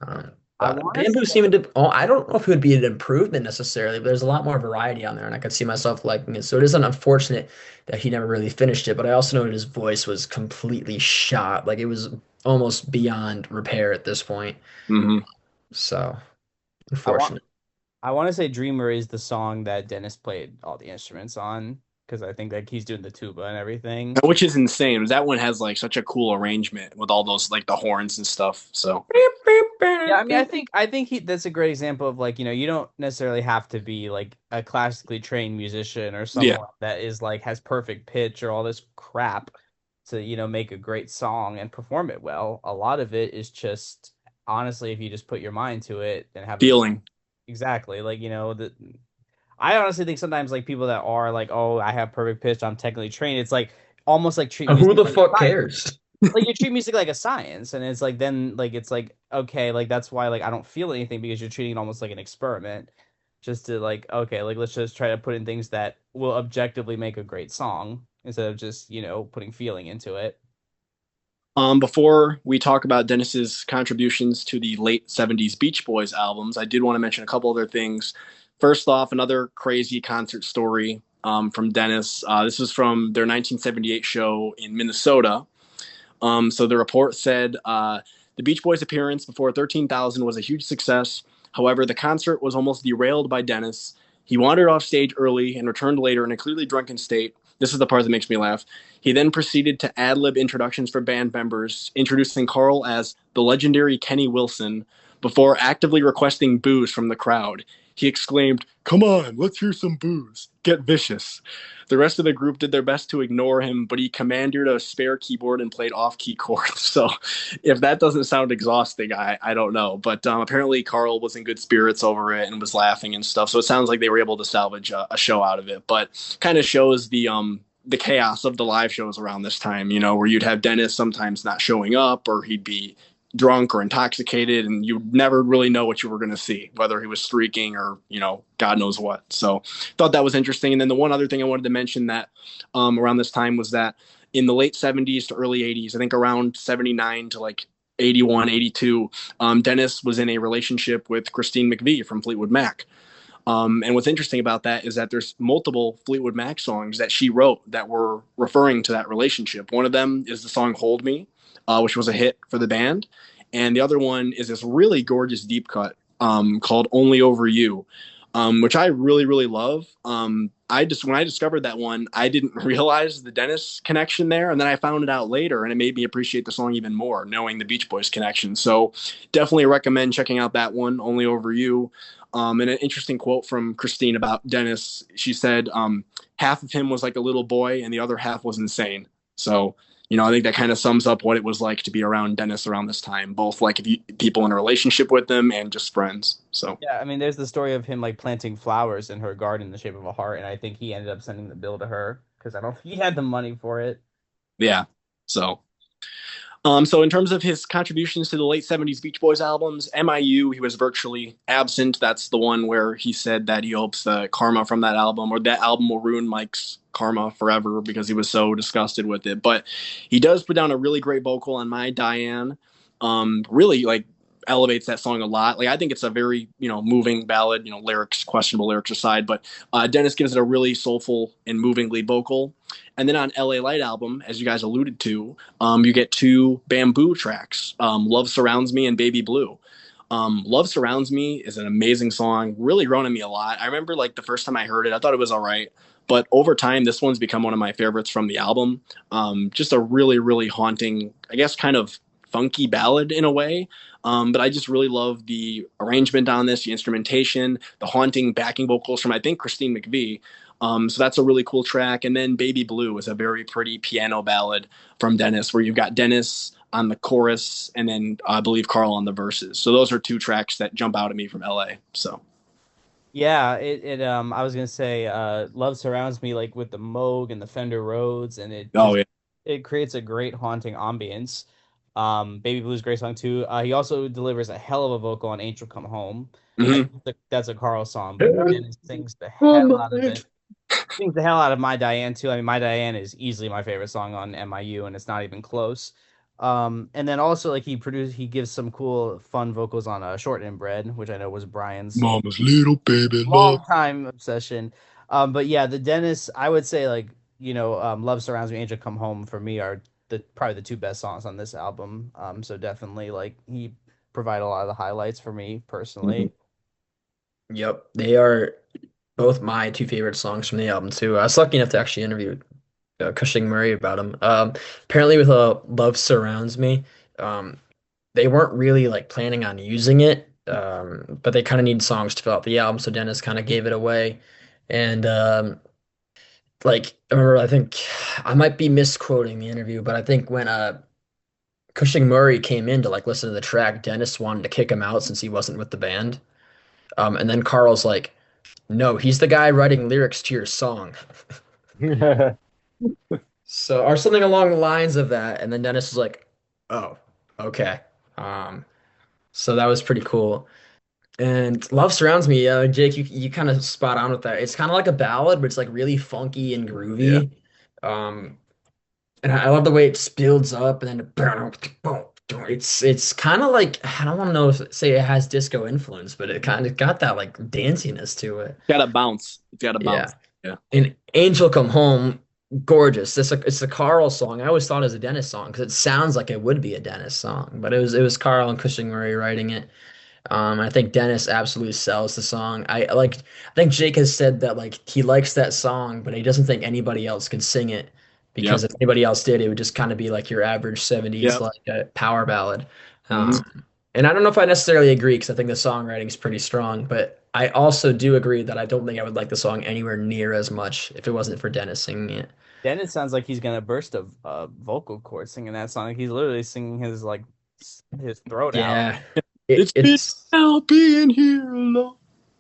I But want to Bamboo say seemed to. Oh, I don't know if it would be an improvement necessarily, but there's a lot more variety on there, and I could see myself liking it. So it is unfortunate that he never really finished it. But I also know that his voice was completely shot, like it was almost beyond repair at this point. Hmm. So I want unfortunate. I want to say Dreamer is the song that Dennis played all the instruments on because I think like he's doing the tuba and everything. Which is insane. That one has like such a cool arrangement with all those like the horns and stuff. So Yeah, I mean, I think that's a great example of like, you don't necessarily have to be like a classically trained musician or yeah. someone that is like has perfect pitch or all this crap to, make a great song and perform it well. A lot of it is just honestly if you just put your mind to it and have Feeling. exactly like, I honestly think sometimes like people that are like, "Oh, I have perfect pitch, I'm technically trained." It's like almost like treat Who music the like a fuck science cares? like you treat music like a science and it's like then like it's like okay like that's why like I don't feel anything because you're treating it almost like an experiment just to like okay like let's just try to put in things that will objectively make a great song instead of just putting feeling into it. Before we talk about Dennis's contributions to the late 70s Beach Boys albums, I did want to mention a couple other things. First off, another crazy concert story from Dennis. This is from their 1978 show in Minnesota. So the report said the Beach Boys' appearance before 13,000 was a huge success. However, the concert was almost derailed by Dennis. He wandered off stage early and returned later in a clearly drunken state. This is the part that makes me laugh. He then proceeded to ad-lib introductions for band members, introducing Carl as the legendary Kenny Wilson, before actively requesting booze from the crowd. He exclaimed, "Come on, let's hear some booze. Get vicious." The rest of the group did their best to ignore him, but he commandeered a spare keyboard and played off-key chords. So if that doesn't sound exhausting, I don't know. But apparently Carl was in good spirits over it and was laughing and stuff. So it sounds like they were able to salvage a show out of it. But kind of shows the chaos of the live shows around this time, where you'd have Dennis sometimes not showing up or he'd be drunk or intoxicated and you never really know what you were going to see, whether he was streaking or, God knows what. So thought that was interesting. And then the one other thing I wanted to mention that around this time was that in the late 70s to early 80s, I think around 79 to like 81, 82, Dennis was in a relationship with Christine McVie from Fleetwood Mac. And what's interesting about that is that there's multiple Fleetwood Mac songs that she wrote that were referring to that relationship. One of them is the song Hold Me, which was a hit for the band. And the other one is this really gorgeous deep cut called Only Over You, which I really, really love. When I discovered that one, I didn't realize the Dennis connection there. And then I found it out later and it made me appreciate the song even more, knowing the Beach Boys connection. So definitely recommend checking out that one, Only Over You. And an interesting quote from Christine about Dennis. She said, half of him was like a little boy and the other half was insane. So, I think that kind of sums up what it was like to be around Dennis around this time, both like people in a relationship with them and just friends. So, Yeah, I mean there's the story of him like planting flowers in her garden in the shape of a heart and I think he ended up sending the bill to her because I don't think he had the money for it. yeah. So in terms of his contributions to the late 70s Beach Boys albums, MIU, he was virtually absent. That's the one where he said that he hopes the karma from that album or that album will ruin Mike's karma forever because he was so disgusted with it. But he does put down a really great vocal on My Diane. Really, like, elevates that song a lot. Like I think it's a very moving ballad. Lyrics, questionable lyrics aside, but Dennis gives it a really soulful and moving lead vocal. And then on LA Light album, as you guys alluded to, you get two bamboo tracks, "Love Surrounds Me" and "Baby Blue." "Love Surrounds Me" is an amazing song, really grown on me a lot. I remember like the first time I heard it, I thought it was all right. But over time, this one's become one of my favorites from the album. Just a really, really haunting, I guess, kind of funky ballad in a way. But I just really love the arrangement on this, the instrumentation, the haunting backing vocals from, I think, Christine McVie. So that's a really cool track. And then "Baby Blue" is a very pretty piano ballad from Dennis, where you've got Dennis on the chorus and then I believe Carl on the verses. So those are two tracks that jump out at me from LA. So Yeah, it I was gonna say Love Surrounds Me like with the Moog and the Fender Rhodes, and it oh just yeah. it creates a great haunting ambience. Baby Blue's a great song too. He also delivers a hell of a vocal on Angel Come Home. I Mm-hmm. think that's a Carl song, but Dennis sings the hell out of it. Sings the hell out of My Diane too. I mean, My Diane is easily my favorite song on MIU, and it's not even close. And then also like he gives some cool fun vocals on Shortening Bread, which I know was Brian's Mama's little baby love. long time obsession. But yeah, the Dennis, I would say like, Love Surrounds Me, Angel Come Home for me are the probably the two best songs on this album. So definitely like he provide a lot of the highlights for me personally. Yep, they are both my two favorite songs from the album too. I was lucky enough to actually interview Cushing Murray about them. Apparently, with "Love Surrounds Me," um, they weren't really like planning on using it, but they kind of need songs to fill out the album, so Dennis kind of gave it away. And like, I remember, I think I might be misquoting the interview, but I think when Cushing Murray came in to like listen to the track, Dennis wanted to kick him out since he wasn't with the band. And then Carl's like, "No, he's the guy writing lyrics to your song." So, or something along the lines of that. And then Dennis was like, "Oh, okay." Um, so that was pretty cool. And "Love Surrounds Me," Jake, you kind of spot on with that. It's kind of like a ballad, but it's like really funky and Yeah. groovy. Um, and I love the way it builds up and then it's kind of like I don't want to know if say it has disco influence, but it kind of got that like danciness to it. Got to bounce. It's got to Yeah. bounce. Yeah. And "Angel Come Home," gorgeous. It's a Carl song. I always thought it was a Dennis song because it sounds like it would be a Dennis song, but it was Carl and Cushing Murray writing it. I think Dennis absolutely sells the song. I think Jake has said that like he likes that song, but he doesn't think anybody else could sing it because Yep. if anybody else did, it would just kind of be like your average 70s Yep. like power ballad. Hmm. And I don't know if I necessarily agree because I think the songwriting is pretty strong, but I also do agree that I don't think I would like the song anywhere near as much if it wasn't for Dennis singing it. Dennis sounds like he's gonna burst a vocal cord singing that song. Like he's literally singing his like his throat out. Yeah. It's been It's now being here alone.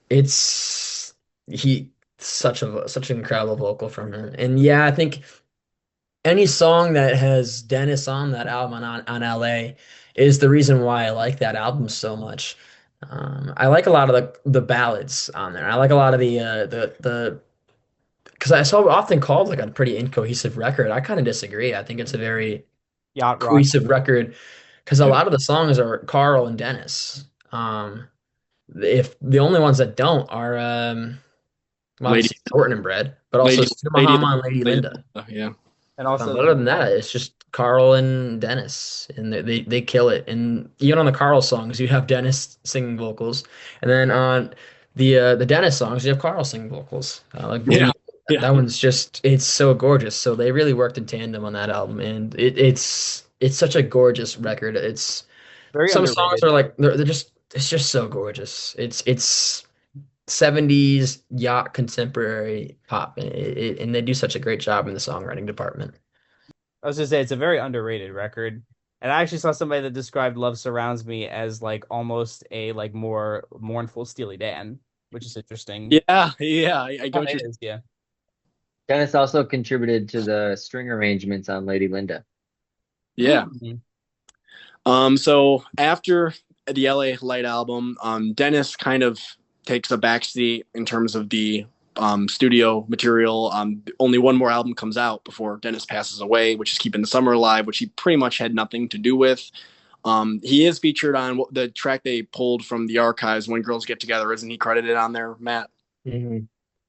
it's he such an incredible vocal from him. And yeah, I think any song that has Dennis on that album on LA is the reason why I like that album so much. I like a lot of the ballads on there. I like a lot of the because I so often called like a pretty incohesive record. I kind of disagree. I think it's a very Yacht rock. cohesive record because a Yep. lot of the songs are Carl and Dennis. If the only ones that don't are well, Lady, obviously Thornton and Bread, but also lady, lady, Mahama and Lady lady. Linda. Yeah. And also Other than that, it's just Carl and Dennis, and they kill it. And even on the Carl songs, you have Dennis singing vocals, and then on the Dennis songs, you have Carl singing vocals. Like Yeah. Yeah. that one's just it's so gorgeous. So they really worked in tandem on that album, and it's such a gorgeous record. It's very some songs underrated. are like they're just it's just so gorgeous. It's 70s yacht contemporary pop, and they do such a great job in the songwriting department. I was gonna say it's a very underrated record. And I actually saw somebody that described Love Surrounds Me as like almost a like more mournful Steely Dan, which is interesting. Yeah. Yeah. I get what It you're. is, yeah. Dennis also contributed to the string arrangements on Lady Linda. Yeah. Mhm. So after the LA Light album, Dennis kind of takes a backseat in terms of the studio material. Only one more album comes out before Dennis passes away, which is Keeping the Summer Alive, which he pretty much had nothing to do with. He is featured on the track they pulled from the archives, When Girls Get Together. Isn't he credited on there, Matt? Hmm. I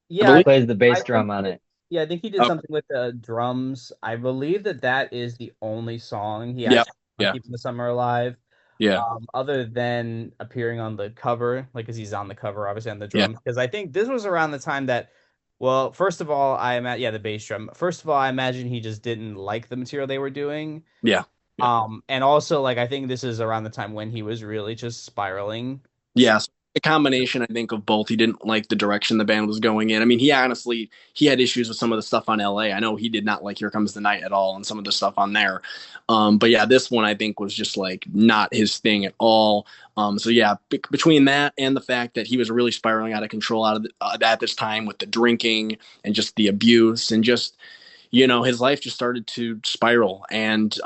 Yeah, He believe. plays the I bass think drum on it. yeah, I think he did Oh, something with the drums. I believe that that is the only song he yep. actually on Yeah. Keeping the Summer Alive. Yeah. Other than appearing on the cover, like, because he's on the cover, obviously on the Yeah. drum. Because I think this was around the time that, well, first of all, yeah, the bass drum. First of all, I imagine he just didn't like the material they were doing. Yeah. Yeah. And also, like, I think this is around the time when he was really just spiraling. Yeah, so a combination, I think, of both. He didn't like the direction the band was going in. I mean, he had issues with some of the stuff on LA. I know he did not like Here Comes the Night at all and some of the stuff on there. But yeah, this one I think was just like not his thing at all. So yeah, between that and the fact that he was really spiraling out of control at this time with the drinking and just the abuse and just his life just started to spiral. And,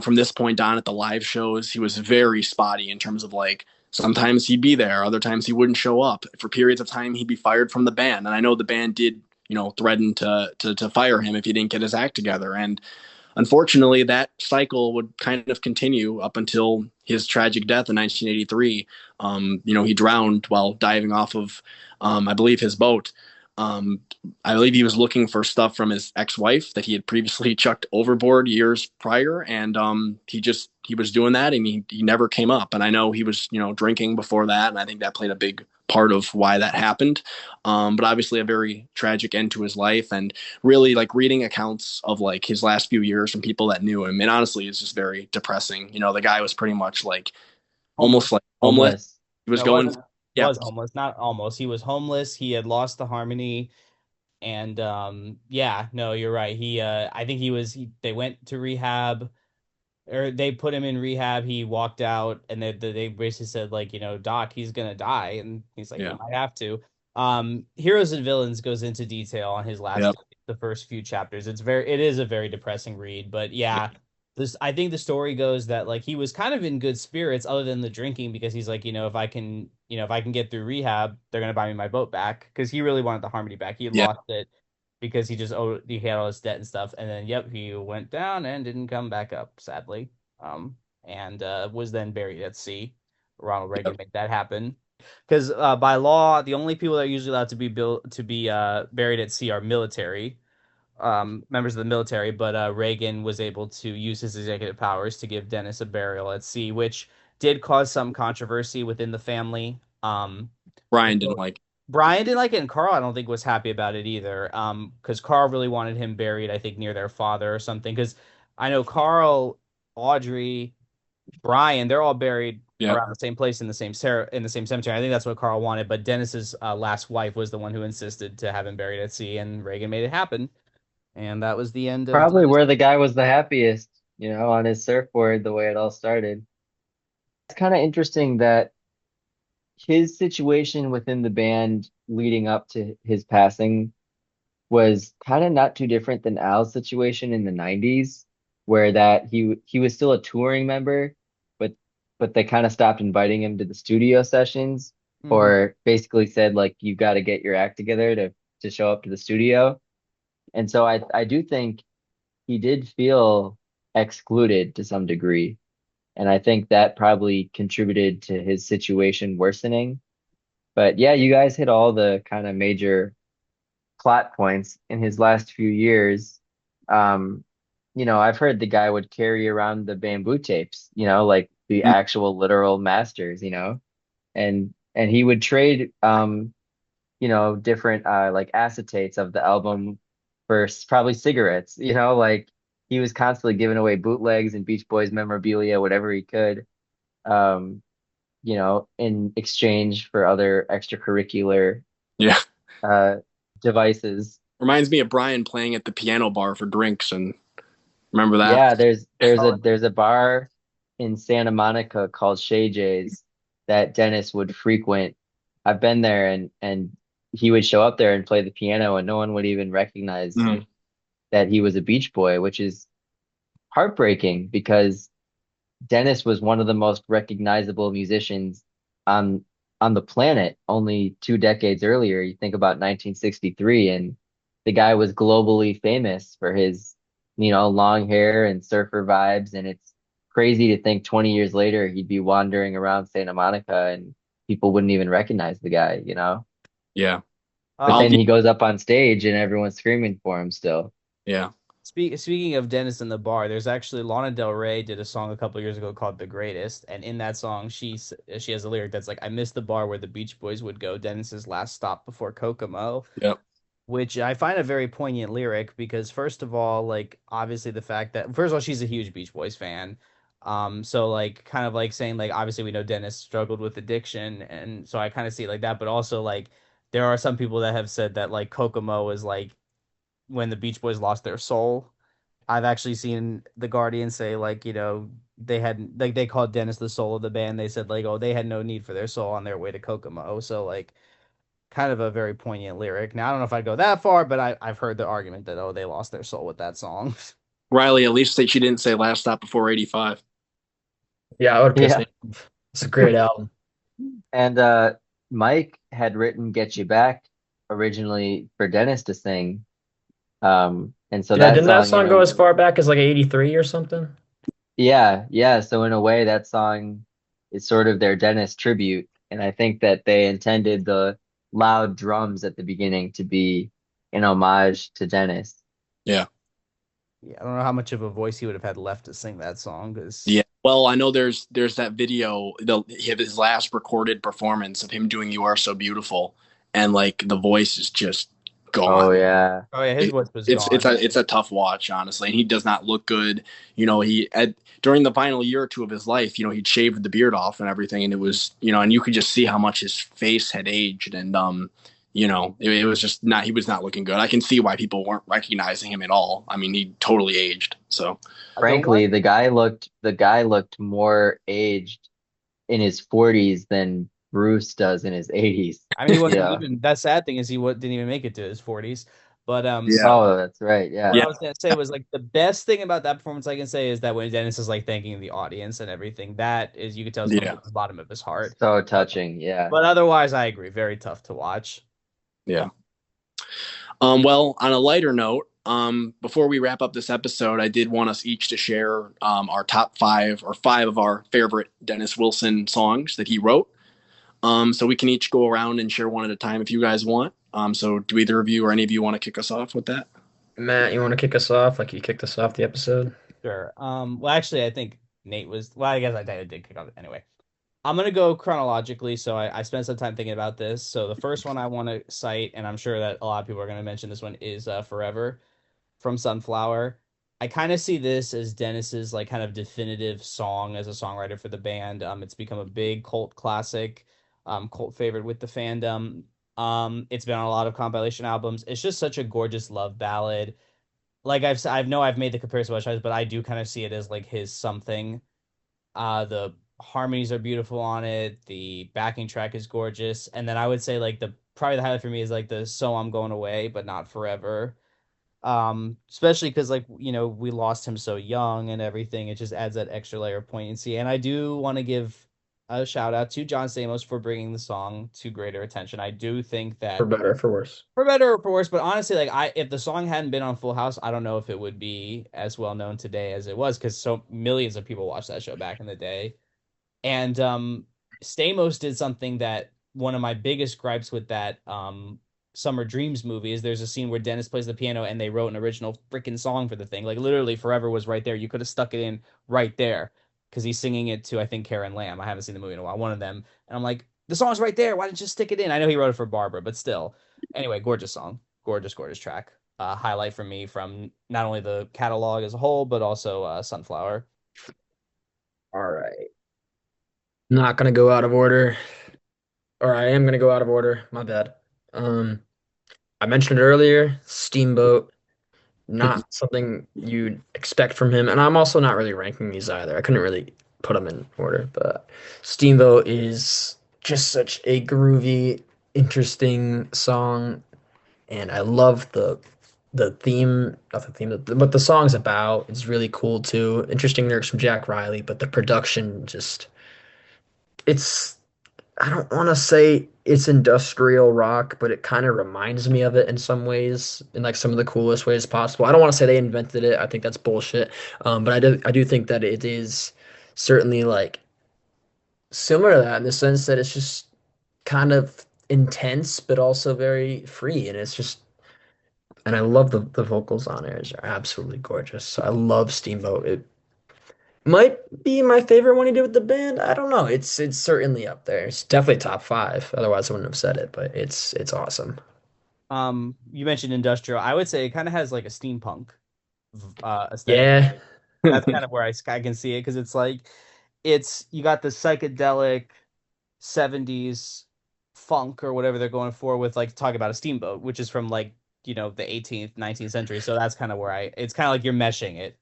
from this point on at the live shows, he was very spotty in terms of like, sometimes he'd be there, other times he wouldn't show up. For periods of time, he'd be fired from the band. And I know the band did, threaten to fire him if he didn't get his act together. And unfortunately, that cycle would kind of continue up until his tragic death in 1983. He drowned while diving off of, I believe, his boat. Um, I believe he was looking for stuff from his ex-wife that he had previously chucked overboard years prior, and he was doing that, and he never came up. And I know he was drinking before that, and I think that played a big part of why that happened. But obviously, a very tragic end to his life, and really like reading accounts of like his last few years from people that knew him, and honestly, it's just very depressing. The guy was pretty much like Homeless. almost like homeless. Homeless. He was No, going, yeah, was homeless, not almost. He was homeless. He had lost the harmony. And yeah, no, you're right. I think they went to rehab, or they put him in rehab. He walked out, and they basically said, like, Doc, he's gonna die, and he's like, he yeah, might have to. Heroes and Villains goes into detail on his yeah, the first few chapters. It is a very depressing read, but yeah, this I think the story goes that, like, he was kind of in good spirits other than the drinking, because he's like, if I can get through rehab, they're gonna buy me my boat back, because he really wanted the harmony back. He had yeah, lost it because he had all his debt and stuff, and then yep, he went down and didn't come back up, sadly. And was then buried at sea. Ronald yeah. Reagan made that happen. Because by law, the only people that are usually allowed to be buried at sea are military, members of the military. But Reagan was able to use his executive powers to give Dennis a burial at sea, which did cause some controversy within the family. Brian didn't like. Brian didn't like it, and Carl, I don't think, was happy about it either. Because Carl really wanted him buried, I think, near their father or something. Because I know Carl, Audrey, Brian, they're all buried Yeah, around the same place in the same cemetery. I think that's what Carl wanted, but Dennis's last wife was the one who insisted to have him buried at sea, and Reagan made it happen. And that was the end of Probably Dennis. where the guy was the happiest, on his surfboard, the way it all started. It's kind of interesting that his situation within the band leading up to his passing was kind of not too different than Al's situation in the 90s, where that he was still a touring member, but they kind of stopped inviting him to the studio sessions, Hmm. or basically said like you got to get your act together to show up to the studio. And so I do think he did feel excluded to some degree. And I think that probably contributed to his situation worsening. But yeah, you guys hit all the kind of major plot points in his last few years. Um, I've heard the guy would carry around the bamboo tapes, like the mm, actual literal masters, and he would trade different like acetates of the album for probably cigarettes, like he was constantly giving away bootlegs and Beach Boys memorabilia, whatever he could, um, in exchange for other extracurricular yeah. uh devices. Reminds me of Brian playing at the piano bar for drinks, and remember that? Yeah, there's a bar in Santa Monica called Shay J's that Dennis would frequent. I've been there, and he would show up there and play the piano, and no one would even recognize Mhm. that he was a Beach Boy, which is heartbreaking because Dennis was one of the most recognizable musicians on on the planet only 2 decades earlier. You think about 1963, and the guy was globally famous for his, long hair and surfer vibes. And crazy to think 20 years later he'd be wandering around Santa Monica and people wouldn't even recognize the guy, you know? Yeah. But Um, I'll then be, he goes up on stage and everyone's screaming for him still. yeah. speaking of Dennis in the bar, there's actually Lana Del Rey did a song a couple years ago called "The Greatest," and in that song, she has a lyric that's like, "I miss the bar where the Beach Boys would go, Dennis's last stop before Kokomo," Yep. which I find a very poignant lyric because first of all, like obviously the fact that first of all she's a huge Beach Boys fan. So like kind of like saying like obviously we know Dennis struggled with addiction and so I kind of see it like that, but also like there are some people that have said that like Kokomo is like when the Beach Boys lost their soul. I've actually seen the Guardian say like, they had like they called Dennis the soul of the band. They said like, oh, they had no need for their soul on their way to Kokomo. So like kind of a very poignant lyric. Now I don't know if I'd go that far, but I've heard the argument that oh they lost their soul with that song. Riley, at least she didn't say last stop before 85. Yeah, I would piss Yeah. me off. It's a great album. And Mike had written Get You Back originally for Dennis to sing. And so Yeah, that didn't that song, song go as far back as like 83 or something? yeah, yeah. So in a way, that song is sort of their Dennis tribute. And I think that they intended the loud drums at the beginning to be an homage to Dennis. Yeah. Yeah, I don't know how much of a voice he would have had left to sing that song because Yeah. Well, I know there's that video, his last recorded performance of him doing "You Are So Beautiful," and like the voice is just gone. Oh yeah. oh yeah, his It, voice was it's gone. a tough watch, honestly, and he does not look good. During the final year or two of his life, he'd shaved the beard off and everything, and it was and you could just see how much his face had aged, and it was just not he was not looking good. I can see why people weren't recognizing him at all. I mean, he totally aged. So The Frankly, one the guy looked more aged in his 40s than Bruce does in his 80s. I mean, he wasn't Yeah. even. That sad thing is didn't even make it to his 40s. But yeah, Oh, that's right. what Yeah. I was gonna say was like the best thing about that performance I can say is that when Dennis is like thanking the audience and everything, that is you could tell is coming yeah, from the bottom of his heart. So touching. Yeah. But otherwise, I agree. Very tough to watch. yeah. Well, on a lighter note, before we wrap up this episode, I did want us each to share our top five or five of our favorite Dennis Wilson songs that he wrote. So we can each go around and share one at a time if you guys want. So do either of you or any of you want to kick us off with that? Matt, you want to kick us off? Like you kicked us off the episode? Sure. Well, actually, I think Nate was. Well, I guess I did kick off anyway. I'm gonna go chronologically, so I spent some time thinking about this. So the first one I want to cite, and I'm sure that a lot of people are gonna mention this one, is "Forever" from Sunflower. I kind of see this as Dennis's like kind of definitive song as a songwriter for the band. It's become a big cult classic, cult favorite with the fandom. It's been on a lot of compilation albums. It's just such a gorgeous love ballad. Like I've made the comparison with others, but I do kind of see it as like his something. The harmonies are beautiful on it. The backing track is gorgeous. And then I would say like the probably the highlight for me is like the "So I'm Going Away, but Not Forever." Especially because like we lost him so young and everything. It just adds that extra layer of poignancy. And I do want to give a shout out to John Stamos for bringing the song to greater attention. I do think For that better, or for worse. for better or for worse, but honestly, like if the song hadn't been on Full House, I don't know if it would be as well known today as it was because so millions of people watched that show back in the day. And Stamos did something that one of my biggest gripes with that Summer Dreams movie is there's a scene where Dennis plays the piano and they wrote an original freaking song for the thing. Like literally Forever was right there. You could have stuck it in right there because he's singing it to I think Karen Lamb. I haven't seen the movie in a while. One of them. And I'm like, the song's right there. Why didn't you stick it in? I know he wrote it for Barbara, but still. Anyway, gorgeous song. Gorgeous, gorgeous track. Highlight for me from not only the catalog as a whole, but also Sunflower. All right. Not gonna go out of order. Or I am gonna go out of order. My bad. Um, I mentioned it earlier, Steamboat, not something you'd expect from him. And I'm also not really ranking these either. I couldn't really put them in order, but Steamboat is just such a groovy, interesting song, and I love the theme, not the theme, what the song's about. It's really cool too. Interesting lyrics from Jack Riley, but the production just it's I don't want to say it's industrial rock, but it kind of reminds me of it in some ways, in like some of the coolest ways possible. I don't want to say they invented it. I think that's bullshit. But I do think that it is. certainly like similar to that in the sense that it's just kind of intense, but also very free. And it's just, and I love the vocals on it. Are absolutely gorgeous. So I love Steamboat. It might be my favorite one he did with the band. I don't know. It's certainly up there. It's definitely top five. Otherwise, I wouldn't have said it. But it's awesome. You mentioned industrial. I would say it kind of has like a steampunk aesthetic. Yeah. That's kind of where I can see it because it's like it's you got the psychedelic 70s funk or whatever they're going for with like talking about a steamboat, which is from like, the 18th, 19th century. So that's kind of where it's kind of like you're meshing it.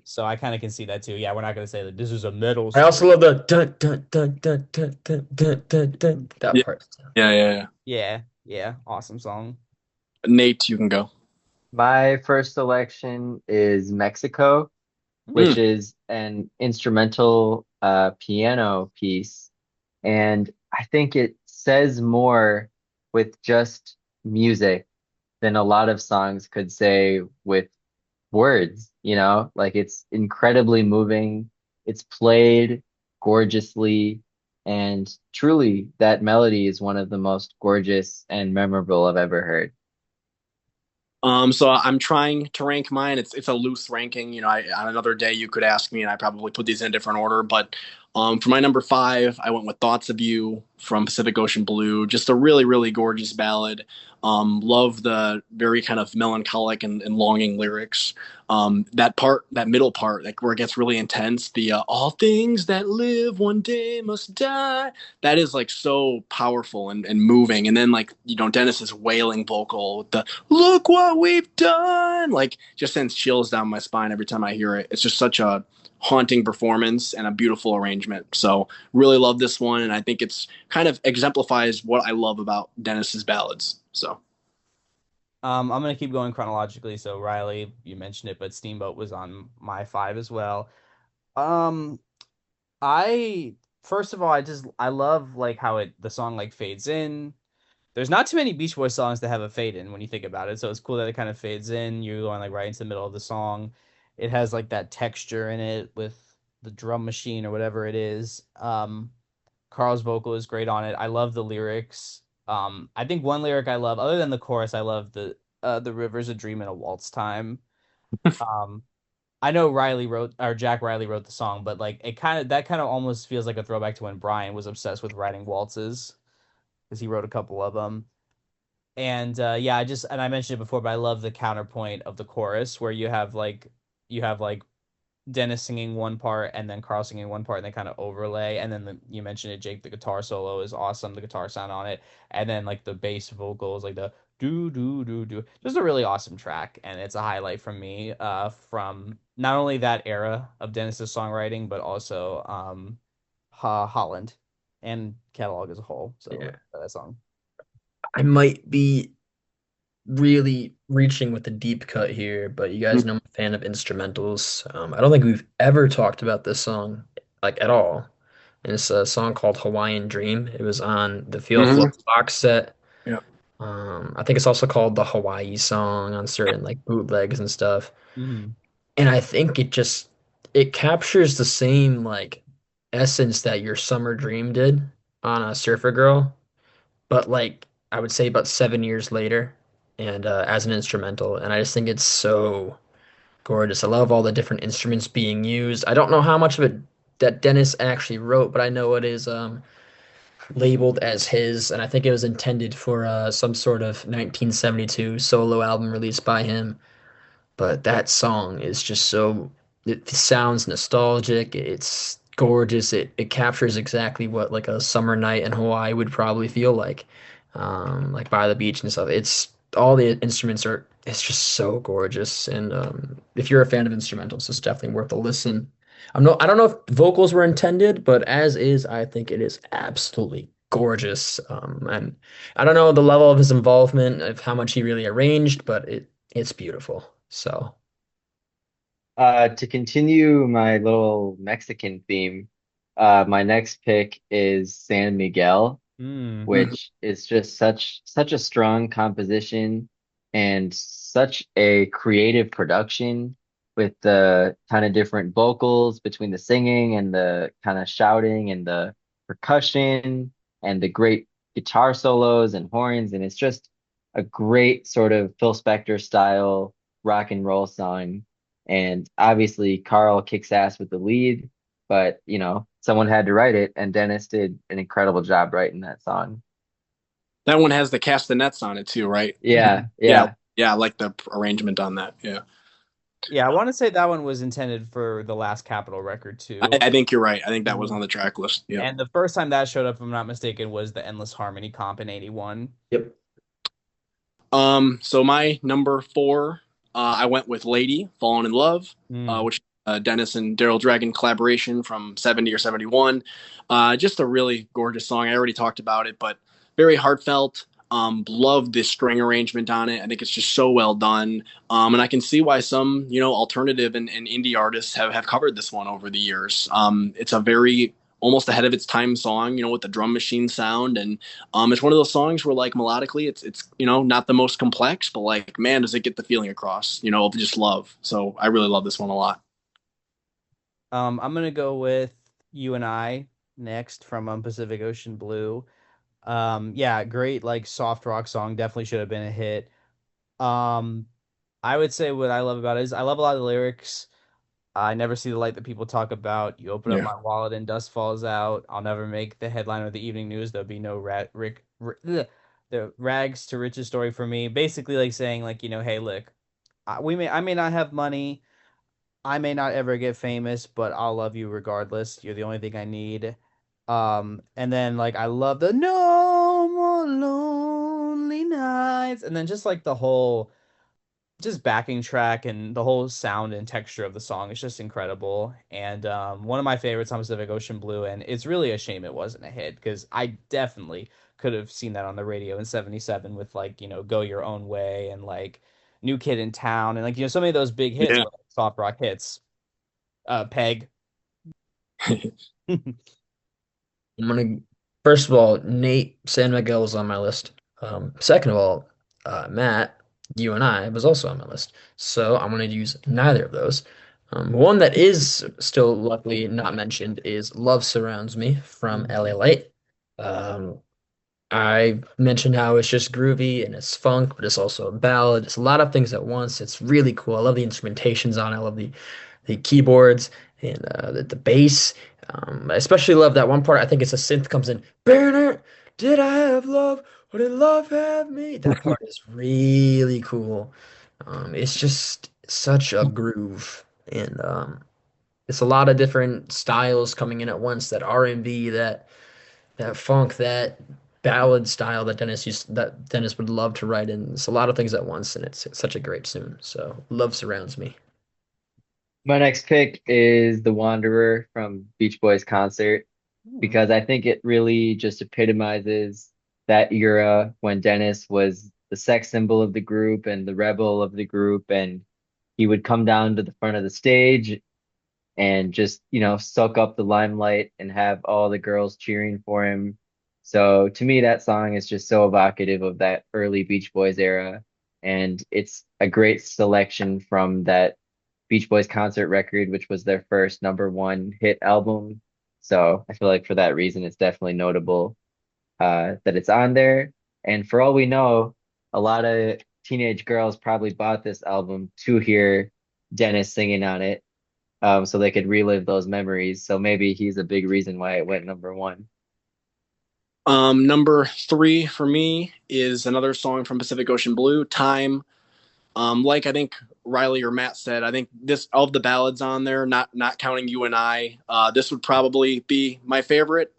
So I kind of can see that too. Yeah, we're not going to say that this is a metal I steam. also love the dun dun dun dun dun dun dun dun dun that Yeah, part. yeah. Yeah, yeah, awesome song. Nate, you can go. My first selection is Mexico, Mm. which is an instrumental piano piece. And I think it says more with just music than a lot of songs could say with words, Like it's incredibly moving. It's played gorgeously, and truly that melody is one of the most gorgeous and memorable I've ever heard. So I'm trying to rank mine. It's a loose ranking. On another day you could ask me, and I probably put these in a different order. But for my number five, I went with "Thoughts of You" from Pacific Ocean Blue. Just a really, really gorgeous ballad. Love the very kind of melancholic and longing lyrics. That part, that middle part, like where it gets really intense. The "All things that live one day must die." That is like so powerful and moving. And then like Dennis's wailing vocal, the "Look what we've done," like just sends chills down my spine every time I hear it. It's just such a haunting performance and a beautiful arrangement. So really love this one, and I think it's kind of exemplifies what I love about Dennis's ballads. So I'm gonna keep going chronologically. So Riley, you mentioned it, but Steamboat was on my five as well. Um, I first of all, I love like how the song like fades in. There's not too many Beach Boys songs that have a fade in when you think about it. So it's cool that it kind of fades in. You're going like right into the middle of the song. It has like that texture in it with the drum machine or whatever it is. Carl's vocal is great on it. I love the lyrics. I think one lyric I love, other than the chorus, I love the river's a dream in a waltz time. Um, I know Riley wrote or Jack Riley wrote the song, but like that kind of almost feels like a throwback to when Brian was obsessed with writing waltzes because he wrote a couple of them. And yeah, I mentioned it before, but I love the counterpoint of the chorus where you have like Dennis singing one part and then Carl singing one part and they kind of overlay. And then you mentioned it, Jake, the guitar solo is awesome, the guitar sound on it. And then like the bass vocals, like the do do do do. Just a really awesome track, and it's a highlight from me, from not only that era of Dennis's songwriting, but also Holland and catalog as a whole. So Yeah. that song. I might be really reaching with the deep cut here, but you guys know I'm a fan of instrumentals. I don't think we've ever talked about this song like at all. And it's a song called Hawaiian Dream. It was on the Feel Flow mm-hmm. box set. Yeah. I think it's also called the Hawaii song on certain like bootlegs and stuff. Mm-hmm. And I think it captures the same like essence that Your Summer Dream did on a Surfer Girl, but like I would say about 7 years later, and as an instrumental. And I just think it's so gorgeous. I love all the different instruments being used. I don't know how much of it that Dennis actually wrote, but I know it is labeled as his, and I think it was intended for some sort of 1972 solo album released by him. But that song is just so, it sounds nostalgic. It's gorgeous. It captures exactly what like a summer night in Hawaii would probably feel like by the beach and stuff. It's all the instruments are. It's just so gorgeous. And if you're a fan of instrumentals, it's definitely worth a listen. I don't know if vocals were intended, but as is, I think it is absolutely gorgeous. And I don't know the level of his involvement, of how much he really arranged, but it's beautiful. So, To continue my little Mexican theme, my next pick is San Miguel, Mm. Mm-hmm. which is just such a strong composition and such a creative production. with the kind of different vocals between the singing and the kind of shouting and the percussion and the great guitar solos and horns. And it's just a great sort of Phil Spector style rock and roll song. And obviously, Carl kicks ass with the lead, but someone had to write it, and Dennis did an incredible job writing that song. That one has the castanets on it too, right? Yeah, Yeah, yeah. yeah, I like the arrangement on that. Yeah, Yeah, I want to say that one was intended for the last Capitol record I, too. I think you're right. I think that was Mhm. on the track list. Yep. And the first time that showed up, if I'm not mistaken, was the Endless Harmony comp in '81. Yep. So my number four, I went with "Lady," "Fallen in Love," Mm. which Dennis and Daryl Dragon collaboration from '70 or '71. Just a really gorgeous song. I already talked about it, but very heartfelt. Love the string arrangement on it. I think it's just so well done. And I can see why some, alternative and indie artists have covered this one over the years. It's a very almost ahead of its time song, with the drum machine sound, and it's one of those songs where like melodically, it's not the most complex, but like man, does it get the feeling across, of just love. So I really love this one a lot. I'm gonna go with "You and I" next from Pacific Ocean Blue. Yeah, great like soft rock song. Definitely should have been a hit. Um, I would say what I love about it is I love a lot of the lyrics. I never see the light that people talk about. You open up Yeah. my wallet and dust falls out. I'll never make the headline of the evening news. There'll be no the rags to riches story for me. Basically, like saying like hey, look, I may not have money. I may not ever get famous, but I'll love you regardless. You're the only thing I need. And then like I love the no more lonely nights, and then just like the whole just backing track and the whole sound and texture of the song is just incredible. And one of my favorites on Pacific Ocean Blue, and it's really a shame it wasn't a hit because I definitely could have seen that on the radio in '77 with like Go Your Own Way and like New Kid in Town and like so many of those big hits Yeah. were like soft rock hits. Peg. I'm gonna first of all, Nate San Miguel was on my list. Second of all, Matt, you and I was also on my list. So I'm gonna use neither of those. One that is still luckily not mentioned is Love Surrounds Me from LA Light. Um, I mentioned how it's just groovy and it's funk, but it's also a ballad. It's a lot of things at once. It's really cool. I love the instrumentations on it. I love the keyboards and the bass. I especially love that one part. I think it's a synth comes in. Banner, did I have love or did love have me? That part is really cool. It's just such a groove, and it's a lot of different styles coming in at once. That R&B, that funk, that ballad style that Dennis would love to write in. It's a lot of things at once, and it's such a great tune. So love surrounds me. My next pick is The Wanderer from Beach Boys concert because I think it really just epitomizes that era when Dennis was the sex symbol of the group and the rebel of the group, and he would come down to the front of the stage and just, soak up the limelight and have all the girls cheering for him. So to me, that song is just so evocative of that early Beach Boys era. And it's a great selection from that Beach Boys concert record, which was their first number one hit album. So I feel like for that reason, it's definitely notable that it's on there. And for all we know, a lot of teenage girls probably bought this album to hear Dennis singing on it, so they could relive those memories. So maybe he's a big reason why it went number one. Number three for me is another song from Pacific Ocean Blue, "Time." Like I think Riley or Matt said, I think this of the ballads on there, not counting "You and I," this would probably be my favorite.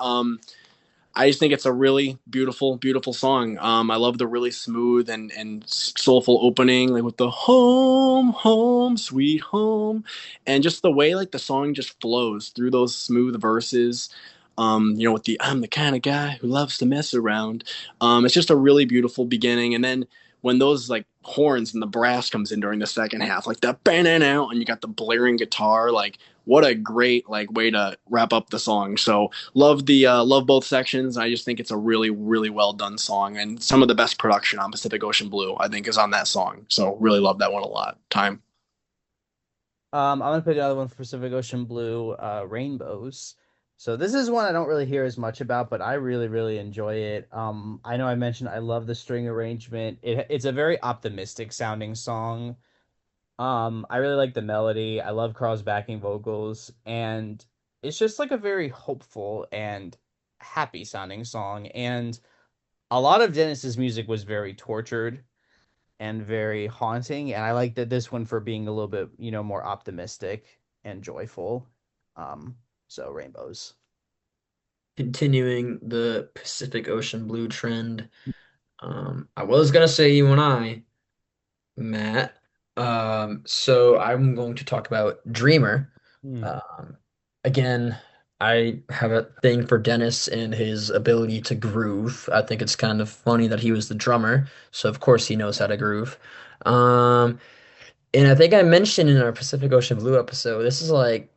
I just think it's a really beautiful, beautiful song. I love the really smooth and soulful opening, like with the home, home, sweet home, and just the way like the song just flows through those smooth verses. With the "I'm the kind of guy who loves to mess around." It's just a really beautiful beginning, and then when those like horns and the brass comes in during the second half, like that bang out, and you got the blaring guitar, like what a great like way to wrap up the song. So love both sections. I just think it's a really really well done song, and some of the best production on Pacific Ocean Blue I think is on that song. So really love that one a lot. Time. I'm gonna pick another one for Pacific Ocean Blue, Rainbows. So this is one I don't really hear as much about, but I really, really enjoy it. I know I mentioned I love the string arrangement. It's a very optimistic sounding song. I really like the melody. I love Carl's backing vocals, and it's just like a very hopeful and happy sounding song. And a lot of Dennis's music was very tortured and very haunting, and I like that this one for being a little bit, more optimistic and joyful. So Rainbows. Continuing the Pacific Ocean Blue trend. I was gonna say you and I, Matt. So I'm going to talk about Dreamer. Hmm. Again, I have a thing for Dennis and his ability to groove. I think it's kind of funny that he was the drummer, so of course he knows how to groove. Um, and I think I mentioned in our Pacific Ocean Blue episode, this is like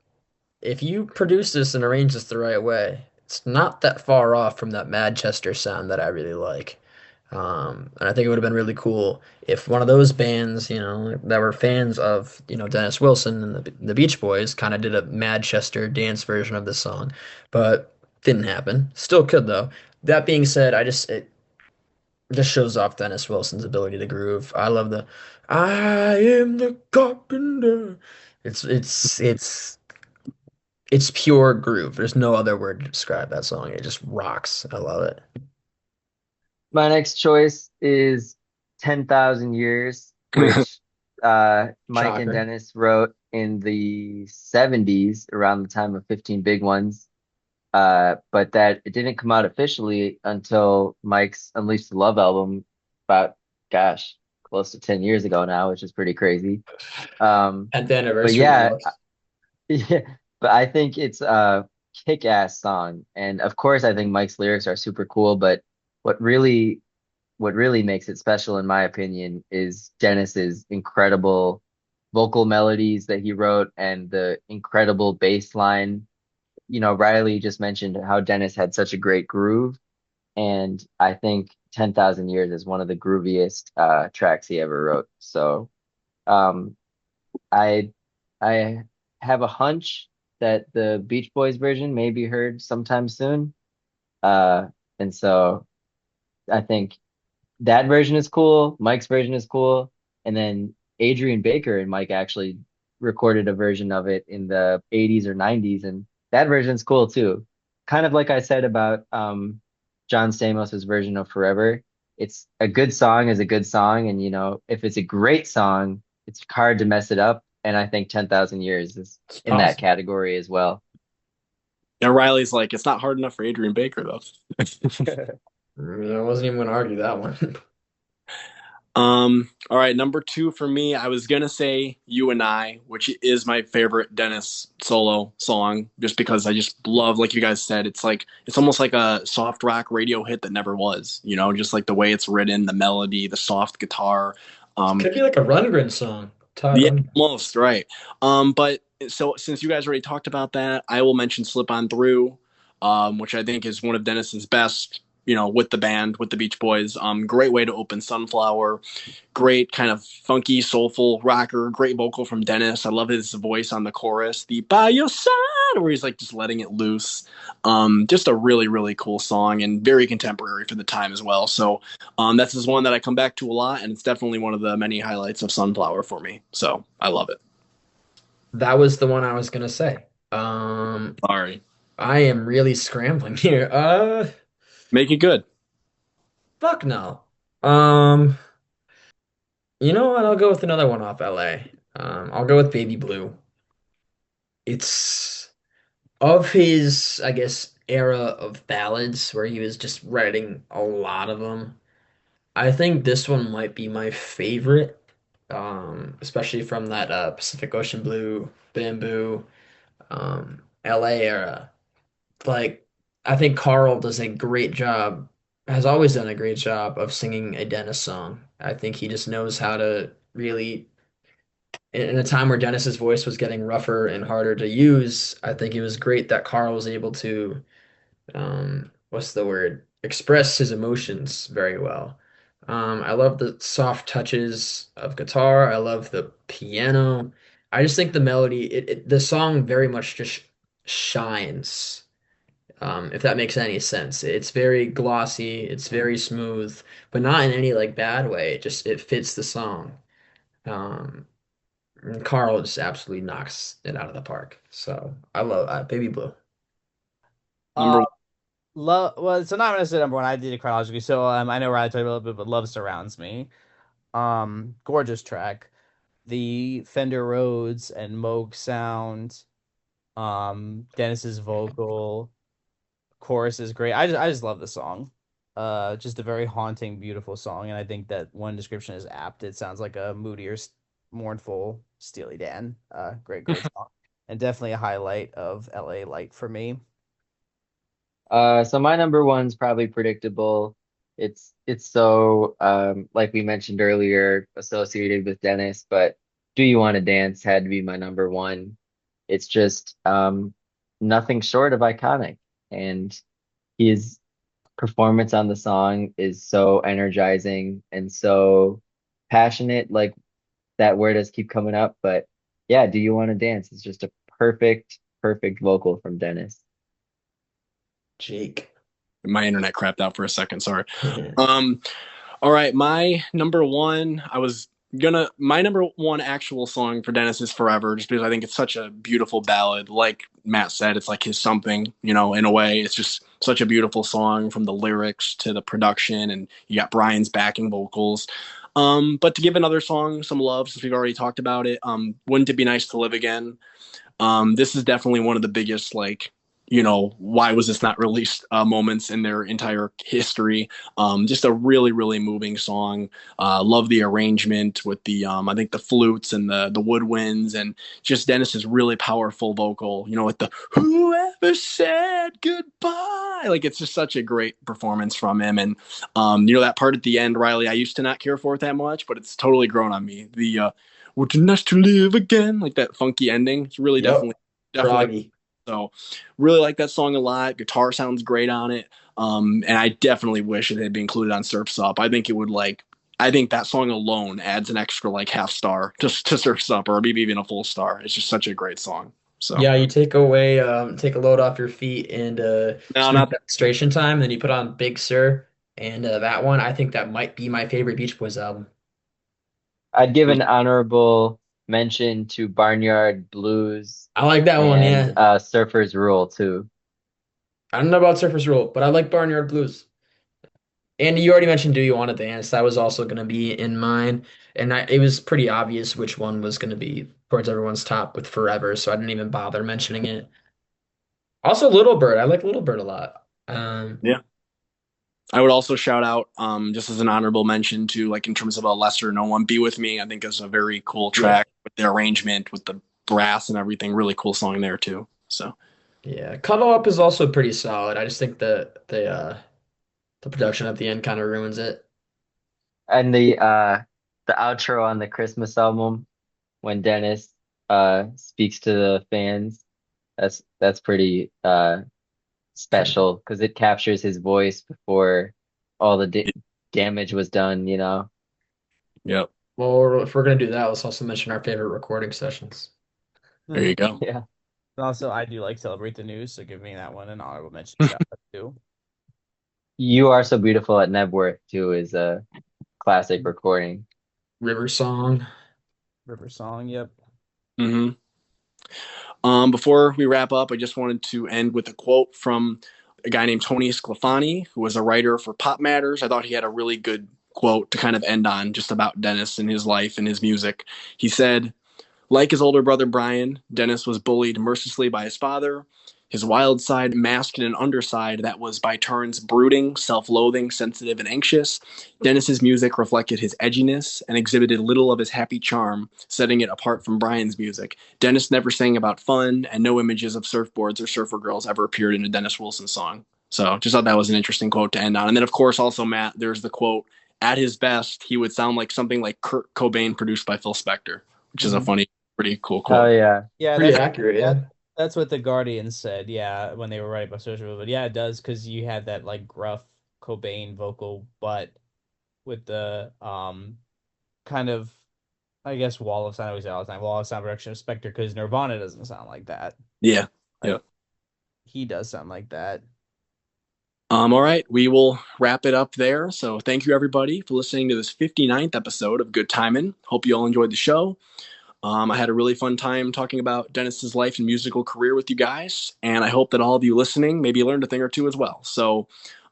if you produce this and arrange this the right way, it's not that far off from that Manchester sound that I really like. And I think it would have been really cool if one of those bands, that were fans of, Dennis Wilson and the Beach Boys kind of did a Manchester dance version of this song, but didn't happen. Still could though. That being said, it just shows off Dennis Wilson's ability to groove. I love the I am the carpenter. It's pure groove. There's no other word to describe that song. It just rocks. I love it. My next choice is 10,000 Years, which Mike and Shocker. Dennis wrote in the 70s around the time of 15 Big Ones. But that it didn't come out officially until Mike's Unleash the Love album about, gosh, close to 10 years ago now, which is pretty crazy. Um, At the but anniversary, yeah, yes. yeah, but I think it's a kick-ass song. And of course, I think Mike's lyrics are super cool, but what really what really makes it special, in my opinion, is Dennis's incredible vocal melodies that he wrote and the incredible bass line. Riley just mentioned how Dennis had such a great groove, and I think 10,000 Years is one of the grooviest tracks he ever wrote. So um, I I have a hunch that the Beach Boys version may be heard sometime soon. Uh, and so I think that version is cool. Mike's version is cool. And then Adrian Baker and Mike actually recorded a version of it in the 80s or 90s, and that version's cool too. Kind of like I said about John Samos's version of Forever. It's a good song is a good song, and if it's a great song, it's hard to mess it up. And I think 10,000 Years is It's in that possible. category as well. And Riley's like, it's not hard enough for Adrian Baker though. I wasn't even going to argue that one. All right, number two for me, I was gonna say "You and I," which is my favorite Dennis solo song, just because I just love, like you guys said, it's almost like a soft rock radio hit that never was, just like the way it's written, the melody, the soft guitar. Um, Could be like a Rundgren song. Todd yeah, Rundgren. almost right. But so since you guys already talked about that, I will mention "Slip On Through," which I think is one of Dennis's best. With the band, with the Beach Boys. Great way to open Sunflower. Great kind of funky, soulful rocker. Great vocal from Dennis. I love his voice on the chorus. The "By Your Side," where he's like just letting it loose. Just a really, really cool song and very contemporary for the time as well. So that's just one that I come back to a lot, and it's definitely one of the many highlights of Sunflower for me. So I love it. That was the one I was going to say. Um, Sorry. I am really scrambling here. Make it good. Fuck no. Um, you know what? I'll go with another one off LA. I'll go with Baby Blue. It's of his, I guess, era of ballads where he was just writing a lot of them. I think this one might be my favorite, especially from that Pacific Ocean Blue, Bamboo, LA era. Like, I think Carl does a great job, has always done a great job of singing a Dennis song. I think he just knows how to really, in a time where Dennis's voice was getting rougher and harder to use, I think it was great that Carl was able to what's the word? Express his emotions very well. I love the soft touches of guitar. I love the piano. I just think the melody, the song very much just shines. If that makes any sense. It's very glossy, it's very smooth, but not in any like bad way. It fits the song. Um, and Carl just absolutely knocks it out of the park. So I love Baby Blue. Number Uh, love. Well, so not necessarily number one. I did it chronologically, so I know Riley talked about it a little bit, but Love Surrounds Me. Gorgeous track. The Fender Rhodes and Moog sound. Dennis's vocal chorus is great. I just love the song. Just a very haunting, beautiful song, and I think that one description is apt. It sounds like a moodier, mournful Steely Dan. Great song, and definitely a highlight of LA Light for me. So my number one's probably predictable. It's so like we mentioned earlier, associated with Dennis, but Do You Want to Dance had to be my number one. It's just nothing short of iconic. And his performance on the song is so energizing and so passionate. Like that word does keep coming up, but yeah, Do You Want to Dance is just a perfect vocal from Dennis. Jake. my internet crapped out for a second. Sorry. Um, all right, my number one. My number one actual song for Dennis is Forever, just because I think it's such a beautiful ballad. Like Matt said, it's like his something, in a way. It's just such a beautiful song from the lyrics to the production, and you got Brian's backing vocals. But to give another song some love, since we've already talked about it, Wouldn't It Be Nice to Live Again? This is definitely one of the biggest, like, why was this not released moments in their entire history. Just a really, really moving song. Love the arrangement with the, I think the flutes and the woodwinds, and just Dennis's really powerful vocal, with the whoever said goodbye. Like, it's just such a great performance from him. And, that part at the end, Riley, I used to not care for it that much, but it's totally grown on me. Would you nice to live again? Like that funky ending. It's really Yep. definitely. Froggy. So, really like that song a lot. Guitar sounds great on it. And I definitely wish it had been included on Surf's Up. I think it would like. I think that song alone adds an extra like half star to Surf's Up, or maybe even a full star. It's just such a great song. So Yeah, you take a load off your feet and no, just need not demonstration time. Then you put on Big Sur and that one. I think that might be my favorite Beach Boys album. I'd give an honorable mention to Barnyard Blues I like that one. and Yeah, Surfer's Rule too. I don't know about Surface Rule, but I like Barnyard Blues. And you already mentioned Do You Want to Dance? That was also going to be in mine, and it was pretty obvious which one was going to be towards everyone's top with Forever, so I didn't even bother mentioning it. Also, Little Bird. I like Little Bird a lot. yeah. I would also shout out, just as an honorable mention to, like, in terms of a lesser known one, "Be With Me." I think is a very cool Yeah. track with the arrangement, with the brass and everything. Really cool song there too. So Yeah, Cuddle Up is also pretty solid. I just think the production at the end kind of ruins it. And the outro on the Christmas album when Dennis speaks to the fans, that's pretty special because it captures his voice before all the damage was done. yep, Well, if we're gonna do that, let's also mention our favorite recording sessions. there you go. Yeah. And also, I do like Celebrate the News, so give me that one an honorable mention shout out too. You Are So Beautiful at Nebworth too is a classic recording. River Song. River Song, yep. hmm Before we wrap up, I just wanted to end with a quote from a guy named Tony Sclafani, who was a writer for Pop Matters. I thought he had a really good quote to kind of end on, just about Dennis and his life and his music. He said, "Like his older brother Brian, Dennis was bullied mercilessly by his father. His wild side masked an underside that was by turns brooding, self-loathing, sensitive, and anxious. Dennis's music reflected his edginess and exhibited little of his happy charm, setting it apart from Brian's music. Dennis never sang about fun, and no images of surfboards or surfer girls ever appeared in a Dennis Wilson song." So just thought that was an interesting quote to end on. And then, of course, also, Matt, there's the quote, "At his best, he would sound like something like Kurt Cobain produced by Phil Spector," which is a Mhm. funny, pretty cool Oh quote. yeah. Yeah, Pretty accurate, yeah. that's what the Guardian said. Yeah, when they were writing about social, but yeah, it does because you had that like gruff Cobain vocal, but with the kind of I guess Wall of Sound, we say all the time, Wall of Sound production of Spectre, because Nirvana doesn't sound like that. Yeah. Yeah. Like he does sound like that. All right, we will wrap it up there. So thank you everybody for listening to this 59th episode of Good Timin'. Hope you all enjoyed the show. I had a really fun time talking about Dennis's life and musical career with you guys, and I hope that all of you listening maybe learned a thing or two as well. So,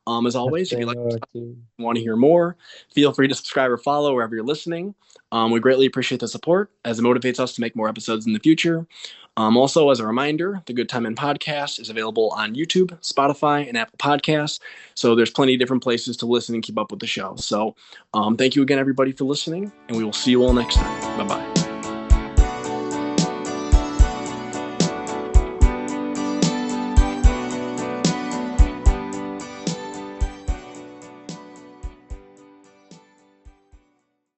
as A always, if you thing or two. want to hear more, feel free to subscribe or follow wherever you're listening. We greatly appreciate the support as it motivates us to make more episodes in the future. Also, as a reminder, the Good Time In podcast is available on YouTube, Spotify, and Apple Podcasts. So there's plenty of different places to listen and keep up with the show. So thank you again, everybody, for listening, and we will see you all next time. Bye-bye.